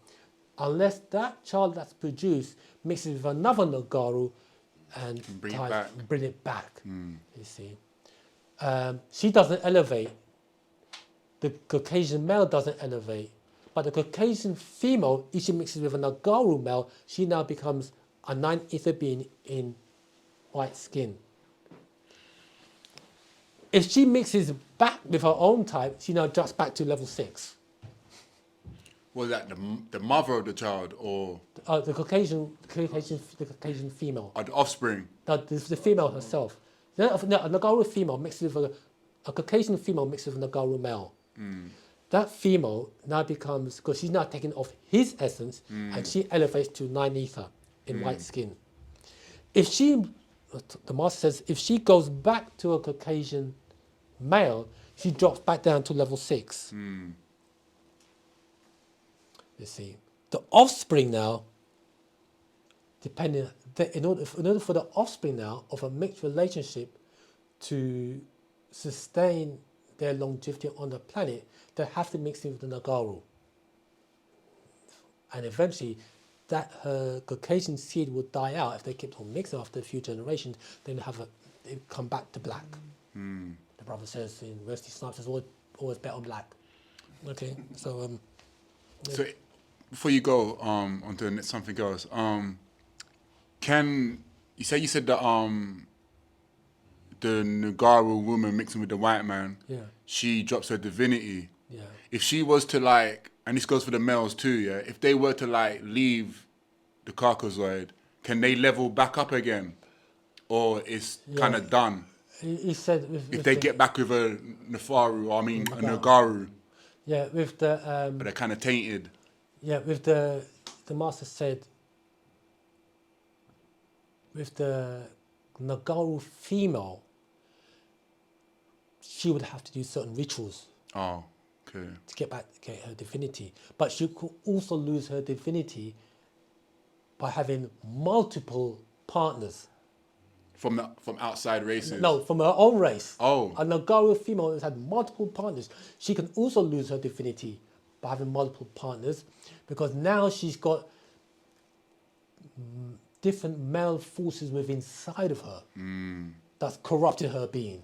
Unless that child that's produced mixes with another Nagaru and Bring it back. bring it back, you see. She doesn't elevate. The Caucasian male doesn't elevate. But the Caucasian female, if she mixes with a Nagaru male, she now becomes a 9 ether being in white skin. If she mixes back with her own type, she now jumps back to level 6. Was that the mother of the child or The Caucasian female. the offspring? The female herself. A Nagaru female mixes with a Caucasian female mixes with a Nagaru male. That female now becomes, because she's now taking off his essence, and she elevates to 9 ether in white skin. If she, the master says, if she goes back to a Caucasian male, she drops back down to level 6. You see, the offspring now, in order for the offspring now of a mixed relationship to sustain their longevity on the planet, they have to mix in with the Nagaru. And eventually, that her Caucasian seed will die out if they keep on mixing after a few generations. Then they come back to black. The brother says in Wesley Snipes, always bet on black. Okay, so So before you go on to something else, you said that the Nagaru woman mixing with the white man, she drops her divinity. Yeah. If she was to and this goes for the males too, if they were to leave the Caucasoid, can they level back up again, or it's kind of done? He said if they get back with a Nefaru, a Nagaru. Yeah, with the but they're kind of tainted. Yeah, with the master said with the Nagaru female, she would have to do certain rituals. Oh, okay. To get her divinity, but she could also lose her divinity by having multiple partners. From outside races? No, from her own race. Oh. A Nagaru female has had multiple partners. She can also lose her divinity by having multiple partners, because now she's got different male forces within inside of her that's corrupted her being.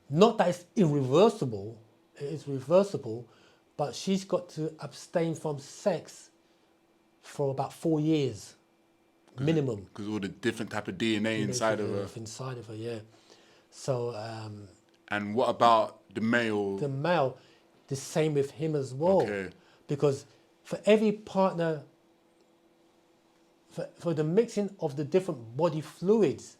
Not that it's irreversible, it is reversible, but she's got to abstain from sex for about 4 years. Minimum. Because all the different type of DNA inside of her. Inside of her, yeah. So. And what about the male? The male, the same with him as well. Okay. Because for every partner, for the mixing of the different body fluids,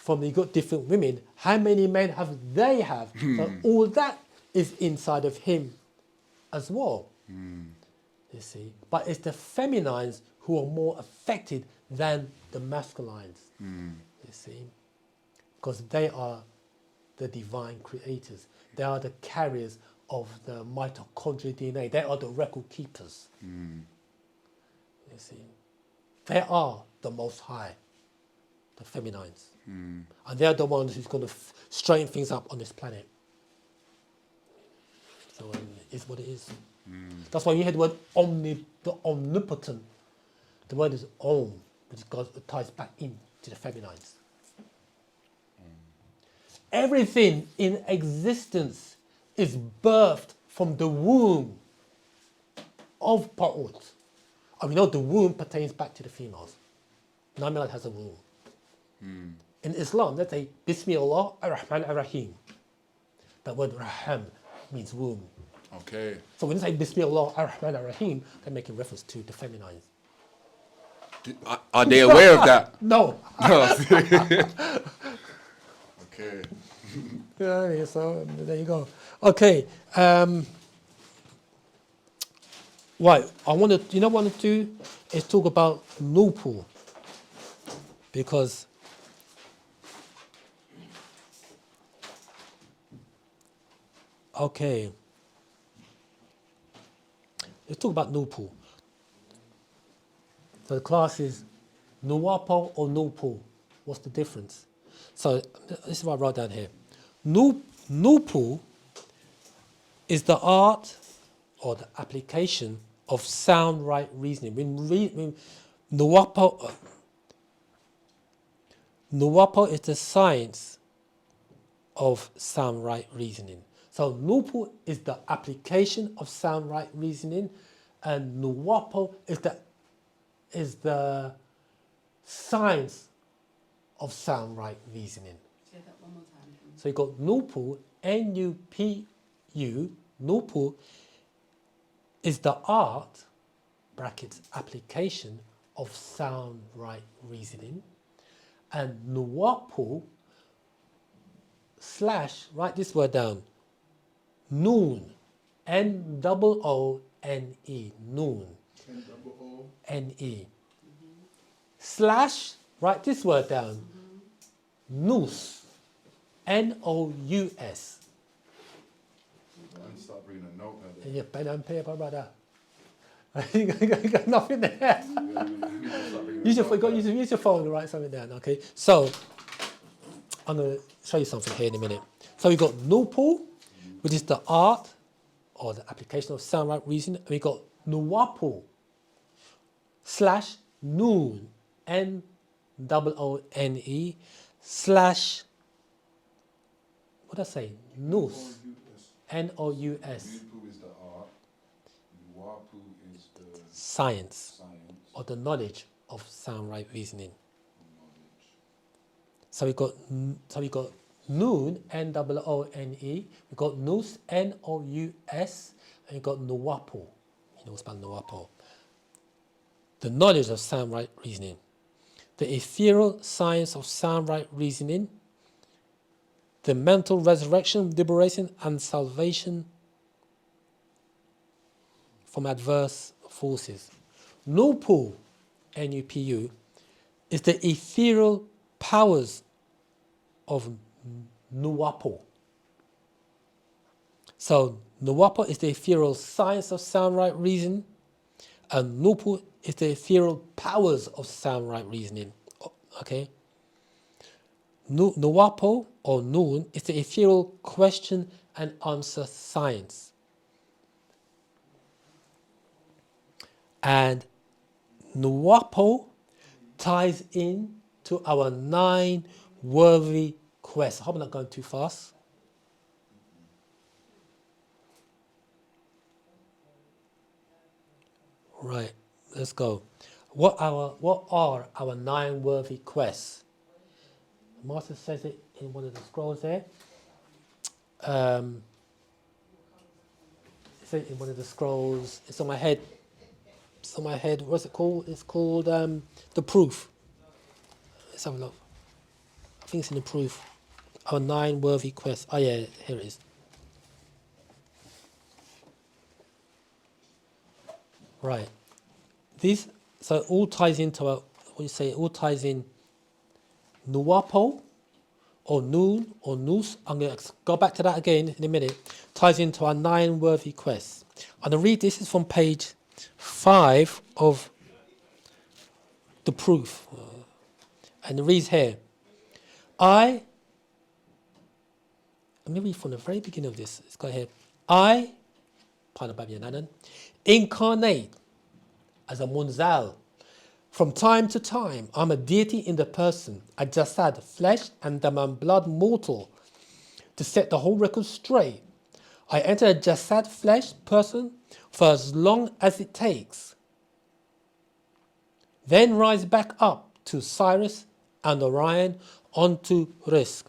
you got different women, how many men have they have? So all that is inside of him as well. You see, but it's the feminines who are more affected than the masculines. You see, because they are the divine creators. They are the carriers of the mitochondrial DNA. They are the record keepers. You see, they are the Most High, the feminines, and they're the ones who's going to straighten things up on this planet. So it's what it is. That's why you hear the word the omnipotent. The word is Om, which ties back into the feminines. Everything in existence is birthed from the womb of Pa'ut. And we know the womb pertains back to the females. Namilat has a womb. In Islam, they say Bismillah ar-Rahman ar-Rahim. That word Raham means womb. Okay. So when they say Bismillah ar-Rahman ar-Rahim, they're making reference to the feminines. Are they aware of that? No. Okay. Yeah, so there you go. Okay. Right, I want to, you know what I want to do is talk about Noopooh, because okay, let's talk about Noopooh. So the class is Nuapo or Noopooh. What's the difference? So this is what I wrote down here. Noopooh is the art or the application of sound right reasoning. When Nuapo is the science of sound right reasoning. So Nuwaupu is the application of sound right reasoning, and Nuapo is the science of sound right reasoning. Say that one more time. So you got Nuwaupu, N-U-P-U. Nuwaupu is the art brackets application of sound right reasoning, and Nuwaupu slash, write this word down, noon, N-O-O-N-E, noon, N-E, slash, write this word down, nous, N-O-U-S. And start bringing a note now. Yeah, pen and paper, brother. You got nothing there. Use your phone to write something down, okay? So, I'm going to show you something here in a minute. So we've got Noopooh, which is the art or the application of sound right reasoning. And we've got Nuwaupu slash noon, N-O-O-N-E, slash, what did I say? Nous, N-O-U-S. Nupu is the art. Nuwapu is the Science science. or the knowledge of sound right reasoning. So we got noon, N-O-O-N-E. We got nous, N-O-U-S, and we got Nuwaupu. You know what's about Nuwaupu? The knowledge of sound right reasoning, the ethereal science of sound right reasoning, the mental resurrection, liberation, and salvation from adverse forces. Nuwaupu, N-U-P-U, is the ethereal powers of Nuwaupu. So Nuwaupu is the ethereal science of sound right reason, and Nuwaupu is the ethereal powers of sound right reasoning. Okay. Nuwaupu or Noon is the ethereal question and answer science. And Nuwaupu ties in to our 9 worthy quests. I hope I'm not going too fast. Right, let's go. What are our 9 worthy quests? The Master says it in one of the scrolls there. It's in one of the scrolls. It's on my head. It's on my head. What's it called? It's called the proof. Let's have a look. I think it's in the proof. Our 9 worthy quests. Oh yeah, here it is. Right. These, so it all ties into a, what do you say? It all ties in Nuwaupu or Noon or Nous. I'm going to go back to that again in a minute. Ties into our 9 worthy quests. I'm going to read this is from page 5 of the proof. And it reads here, let me read from the very beginning of this. It's got here, incarnate as a munzal. From time to time, I'm a deity in the person, a jasad, flesh and dam and blood mortal. To set the whole record straight, I enter a jasad, flesh person for as long as it takes. Then rise back up to Cyrus and Orion onto risk.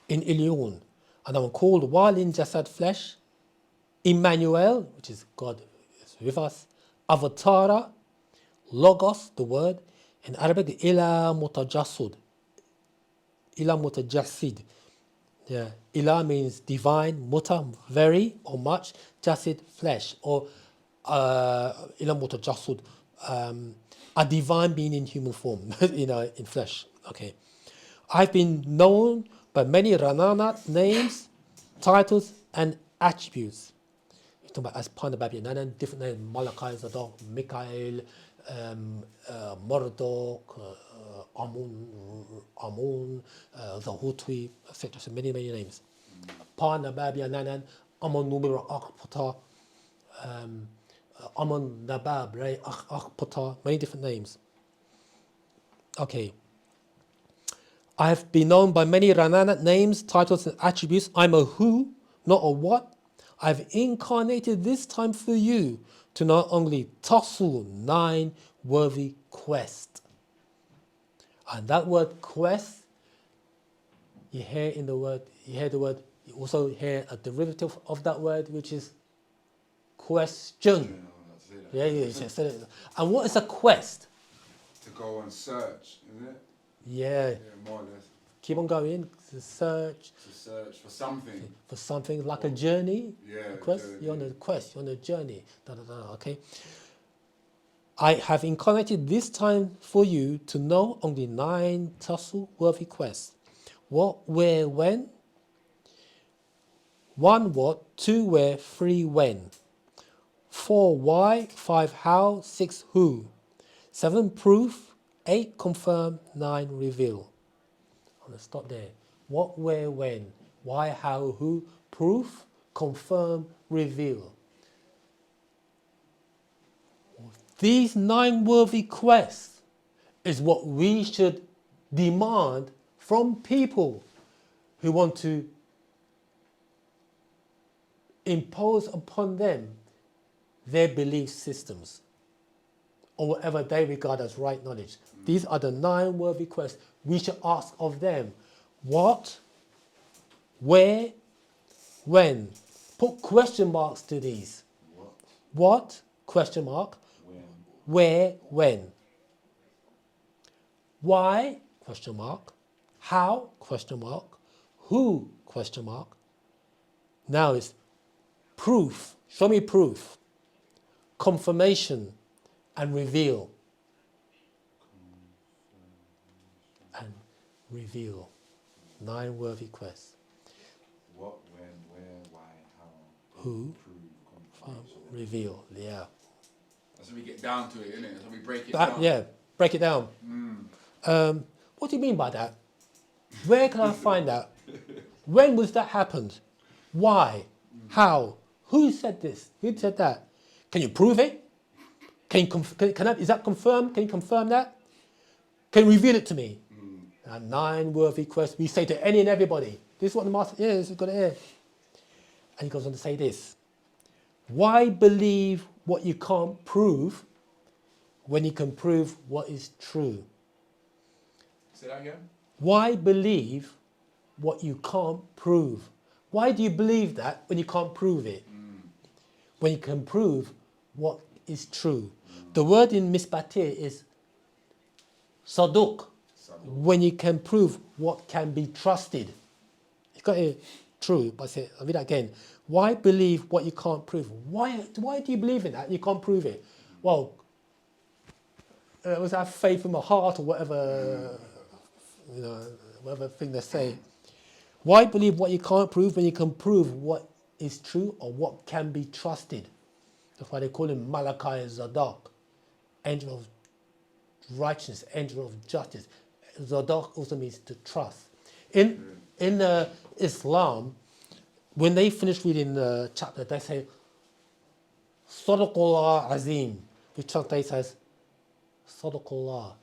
In Ilion, and I'm called while in jasad flesh, Emmanuel, which is God is with us, Avatara, Logos, the word, in Arabic, Ila Mutajassid, Yeah. Ilah means divine, muta, very or much, jasid, flesh, or ilah muta jasud, a divine being in human form, in flesh. Okay. I've been known by many Rananat names, titles, and attributes. You're talking about as part of Babylon, and different names: Malachi, Zadok, Michael, Marduk, Amun, Zahutwi, etc. So many names. Partner Babylon, Amun Numira Akpota, Amun Nabab, right? Akpota, many different names. Okay. I have been known by many Rananat names, titles, and attributes. I'm a who, not a what. I've incarnated this time for you to not only tussle 9 worthy quest. And that word quest, you hear the word, you also hear a derivative of that word, which is question. Yeah, you said it. And what is a quest? To go and search, isn't it? Yeah. Yeah, more or less. Keep on going to search. To search for something. For something like a journey. Yeah. A quest. Journey. You're on a quest. You're on a journey. Okay. I have incarnated this time for you to know only 9 tussle-worthy quests. What, where, when? 1 what, 2 where, 3 when. 4 why, 5 how, 6 who. 7 proof, 8 confirm, 9 reveal. I'm going to stop there. What, where, when, why, how, who, proof, confirm, reveal. These 9 worthy quests is what we should demand from people who want to impose upon them their belief systems or whatever they regard as right knowledge. These are the 9 worthy quests we should ask of them. What, where, when. Put question marks to these. What, question mark. Where, when. Why, question mark. How, question mark. Who, question mark. Now it's proof. Show me proof. Confirmation and reveal. And reveal. 9 worthy quests. What, when, where, why, how. Who, Prove, reveal. Yeah. That's how we get down to it, isn't it? That's how we break it down. Yeah, break it down. What do you mean by that? Where can I find that? When was that happened? Why? How? Who said this? Who said that? Can you prove it? Is that confirmed? Can you confirm that? Can you reveal it to me? 9 worthy quests we say to any and everybody. This is what the master, this is got to hear. And he goes on to say this. Why believe what you can't prove when you can prove what is true? Say that again? Why believe what you can't prove? Why do you believe that when you can't prove it? When you can prove what is true. The word in Misbatir is Zadok. When you can prove what can be trusted. You've got it true, but I'll read that again. Why believe what you can't prove? Why do you believe in that? You can't prove it. Well, it was have faith in my heart or whatever, whatever thing they say. Why believe what you can't prove when you can prove what is true or what can be trusted? That's why they call him Malachi Zadok, angel of righteousness, angel of justice. Zadok also means to trust. In Islam, when they finish reading the chapter, they say, Sadaqullah Azim, which translates as Sadaqullah.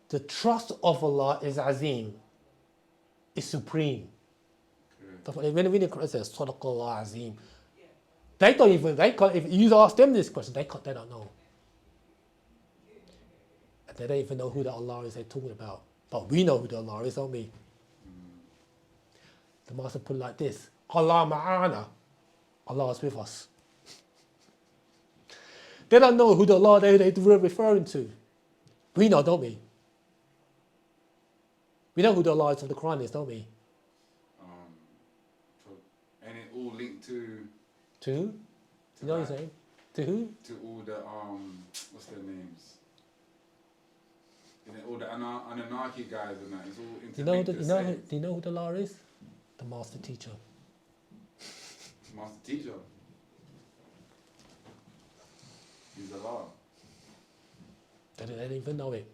The trust of Allah is Azim, is supreme. That's what they when the Quran says Sadaqullah Azim. They can't, if you ask them this question, they don't know. They don't even know who the Allah is they're talking about. But we know who the Allah is, don't we? The Master put it like this. Allah ma'ana. Allah is with us. They don't know who the Allah they're referring to. We know, don't we? We know who the Allah is of the Quran is, don't we? all linked to To who? You know what that. you're saying? To who? To all the what's their names? All the Anunnaki guys and that. It's all interlinked. Do you know who the law is? The master teacher. Master teacher. He's the law. They didn't even know it.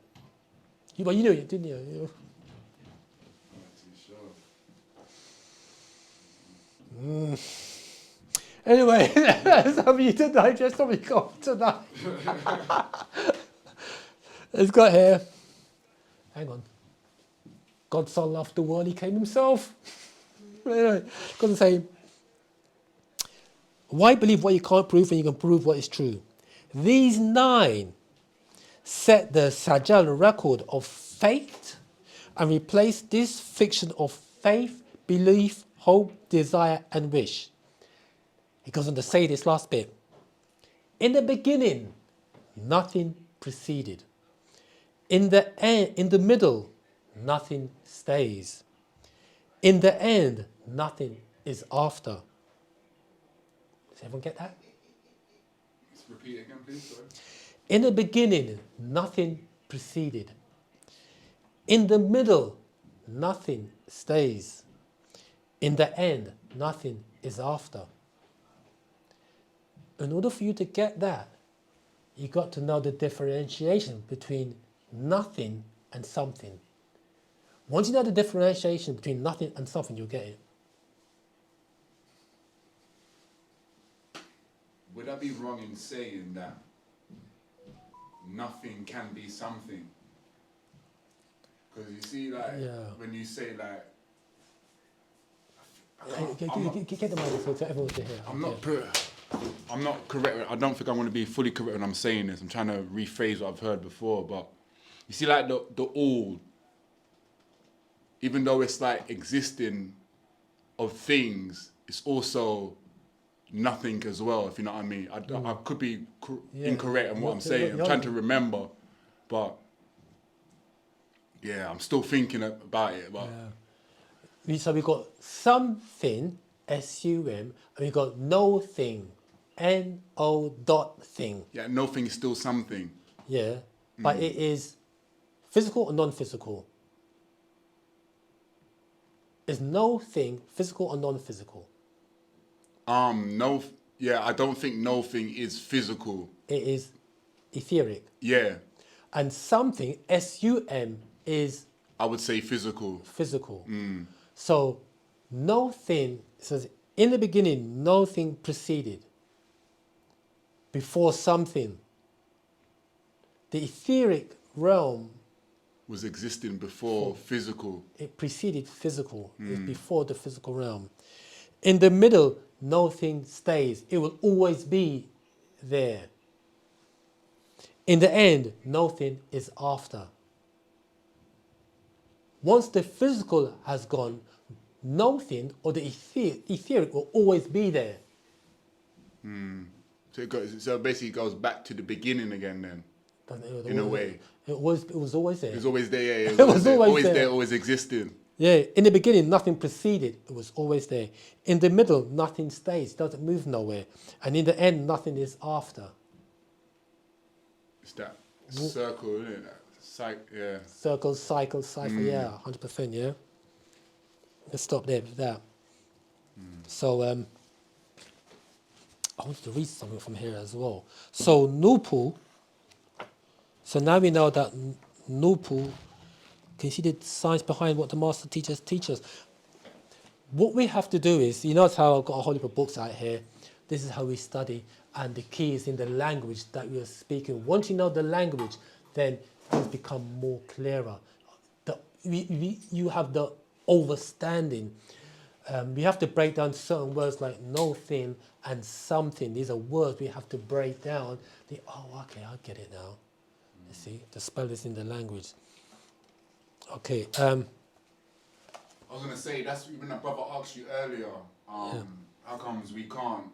But you knew it, didn't you? I'm not too sure. Anyway, something to digest, something got tonight. It's got here. Hang on. God so loved the world, he came himself. Anyway, God saying, why believe what you can't prove when you can prove what is true? These 9 set the Sajal record of faith and replace this fiction of faith, belief, hope, desire, and wish. He goes on to say this last bit. In the beginning, nothing preceded. In the end, in the middle, nothing stays. In the end, nothing is after. Does everyone get that? Let's repeat again, please. Sorry. In the beginning, nothing preceded. In the middle, nothing stays. In the end, nothing is after. In order for you to get that, you got to know the differentiation between nothing and something. Once you know the differentiation between nothing and something, you'll get it. Would I be wrong in saying that nothing can be something? Because you see, like, when you say, like, Get the microphone so everyone can hear. I'm not correct. I don't think I'm going to be fully correct when I'm saying this. I'm trying to rephrase what I've heard before, but you see, like the all, even though it's like existing of things, it's also nothing as well. If you know what I mean. I could be incorrect in what I'm saying. I'm trying to remember, but yeah, I'm still thinking about it. But so we got something, SUM, and we got no thing, NO dot thing. Yeah, nothing is still something. Yeah, but it is physical or non-physical. Is no thing physical or non-physical? No. Yeah, I don't think no thing is physical. It is etheric. Yeah. And something, SUM, is... I would say physical. Physical. So, no thing, says, in the beginning, no thing preceded. Before something. The etheric realm... was existing before physical. It preceded physical. It's before the physical realm. In the middle, nothing stays. It will always be there. In the end, nothing is after. Once the physical has gone, nothing or the etheric will always be there. So basically it goes back to the beginning again then, in a way. It was always there. It was always there, yeah. It was always there. Always existing. Yeah, in the beginning, nothing preceded. It was always there. In the middle, nothing stays, doesn't move nowhere. And in the end, nothing is after. It's that circle, isn't it? Yeah. Circle, cycle, cipher, yeah, 100%, yeah. Let's stop there with that. So, I wanted to read something from here as well. So, Noopooh. So now we know that Nuwaupu, can you see the science behind what the master teachers teach us? What we have to do is, you notice how I've got a whole heap of books out here. This is how we study, and the key is in the language that we are speaking. Once you know the language, then things become more clearer. You have the overstanding. We have to break down certain words like no thing and something. These are words we have to break down. Okay, I get it now. You see, the spell is in the language. Okay. I was going to say, that's even a brother asked you earlier, how comes we can't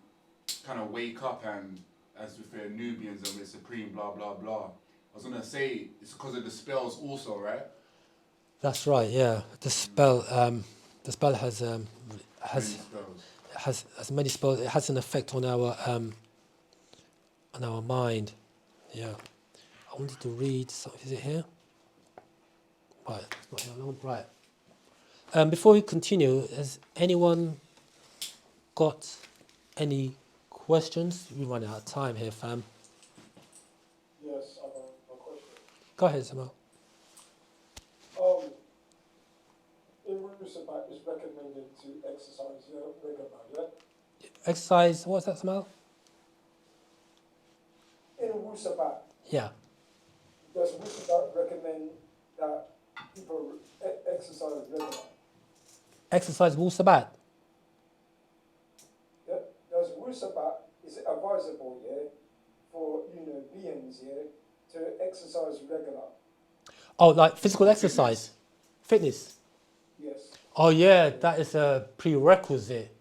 kind of wake up and, as if we're Nubians and we're supreme, blah, blah, blah. I was going to say, it's because of the spells also, right? That's right, yeah. The spell has has, as many spells, it has an effect on our mind. Yeah. I wanted to read something. Is it here? Right, it's not here. Right. Before we continue, has anyone got any questions? We're running out of time here, fam. Yes, I have a question. Go ahead, Samuel. In wu-sabat, it's recommended to exercise regularly, yeah? Exercise, what's that, Samuel? In wu-sabat, Yeah. does wu-sabat recommend that people exercise regularly? Exercise wu-sabat. Yeah? Does wu-sabat, is it advisable, yeah, for, beings, yeah, to exercise regular? Oh, like physical exercise? Fitness? Yes. Oh, yeah, that is a prerequisite.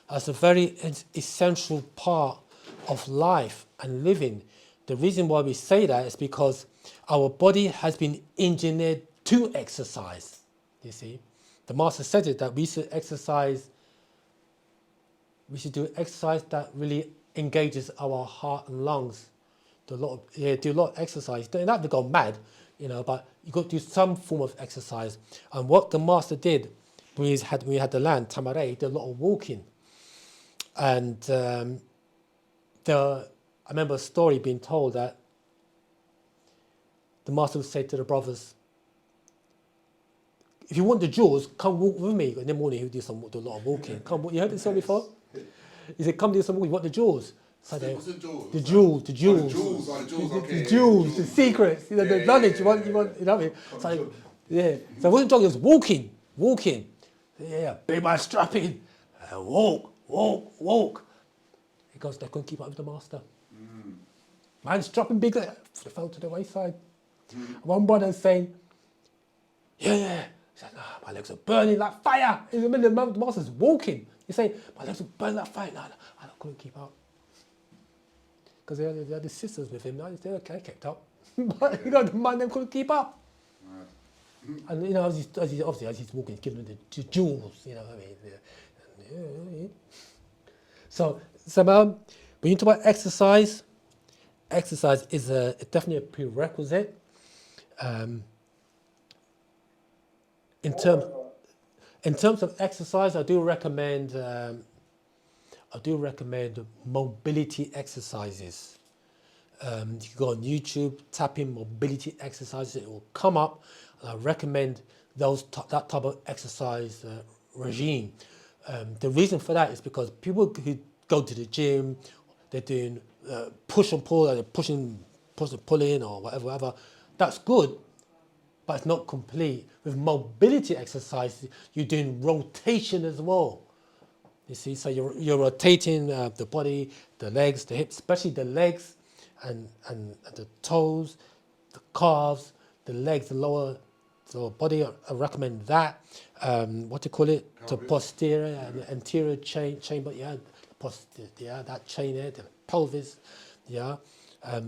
That's a very essential part of life and living. The reason why we say that is because our body has been engineered to exercise, you see. The master said it, that we should do exercise that really engages our heart and lungs. Do a lot of exercise. You don't have to go mad, but you got to do some form of exercise. And what the master did when we had the land, Tamare, he did a lot of walking. And I remember a story being told that the master would say to the brothers, if you want the jewels, come walk with me. In the morning, he would do a lot of walking. Come, you heard this song before? He said, come do some walking. You want the jewels? So What's the jewels? The jewels. The jewels, okay. The jewels, the secrets, the knowledge. You want, you know what I mean? So, yeah. So it wasn't jogging, it was walking. Yeah, big man strapping. Walk. He goes, they couldn't keep up with the master. Man strapping big, they fell to the wayside. One brother saying, yeah. He said, my legs are burning like fire. In the middle, the master's walking. He's saying, my legs are burning like fire. No, I couldn't keep up. Because they had the sisters with him. No, they kept up. But the man them couldn't keep up. And as he's walking, he's giving them the jewels. You know what I mean? So when you talk about exercise is definitely a prerequisite. In terms of exercise, I do recommend mobility exercises. You can go on YouTube, tap in mobility exercises, it will come up. And I recommend that type of exercise regime. The reason for that is because people who go to the gym, they're doing push and pull, they're pushing and pulling or whatever. That's good, but it's not complete. With mobility exercises, you're doing rotation as well. You see, so you're rotating the body, the legs, the hips, especially the legs and the toes, the calves, the legs, the lower body. I recommend that. The posterior and the anterior chamber. Yeah, that chain there, the pelvis. Yeah,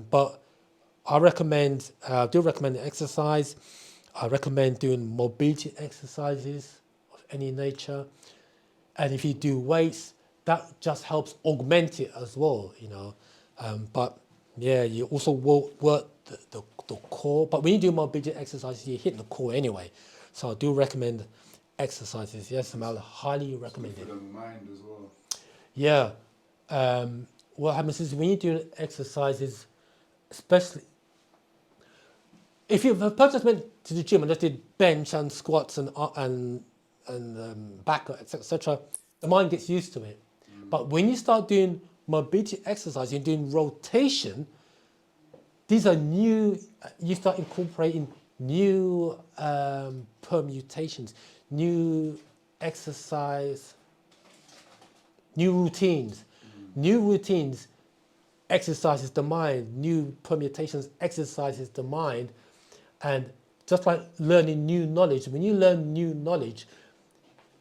but I do recommend exercise. I recommend doing mobility exercises of any nature. And if you do weights, that just helps augment it as well, But yeah, you also work the core. But when you do mobility exercises, you hit the core anyway. So I do recommend exercises. Yes, I'm highly recommended. For the mind as well. Yeah. What happens is when you do exercises, especially if the person went to the gym and just did bench and squats and back, etc., the mind gets used to it. But when you start doing mobility exercise, you're doing rotation, these are new, you start incorporating new permutations, new exercise, new routines. New routines exercises the mind, new permutations exercises the mind. And just like learning new knowledge, when you learn new knowledge,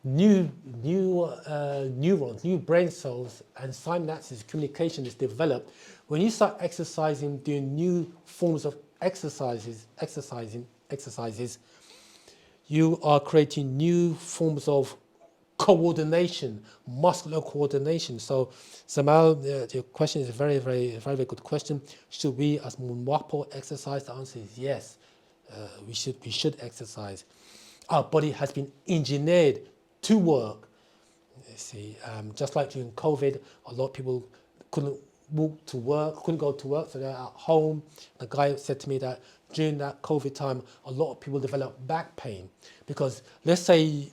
new neurons, new brain cells and synapses, communication is developed. When you start exercising, doing new forms of exercises, you are creating new forms of coordination, muscular coordination. So, Samal, your question is a very, very, very good question. Should we, as Nuapo, exercise? The answer is yes. We should exercise. Our body has been engineered to work. You see, just like during COVID, a lot of people couldn't walk to work, couldn't go to work, so they're at home. The guy said to me that during that COVID time, a lot of people develop back pain because let's say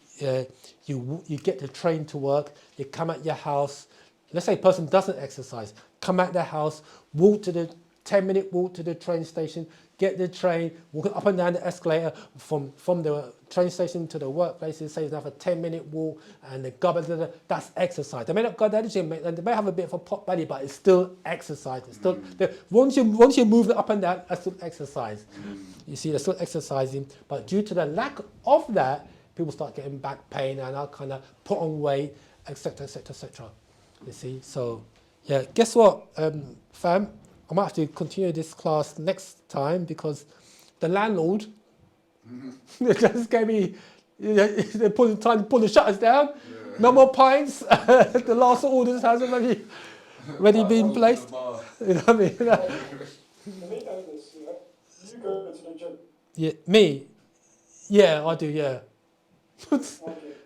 you get the train to work, you come at your house. Let's say a person doesn't exercise, come at their house, walk to the 10-minute walk to the train station, get the train, walk up and down the escalator from the train station to the workplace. It says another 10-minute walk, and the that's exercise. They may not go to the gym, and they may have a bit of a pot belly, but it's still exercise. It's still once you move it up and down, that's still exercise. You see, they're still exercising, but due to the lack of that, people start getting back pain and I'll kind of put on weight, etc., etc., etc. You see, so yeah. Guess what, fam? I might have to continue this class next time because the landlord just gave me, they're time to pull the shutters down. Yeah. No more pints. The last orders hasn't already been placed. You know what I mean? The main time is, you go to the gym. Yeah, me? Yeah, I do, yeah.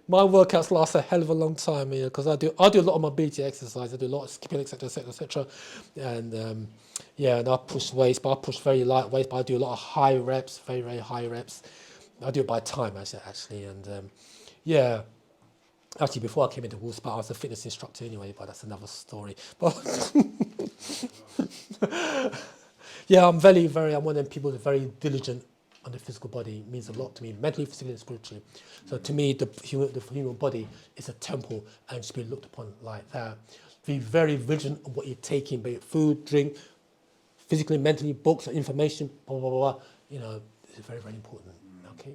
My workouts last a hell of a long time, because I do a lot of mobility exercise. I do a lot of skipping, etc., etc., etc. And and I push weights, but I push very light weights. But I do a lot of high reps, very, very high reps. I do it by time, actually. And actually, before I came into wu-sabat, I was a fitness instructor anyway. But that's another story. But yeah, I'm one of them people that are very diligent on the physical body. It means a lot to me, mentally, physically, and spiritually. So to me, the human body is a temple and should be looked upon like that. Be very vigilant of what you're taking, be it food, drink, physically, mentally, books, information, blah, blah, blah, blah. It's very, very important, okay?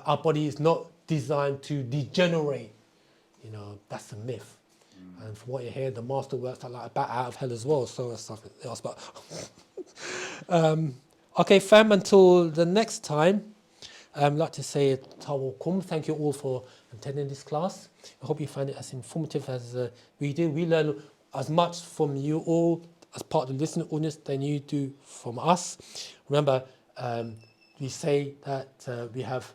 Our body is not designed to degenerate. That's a myth. And from what you hear, the master works like a bat out of hell as well, so that's something else. But okay, fam, until the next time, I'd like to say tawakum. Thank you all for attending this class. I hope you find it as informative as we do. We learn as much from you all as part of the listening audience than you do from us. Remember, we say that we have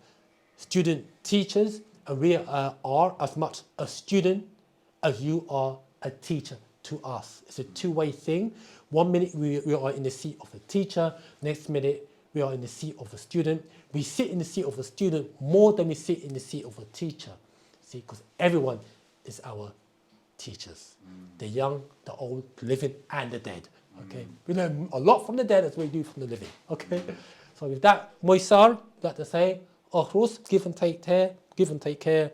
student teachers, and we are as much a student as you are a teacher to us. It's a two-way thing. 1 minute we are in the seat of the teacher, next minute we are in the seat of the student. We sit in the seat of the student more than we sit in the seat of a teacher. See, because everyone is our teachers. The young, the old, the living, and the dead. Okay, we learn a lot from the dead as we do from the living. Okay, so with that, Moisar, I'd like to say, Akhrus, give and take care,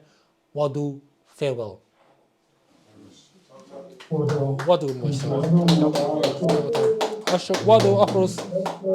Wadu, farewell. Wadu, Moisar. Wadu, Akhrus.